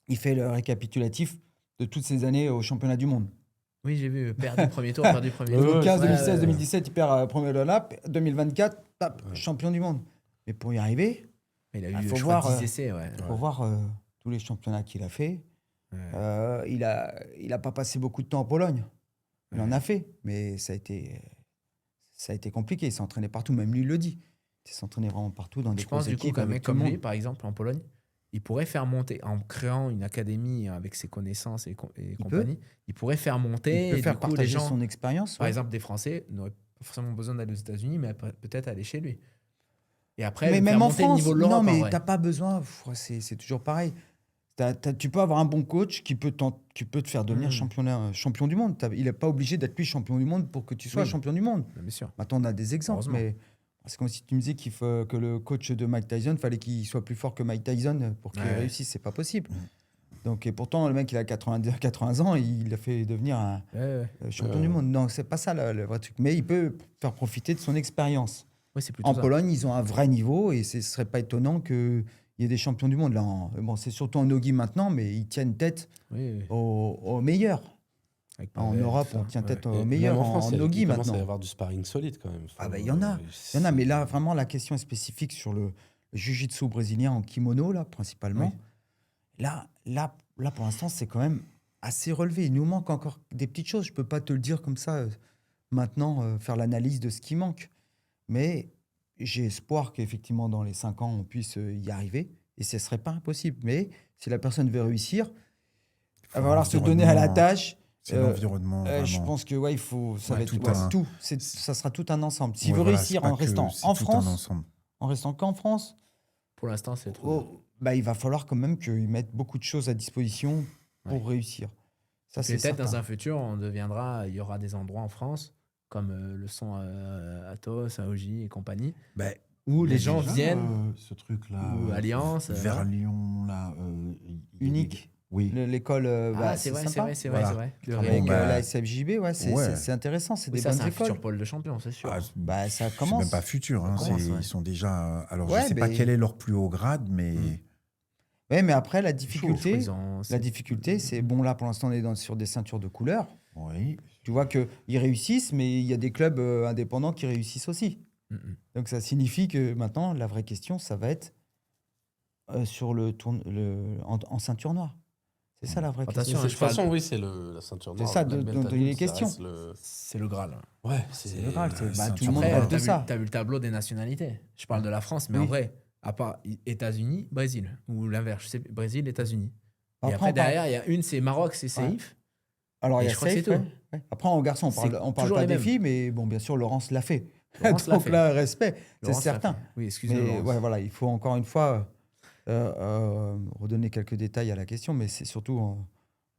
il fait le récapitulatif de toutes ces années au championnat du monde. Oui, j'ai vu, perdu premier tour, perdu premier tour. 2015, 2016, 2017, il perd premier de lap. 2024, champion du monde. Mais pour y arriver, il a eu, faut voir, 10 essais. Faut voir tous les championnats qu'il a fait. Il a pas passé beaucoup de temps en Pologne. Il en a fait, mais ça a été compliqué. Il s'est entraîné partout, même lui le dit. Il s'est entraîné vraiment partout dans des grosses équipes. Je pense du coup qu'un mec comme lui, par exemple, en Pologne, il pourrait faire monter, en créant une académie avec ses connaissances et compagnie, il pourrait faire monter. Il peut faire partager les gens, son expérience. Par exemple, des Français n'auraient pas forcément besoin d'aller aux États-Unis, mais peut-être aller chez lui. Et après, mais même en France, le niveau de l'Europe, non, mais t'as pas besoin. C'est toujours pareil. Tu peux avoir un bon coach qui peut te faire devenir champion du monde. Il n'est pas obligé d'être lui champion du monde pour que tu sois champion du monde. Bien sûr. Maintenant, on a des exemples, mais c'est comme si tu me disais que le coach de Mike Tyson, fallait qu'il soit plus fort que Mike Tyson pour qu'il réussisse. C'est pas possible. Donc, et pourtant, le mec, il a 80 ans, il a fait devenir un champion du monde. Non, c'est pas ça le vrai truc. Mais il peut faire profiter de son expérience. Oui, en Pologne, ils ont un vrai niveau et ce serait pas étonnant qu'il y ait des champions du monde. Là, c'est surtout en nogi maintenant, mais ils tiennent tête aux meilleurs. En Europe, on tient tête aux meilleurs en nogi maintenant. Il commence à y avoir du sparring solide quand même. Il y en a. Mais là, vraiment, la question est spécifique sur le jiu-jitsu brésilien en kimono, là, principalement. Oui. Là, pour l'instant, c'est quand même assez relevé. Il nous manque encore des petites choses. Je peux pas te le dire comme ça maintenant, faire l'analyse de ce qui manque. Mais j'ai espoir qu'effectivement, dans les 5 ans, on puisse y arriver. Et ce ne serait pas impossible. Mais si la personne veut réussir, il va falloir se donner à la tâche. C'est l'environnement. Je pense que il faut, ça va être tout. Ça sera tout un ensemble. S'il veut réussir en restant en France, en restant qu'en France, pour l'instant, c'est trop. Il va falloir quand même qu'il mette beaucoup de choses à disposition pour réussir. Ça, c'est peut-être dans un futur, il y aura des endroits en France comme le son Athos, Aoji et compagnie, où les gens viennent, ce truc-là, ou Alliance, vers Lyon, là, unique. Oui. L'école, c'est vrai. Avec la SFJB, c'est intéressant, c'est des bonnes écoles. C'est un futur pôle de champion, c'est sûr. Ça commence. C'est même pas futur, ils sont déjà. Alors je sais pas quel est leur plus haut grade, mais. Oui, mais après la difficulté, c'est là pour l'instant on est sur des ceintures de couleur. Oui. Tu vois qu'ils réussissent, mais il y a des clubs indépendants qui réussissent aussi. Donc ça signifie que maintenant, la vraie question, ça va être sur en ceinture noire. C'est ça la vraie question. De toute façon, oui, c'est la ceinture noire. C'est ça dont il est question. C'est le Graal. Ouais, c'est le Graal. Tout le monde parle de ça. Tu as vu le tableau des nationalités. Je parle de la France, mais en vrai, à part États-Unis, Brésil. Ou l'inverse, je sais, Brésil, États-Unis. Et après, derrière, il y a une, c'est Maroc, c'est Saïf. Alors, il y a Saïf. Après, en garçon, on parle pas des filles, mais bon, bien sûr, Laurence l'a fait. Donc là, respect, c'est certain. Oui, excusez-moi. Mais il faut encore une fois redonner quelques détails à la question, mais c'est surtout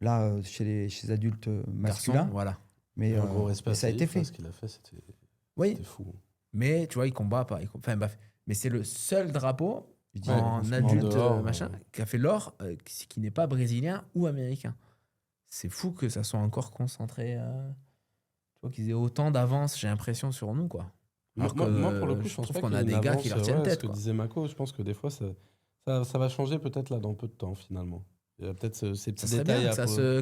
là, chez les adultes masculins. Garçon, voilà. Mais, un gros respect ça a été fait. Ce qu'il a fait, c'était fou. Mais tu vois, il combat pas. Enfin, bref. Mais c'est le seul drapeau en Ouais, adulte dehors, machin qui a fait l'or, qui n'est pas brésilien ou américain. C'est fou que ça soit encore concentré. Tu vois, qu'ils aient autant d'avance, j'ai l'impression, sur nous, quoi. Alors moi, pour le coup, je pense trouve pas qu'on a des gars qui leur tiennent tête. Ce que disait Mako, je pense que des fois, ça va changer peut-être là dans peu de temps, finalement. Il y a peut-être ces petits détails.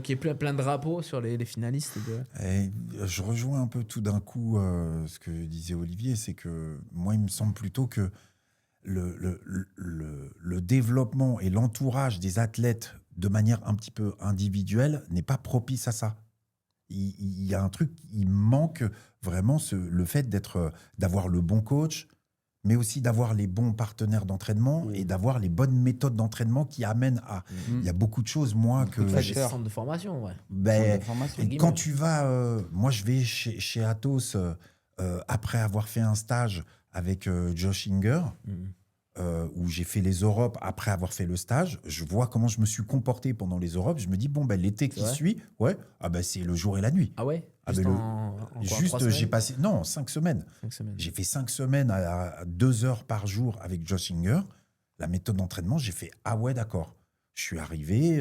Qu'il y ait plein de drapeaux sur les finalistes. Je rejoins un peu tout d'un coup ce que disait Olivier, c'est que moi, il me semble plutôt que le développement et l'entourage des athlètes de manière un petit peu individuelle n'est pas propice à ça. Il y a un truc, il manque vraiment le fait d'avoir le bon coach, mais aussi d'avoir les bons partenaires d'entraînement et d'avoir les bonnes méthodes d'entraînement qui amènent à... Il y a beaucoup de choses, moi, que... J'ai centre de formation, ouais. Quand tu vas... moi, je vais chez Atos après avoir fait un stage avec Josh Inger, où j'ai fait les Europes après avoir fait le stage. Je vois comment je me suis comporté pendant les Europes. Je me dis, l'été qui suit, c'est le jour et la nuit. Ah ouais? Juste, j'ai passé... Non, 5 semaines. 5 semaines. J'ai fait 5 semaines à 2 heures par jour avec Josh Inger. La méthode d'entraînement, j'ai fait, ah ouais, d'accord. Je suis arrivé,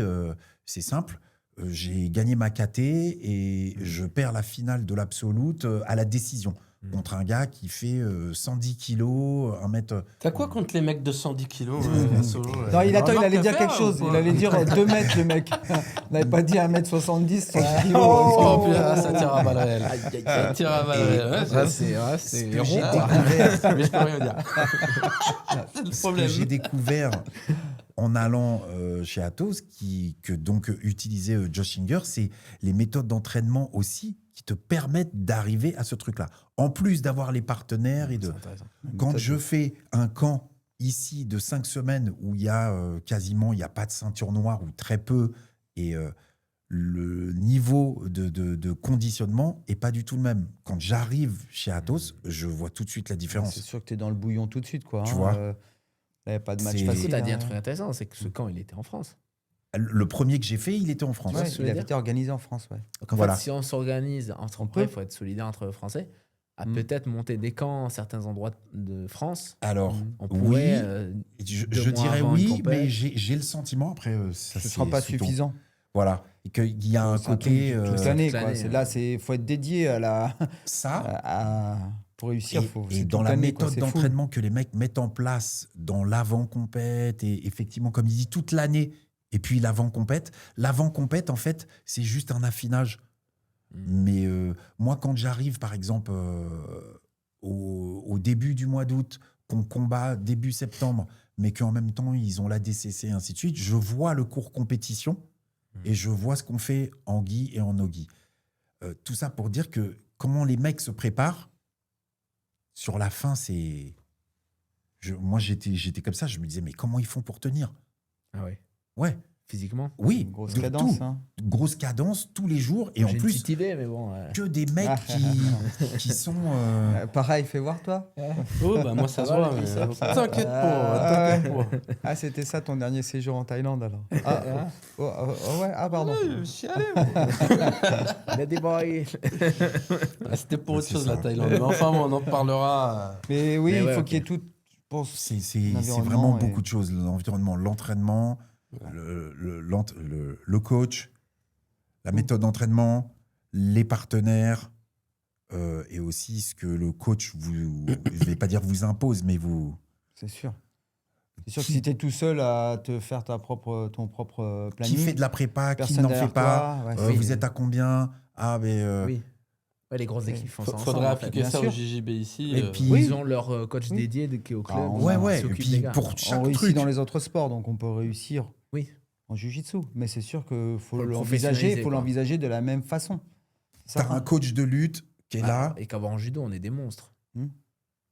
c'est simple. J'ai gagné ma KT et je perds la finale de l'Absolute à la décision. Contre un gars qui fait 110 kilos, 1 mètre... T'as quoi contre les mecs de 110 kilos Non, il allait dire quelque chose. Il allait dire 2 mètres, le mec. Il n'avait pas dit 1m70, 100 kilos. Oh putain, ça tire à balles réelles. Ça tire à balles réelles. C'est rond. Mais je peux rien dire. C'est le problème. Ce que j'ai découvert en allant chez Atos, que donc utilisait Josh Inger, c'est les méthodes d'entraînement aussi qui te permettent d'arriver à ce truc-là. En plus d'avoir les partenaires et de... Quand je fais un camp ici de 5 semaines où il y a quasiment, il n'y a pas de ceinture noire ou très peu, et le niveau de conditionnement n'est pas du tout le même. Quand j'arrive chez Atos, je vois tout de suite la différence. C'est sûr que tu es dans le bouillon tout de suite, quoi. Tu vois, il n'y a pas de match facile. Tu as dit un truc intéressant, c'est que ce camp, il était en France. Le premier que j'ai fait, il était en France. Ouais, il avait été organisé en France. Ouais. Donc en fait, si on s'organise entre il faut être solidaire entre Français, à peut-être monter des camps à certains endroits de France. Alors, on pourrait, je dirais oui, mais j'ai le sentiment, après, ça ne sera pas suffisant. Voilà, et qu'il y a un côté... toute l'année, quoi. Là, il faut être dédié à la... Ça pour réussir, et dans la méthode d'entraînement que les mecs mettent en place dans l'avant-compète, et effectivement, comme il dit, toute l'année, et puis l'avant-compète, en fait, c'est juste un affinage. Mais moi, quand j'arrive, par exemple, au début du mois d'août, qu'on combat début septembre, mais qu'en même temps, ils ont la DCC, et ainsi de suite, je vois le cours compétition et je vois ce qu'on fait en gi et en no-gi. Tout ça pour dire que comment les mecs se préparent, sur la fin, c'est... Moi, j'étais comme ça, je me disais, mais comment ils font pour tenir? Ah ouais. Ouais. Physiquement? Oui. Grosse cadence. Grosse cadence tous les jours. Et en plus, j'ai une petite idée, mais bon... que des mecs qui sont... Pareil, fais voir, toi. Moi, ça se voit. T'inquiète pas. Ah, c'était ça ton dernier séjour en Thaïlande, alors. Ouais, pardon. Je suis allé. Lady boy. C'était pour autre chose, la Thaïlande. Mais enfin, on en parlera. Mais oui, il faut qu'il y ait tout... C'est vraiment beaucoup de choses. L'environnement, l'entraînement... Le coach, la méthode d'entraînement, les partenaires, et aussi ce que le coach je ne vais pas dire vous impose, mais vous... C'est sûr. C'est sûr que si tu es tout seul à te faire ton propre planning... Qui fait de la prépa, qui n'en fait pas, vous êtes à combien? Oui. Ouais, les grosses équipes font ça ensemble. Faudrait appliquer ça au JJB ici. Et puis ils ont leur coach dédié qui est au club. Et puis pour chaque truc... dans les autres sports, donc on peut réussir. Oui. En jiu-jitsu, mais c'est sûr qu'il faut l'envisager de la même façon. Tu as un coach de lutte qui est là. Et qu'avoir en judo, on est des monstres.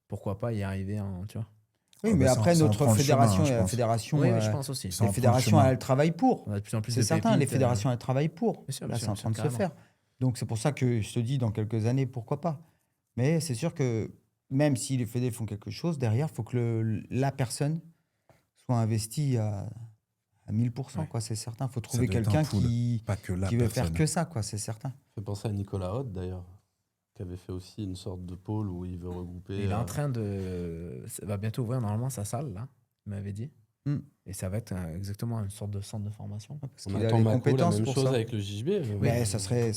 Pourquoi pas y arriver, tu vois? Oui, mais après, notre fédération, je pense aussi. Les fédérations, elles travaillent pour. On a de plus en plus c'est de certain, pépites, les fédérations, elles travaillent pour. Là, c'est en train de se faire. Donc, c'est pour ça que je te dis, dans quelques années, pourquoi pas. Mais c'est sûr que même si les fédés font quelque chose, derrière, il faut que la personne soit investie à À 1000%, quoi, c'est certain. Il faut trouver quelqu'un qui veut faire que ça, quoi, c'est certain. Ça fait penser à Nicolas Haute, d'ailleurs, qui avait fait aussi une sorte de pôle où il veut regrouper... Il est en train de... Ça va bientôt ouvrir normalement sa salle, là, il m'avait dit. Et ça va être exactement une sorte de centre de formation. Parce on attend Mako, la même chose avec le JJB. Mais ça serait...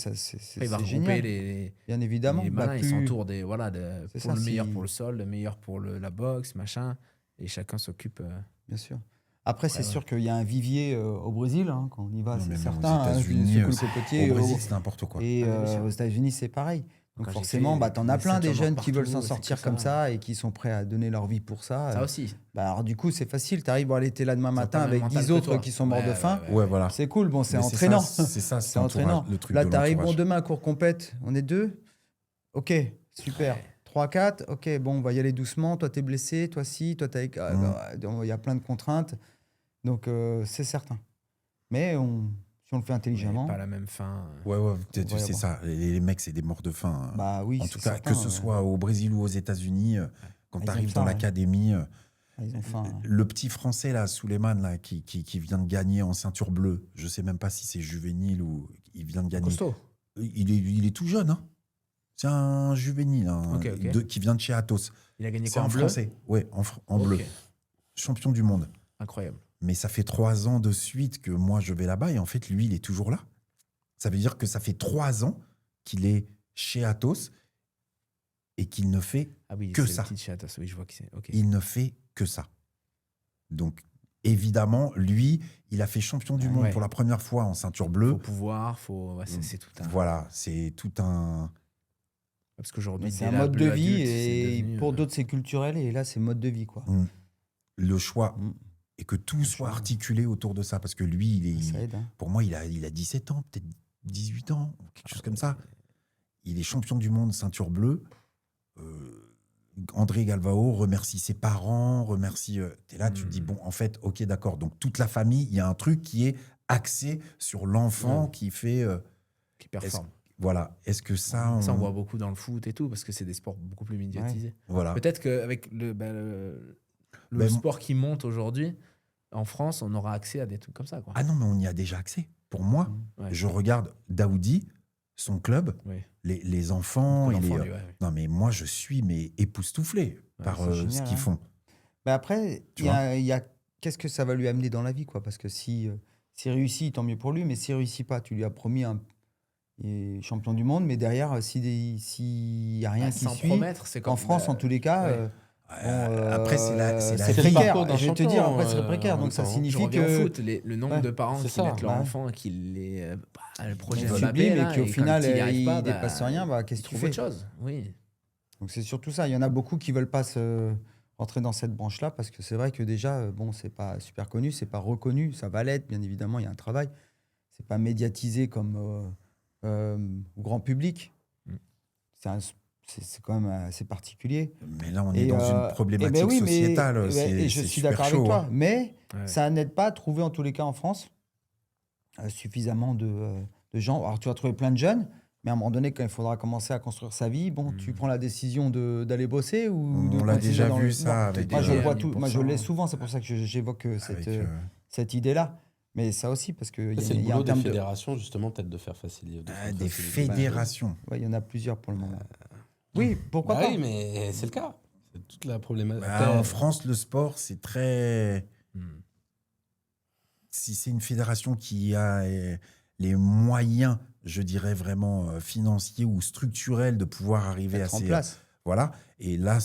il va regrouper bien évidemment. Les malins, ils s'entourent des... Voilà, le meilleur pour le sol, le meilleur pour la boxe, machin. Et chacun s'occupe... Bien sûr. Après, c'est sûr qu'il y a un vivier au Brésil, hein, quand on y va, c'est certain. Aux États-Unis, au Brésil, c'est n'importe quoi. Et aux États-Unis, c'est pareil. Donc forcément, t'en as plein des jeunes qui veulent s'en sortir comme ça et qui sont prêts à donner leur vie pour ça. Ça aussi. Alors du coup, c'est facile. T'arrives, bon, allez, t'es là demain matin avec 10 autres qui sont morts de faim. Ouais, voilà. C'est cool, bon, c'est entraînant. C'est ça, c'est entraînant. Le truc là, de t'arrives, bon, demain, cours compète, on est 2. Ok, super. 3, 4, ok, bon, on va y aller doucement. Toi, t'es blessé, toi, si, toi, t'as... Il y a plein de contraintes. Donc, c'est certain. Mais si on le fait intelligemment... Pas la même fin. Ouais, c'est ça. Les mecs, c'est des morts de faim. Bah oui, en tout cas, certain, que ce soit au Brésil ou aux États-Unis, quand tu arrives dans l'académie... Ils ont faim. Le petit Français, là, Souleymane, là, qui vient de gagner en ceinture bleue, je sais même pas si c'est juvénile ou il vient de gagner. Costaud. Il est tout jeune, hein. C'est un juvénile hein, qui vient de chez Athos. Il a gagné quoi en bleu? Français. Ouais, en bleu. Champion du monde. Incroyable. Mais ça fait 3 ans de suite que moi, je vais là-bas et en fait, lui, il est toujours là. Ça veut dire que ça fait 3 ans qu'il est chez Athos et qu'il ne fait que ça. Chez Athos. Oui, je vois qui c'est. Okay. Il ne fait que ça. Donc, évidemment, lui, il a fait champion du monde pour la première fois en ceinture bleue. Faut pouvoir, c'est tout un... Voilà, c'est tout un... Parce qu'aujourd'hui, c'est un mode de vie et pour d'autres, c'est culturel et là, c'est mode de vie, quoi. Le choix... Et que tout soit articulé autour de ça. Parce que lui, ça aide, hein. Pour moi, il a 17 ans, peut-être 18 ans, quelque chose comme ça. Il est champion du monde, ceinture bleue. André Galvao remercie ses parents, remercie... T'es là, tu te dis, bon, en fait, ok, d'accord. Donc, toute la famille, il y a un truc qui est axé sur l'enfant qui fait... qui performe. Voilà. Est-ce que ça... Ça, on voit beaucoup dans le foot et tout, parce que c'est des sports beaucoup plus médiatisés. Ouais. Voilà. Peut-être qu'avec le sport qui monte aujourd'hui, en France, on aura accès à des trucs comme ça, quoi. Ah non, mais on y a déjà accès. Pour moi, je regarde Daoudi, son club, les enfants. Non, mais moi, je suis époustouflé par ce qu'ils font. Mais après, il y a qu'est-ce que ça va lui amener dans la vie, quoi. Parce que s'il réussit, tant mieux pour lui, mais s'il ne réussit pas, tu lui as promis il est champion du monde, mais derrière, s'il n'y a rien qui suit, en France, en tous les cas... après, c'est précaire. Je vais te dire, après, c'est précaire. Donc, ça signifie que. Foot, le nombre de parents qui mettent leur enfant et qui le projet sublime et qu'au final, il ne dépasse rien, qu'est-ce que tu fais? Autre chose, oui. Donc, c'est surtout ça. Il y en a beaucoup qui ne veulent pas se rentrer dans cette branche-là parce que c'est vrai que déjà, c'est pas super connu, c'est pas reconnu. Ça va l'être, bien évidemment, il y a un travail. C'est pas médiatisé comme au grand public. C'est quand même assez particulier. Mais là, on est dans une problématique sociétale. Et je suis d'accord avec toi. Mais ça n'aide pas à trouver, en tous les cas en France, suffisamment de gens. Alors, tu vas trouver plein de jeunes, mais à un moment donné, quand il faudra commencer à construire sa vie, tu prends la décision d'aller bosser ou de... On l'a déjà vu, ça. Moi, je le vois tout. Moi, je l'ai souvent. C'est pour ça que j'évoque cette idée-là. Mais ça aussi, parce que... C'est le boulot des fédérations, justement, peut-être de faire faciliter. Des fédérations. Il y en a plusieurs pour le moment. Oui, pourquoi pas. Oui, mais c'est le cas. C'est toute la problématique. En France, le sport, c'est très... Si c'est une fédération qui a les moyens, je dirais vraiment financiers ou structurels de pouvoir arriver à en place. Voilà. Et là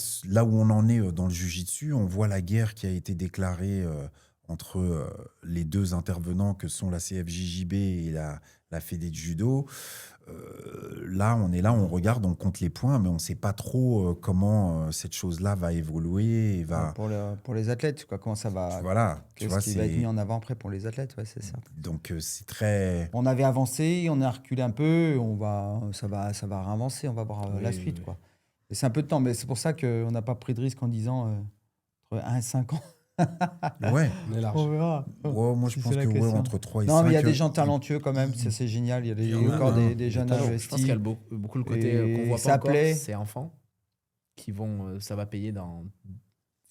où on en est dans le jiu-jitsu, on voit la guerre qui a été déclarée entre les deux intervenants que sont la CFJJB et la Fédé de judo. Là, on regarde, on compte les points, mais on ne sait pas trop comment cette chose-là va évoluer. Pour les athlètes, quoi, comment ça va... Voilà. Ce qui va être mis en avant après pour les athlètes, c'est ça. Donc, c'est très... On avait avancé, on a reculé un peu, ça va réavancer, on va voir la suite. Quoi. Et c'est un peu de temps, mais c'est pour ça qu'on n'a pas pris de risque en disant entre 1 et 5 ans. Ouais, on est large. On verra. Moi, je pense que entre 3 et 5. Non, mais il y a des gens talentueux quand même, ça c'est génial. Il y a encore des jeunes investis. Je pense qu'il y a beaucoup le côté qu'on voit pas encore, c'est enfants qui vont, ça va payer dans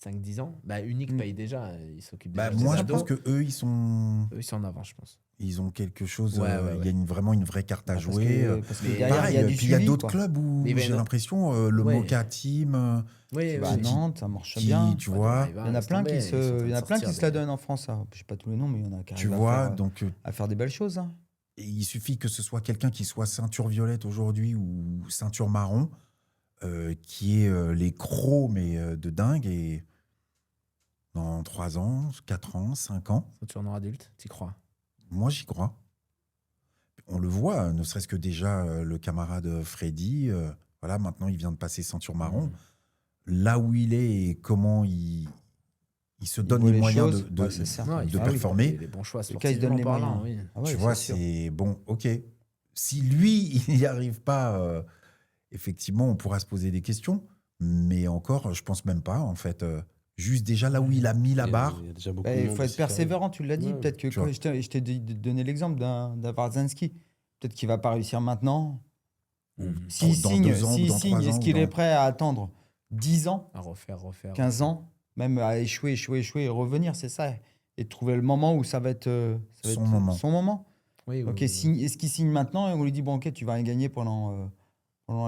5-10 ans. Unique paye déjà. Ils s'occupent déjà moi, je pense qu'eux, ils sont en avant, je pense. Ils ont quelque chose. Il y a vraiment une vraie carte à jouer. Parce que derrière, il y a du suivi. Il y a d'autres clubs où j'ai l'impression, le Moka Team. Nantes, ça marche bien. Tu vois. Il y en a plein qui se la donnent en France. Je sais pas tous les noms, mais il y en a qui arrivent à faire des belles choses. Il suffit que ce soit quelqu'un qui soit ceinture violette aujourd'hui ou ceinture marron, qui ait les crocs, mais de dingue. Et dans 3 ans, 4 ans, 5 ans. Ceinture noire adulte, t'y crois? Moi, j'y crois. On le voit, ne serait-ce que déjà le camarade Freddy, voilà, maintenant il vient de passer ceinture marron. Là où il est et comment il se donne les moyens de performer. Les bons choix il se donne les moyens. Tu vois, c'est bon, ok. Si lui, il n'y arrive pas, effectivement, on pourra se poser des questions. Mais encore, je pense même pas, en fait. Juste déjà là où il a mis la barre. Il faut être persévérant, tu l'as dit. Peut-être que je t'ai donné l'exemple d'un Barzanski. Peut-être qu'il ne va pas réussir maintenant. S'il signe, est-ce qu'il est prêt à attendre 10 ans, à refaire 15 ans, même à échouer et revenir, c'est ça. Et trouver le moment où ça va être son moment. Oui, est-ce qu'il signe maintenant et on lui dit, bon, ok, tu vas rien gagner pendant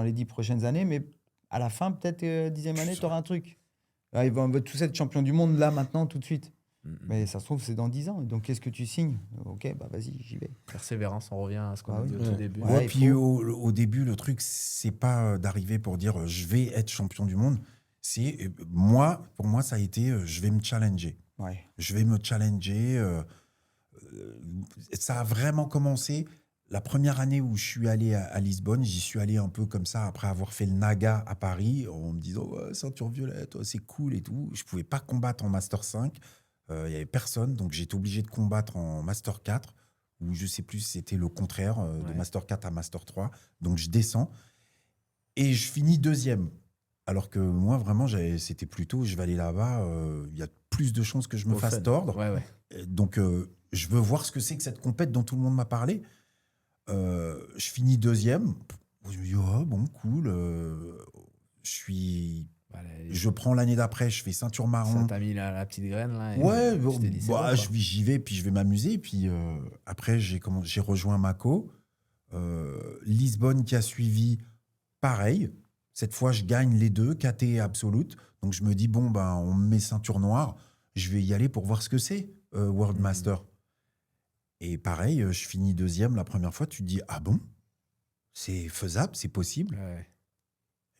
les 10 prochaines années, mais à la fin, peut-être 10e année, tu auras un truc. Là, ils vont tous être champions du monde, là, maintenant, tout de suite. Mais ça se trouve, c'est dans 10 ans. Donc, qu'est-ce que tu signes? Ok, vas-y, j'y vais. Persévérance, on revient à ce qu'on a dit au tout début. Puis au début, le truc, c'est pas d'arriver pour dire je vais être champion du monde. C'est pour moi, ça a été je vais me challenger. Je vais me challenger. Ça a vraiment commencé. La première année où je suis allé à Lisbonne, j'y suis allé un peu comme ça, après avoir fait le Naga à Paris, en me disant ceinture violette, c'est cool et tout. Je ne pouvais pas combattre en Master 5. Il n'y avait personne, donc j'étais obligé de combattre en Master 4, ou je ne sais plus si c'était le contraire, de Master 4 à Master 3. Donc je descends et je finis 2e. Alors que moi, vraiment, c'était plutôt, je vais aller là-bas, il y a plus de chances que je me fasse tordre. Donc je veux voir ce que c'est que cette compète dont tout le monde m'a parlé. Je finis 2e. Je me dis, bon, cool. Je prends l'année d'après, je fais ceinture marron. Ça t'a mis la petite graine, là. J'y vais, puis je vais m'amuser. Puis après, j'ai rejoint Mako. Lisbonne qui a suivi, pareil. Cette fois, je gagne les deux, KT et Absolute. Donc, je me dis, bon, on me met ceinture noire. Je vais y aller pour voir ce que c'est, World Master. Et pareil, je finis 2e la première fois. Tu te dis, ah bon, c'est faisable, c'est possible. Et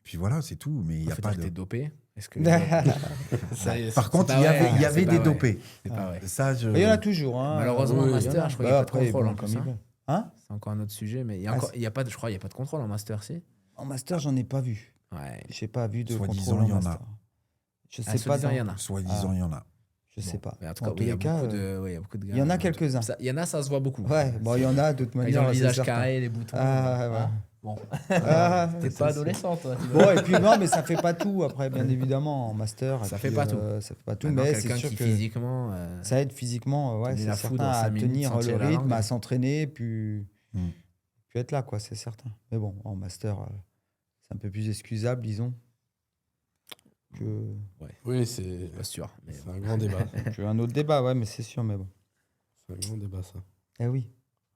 puis voilà, c'est tout. Mais il n'y a pas de. T'es dopé? Est-ce que Par contre, il y avait des dopés. C'est pas vrai. Ça, il y en a toujours. Malheureusement, en Master, je crois qu'il n'y a pas de contrôle. C'est encore un autre sujet, mais je crois qu'il n'y a pas de contrôle en Master, si. En Master, j'en ai pas vu. Je n'ai pas vu de contrôle en Master. Je sais pas. Il y en a. Soi-disant, il y en a. Je sais pas. Mais en tout cas, il y a beaucoup de gars. Il y en a quelques-uns. Il y en a, ça se voit beaucoup. Il y en a de toute manière. Ils ont le visage carré, les boutons. Bon. T'es pas adolescent, toi. Et puis non, mais ça fait pas tout après, bien évidemment, en Master. Ça fait pas tout. Ça fait pas tout, mais c'est sûr que physiquement. Ça aide physiquement, c'est certain, à tenir le rythme, à s'entraîner, puis être là, quoi, c'est certain. Mais bon, en Master, c'est un peu plus excusable, disons. Oui, c'est pas sûr. Mais c'est un grand débat. C'est un autre débat, mais c'est sûr, mais bon. C'est un grand débat, ça. Eh oui.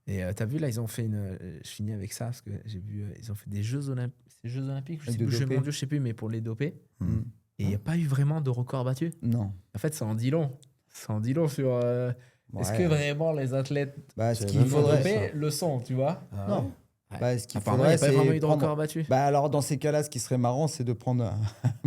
Et t'as vu, là, ils ont fait je finis avec ça, parce que j'ai vu, ils ont fait des Jeux Olympiques, Jeux mondiaux, je sais plus, mais pour les dopés. Et il n'y a pas eu vraiment de record battu. Non. En fait, ça en dit long. Ça en dit long sur... Est-ce que vraiment les athlètes ce qu'il faudrait doper le sont, tu vois? Non. Ce qu'il faudrait, il n'y a pas vraiment eu de record battu. Alors, dans ces cas-là, ce qui serait marrant, c'est de prendre un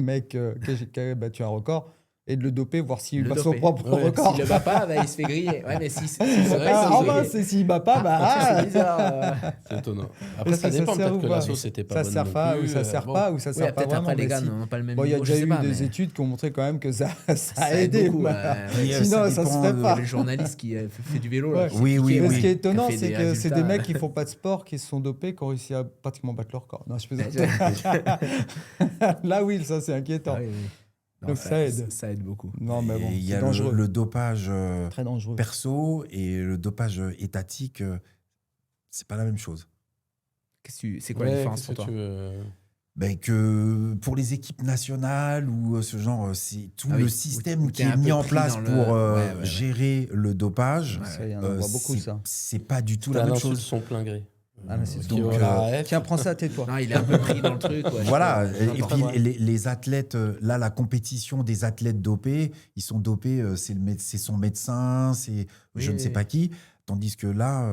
mec qui a battu un record et de le doper, voir s'il bat son propre record. S'il ne le bat pas, il se fait griller. Ouais, mais si c'est vrai, s'il ne bat pas, c'est bizarre. C'est étonnant. Après, ça dépend. Peut-être que la sauce n'était pas bonne non plus. Ou ça ne sert pas, ou ça ne sert pas vraiment. Après, les gars n'ont pas le même niveau. Il y a déjà eu des études qui ont montré quand même que ça a aidé. Sinon, ça ne se fait pas. Le journaliste qui fait du vélo. Oui. Mais ce qui est étonnant, c'est que c'est des mecs qui ne font pas de sport, qui se sont dopés, qui ont réussi à pratiquement battre leur record. Non, je plaisante. Là, oui, ça, c'est inquiétant. Non, donc ça aide beaucoup. Non, mais bon, il y a le dopage très dangereux. Perso et le dopage étatique, c'est pas la même chose. C'est quoi la différence pour toi? que pour les équipes nationales ou ce genre, c'est tout le système qui est mis en place pour gérer le dopage. Il y en a beaucoup, ça. C'est pas du tout la même chose. Son plein gré. Tiens, prends ça, tais-toi. Non, il est un peu pris dans le truc. Voilà. Et puis les athlètes, là, la compétition des athlètes dopés, ils sont dopés, c'est son médecin, c'est je ne sais pas qui. Tandis que là,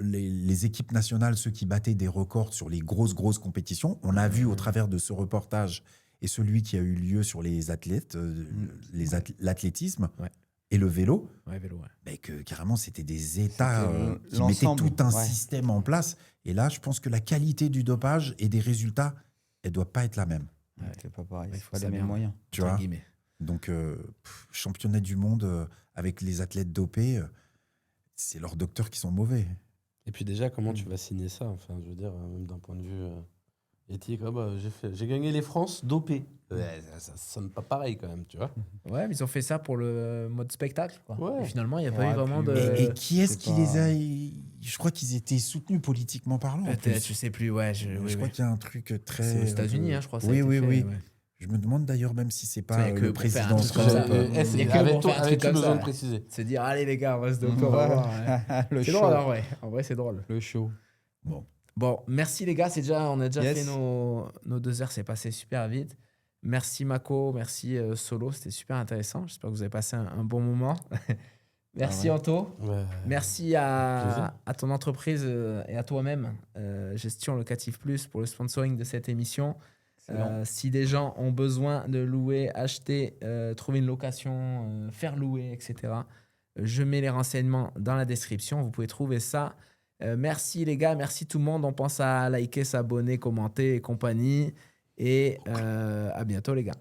les équipes nationales, ceux qui battaient des records sur les grosses compétitions, on a vu au travers de ce reportage et celui qui a eu lieu sur les athlètes, l'athlétisme et le vélo, que carrément c'était des États qui mettaient tout un système en place. Et là, je pense que la qualité du dopage et des résultats, elle ne doit pas être la même. C'est pas pareil, il faut les mêmes moyens. Tu vois. Donc, championnat du monde avec les athlètes dopés, c'est leurs docteurs qui sont mauvais. Et puis déjà, comment tu vas signer ça? Enfin, je veux dire, même d'un point de vue éthique, j'ai gagné les France dopé. Ça sonne pas pareil quand même, tu vois. Ouais, mais ils ont fait ça pour le mode spectacle, quoi. Ouais. Et finalement, il n'y a pas eu vraiment de... Et qui est-ce qui les a... Je crois qu'ils étaient soutenus politiquement parlant. Peut-être, je sais plus, je crois qu'il y a un truc très... C'est aux États-Unis, je crois. Oui. Je me demande d'ailleurs même si c'est pas le président. Avais-tu besoin de préciser? C'est dire, allez les gars, on va se doper. C'est drôle, en vrai, c'est drôle. Le show. Bon, merci les gars, on a déjà fait nos 2 heures, c'est passé super vite. Merci Mako, merci Solo, c'était super intéressant. J'espère que vous avez passé un bon moment. Merci Anto. Merci à ton entreprise et à toi-même, Gestion Locative Plus, pour le sponsoring de cette émission. Si des gens ont besoin de louer, acheter, trouver une location, faire louer, etc., je mets les renseignements dans la description. Vous pouvez trouver ça. Merci les gars, merci tout le monde. On pense à liker, s'abonner, commenter et compagnie. Et à bientôt les gars.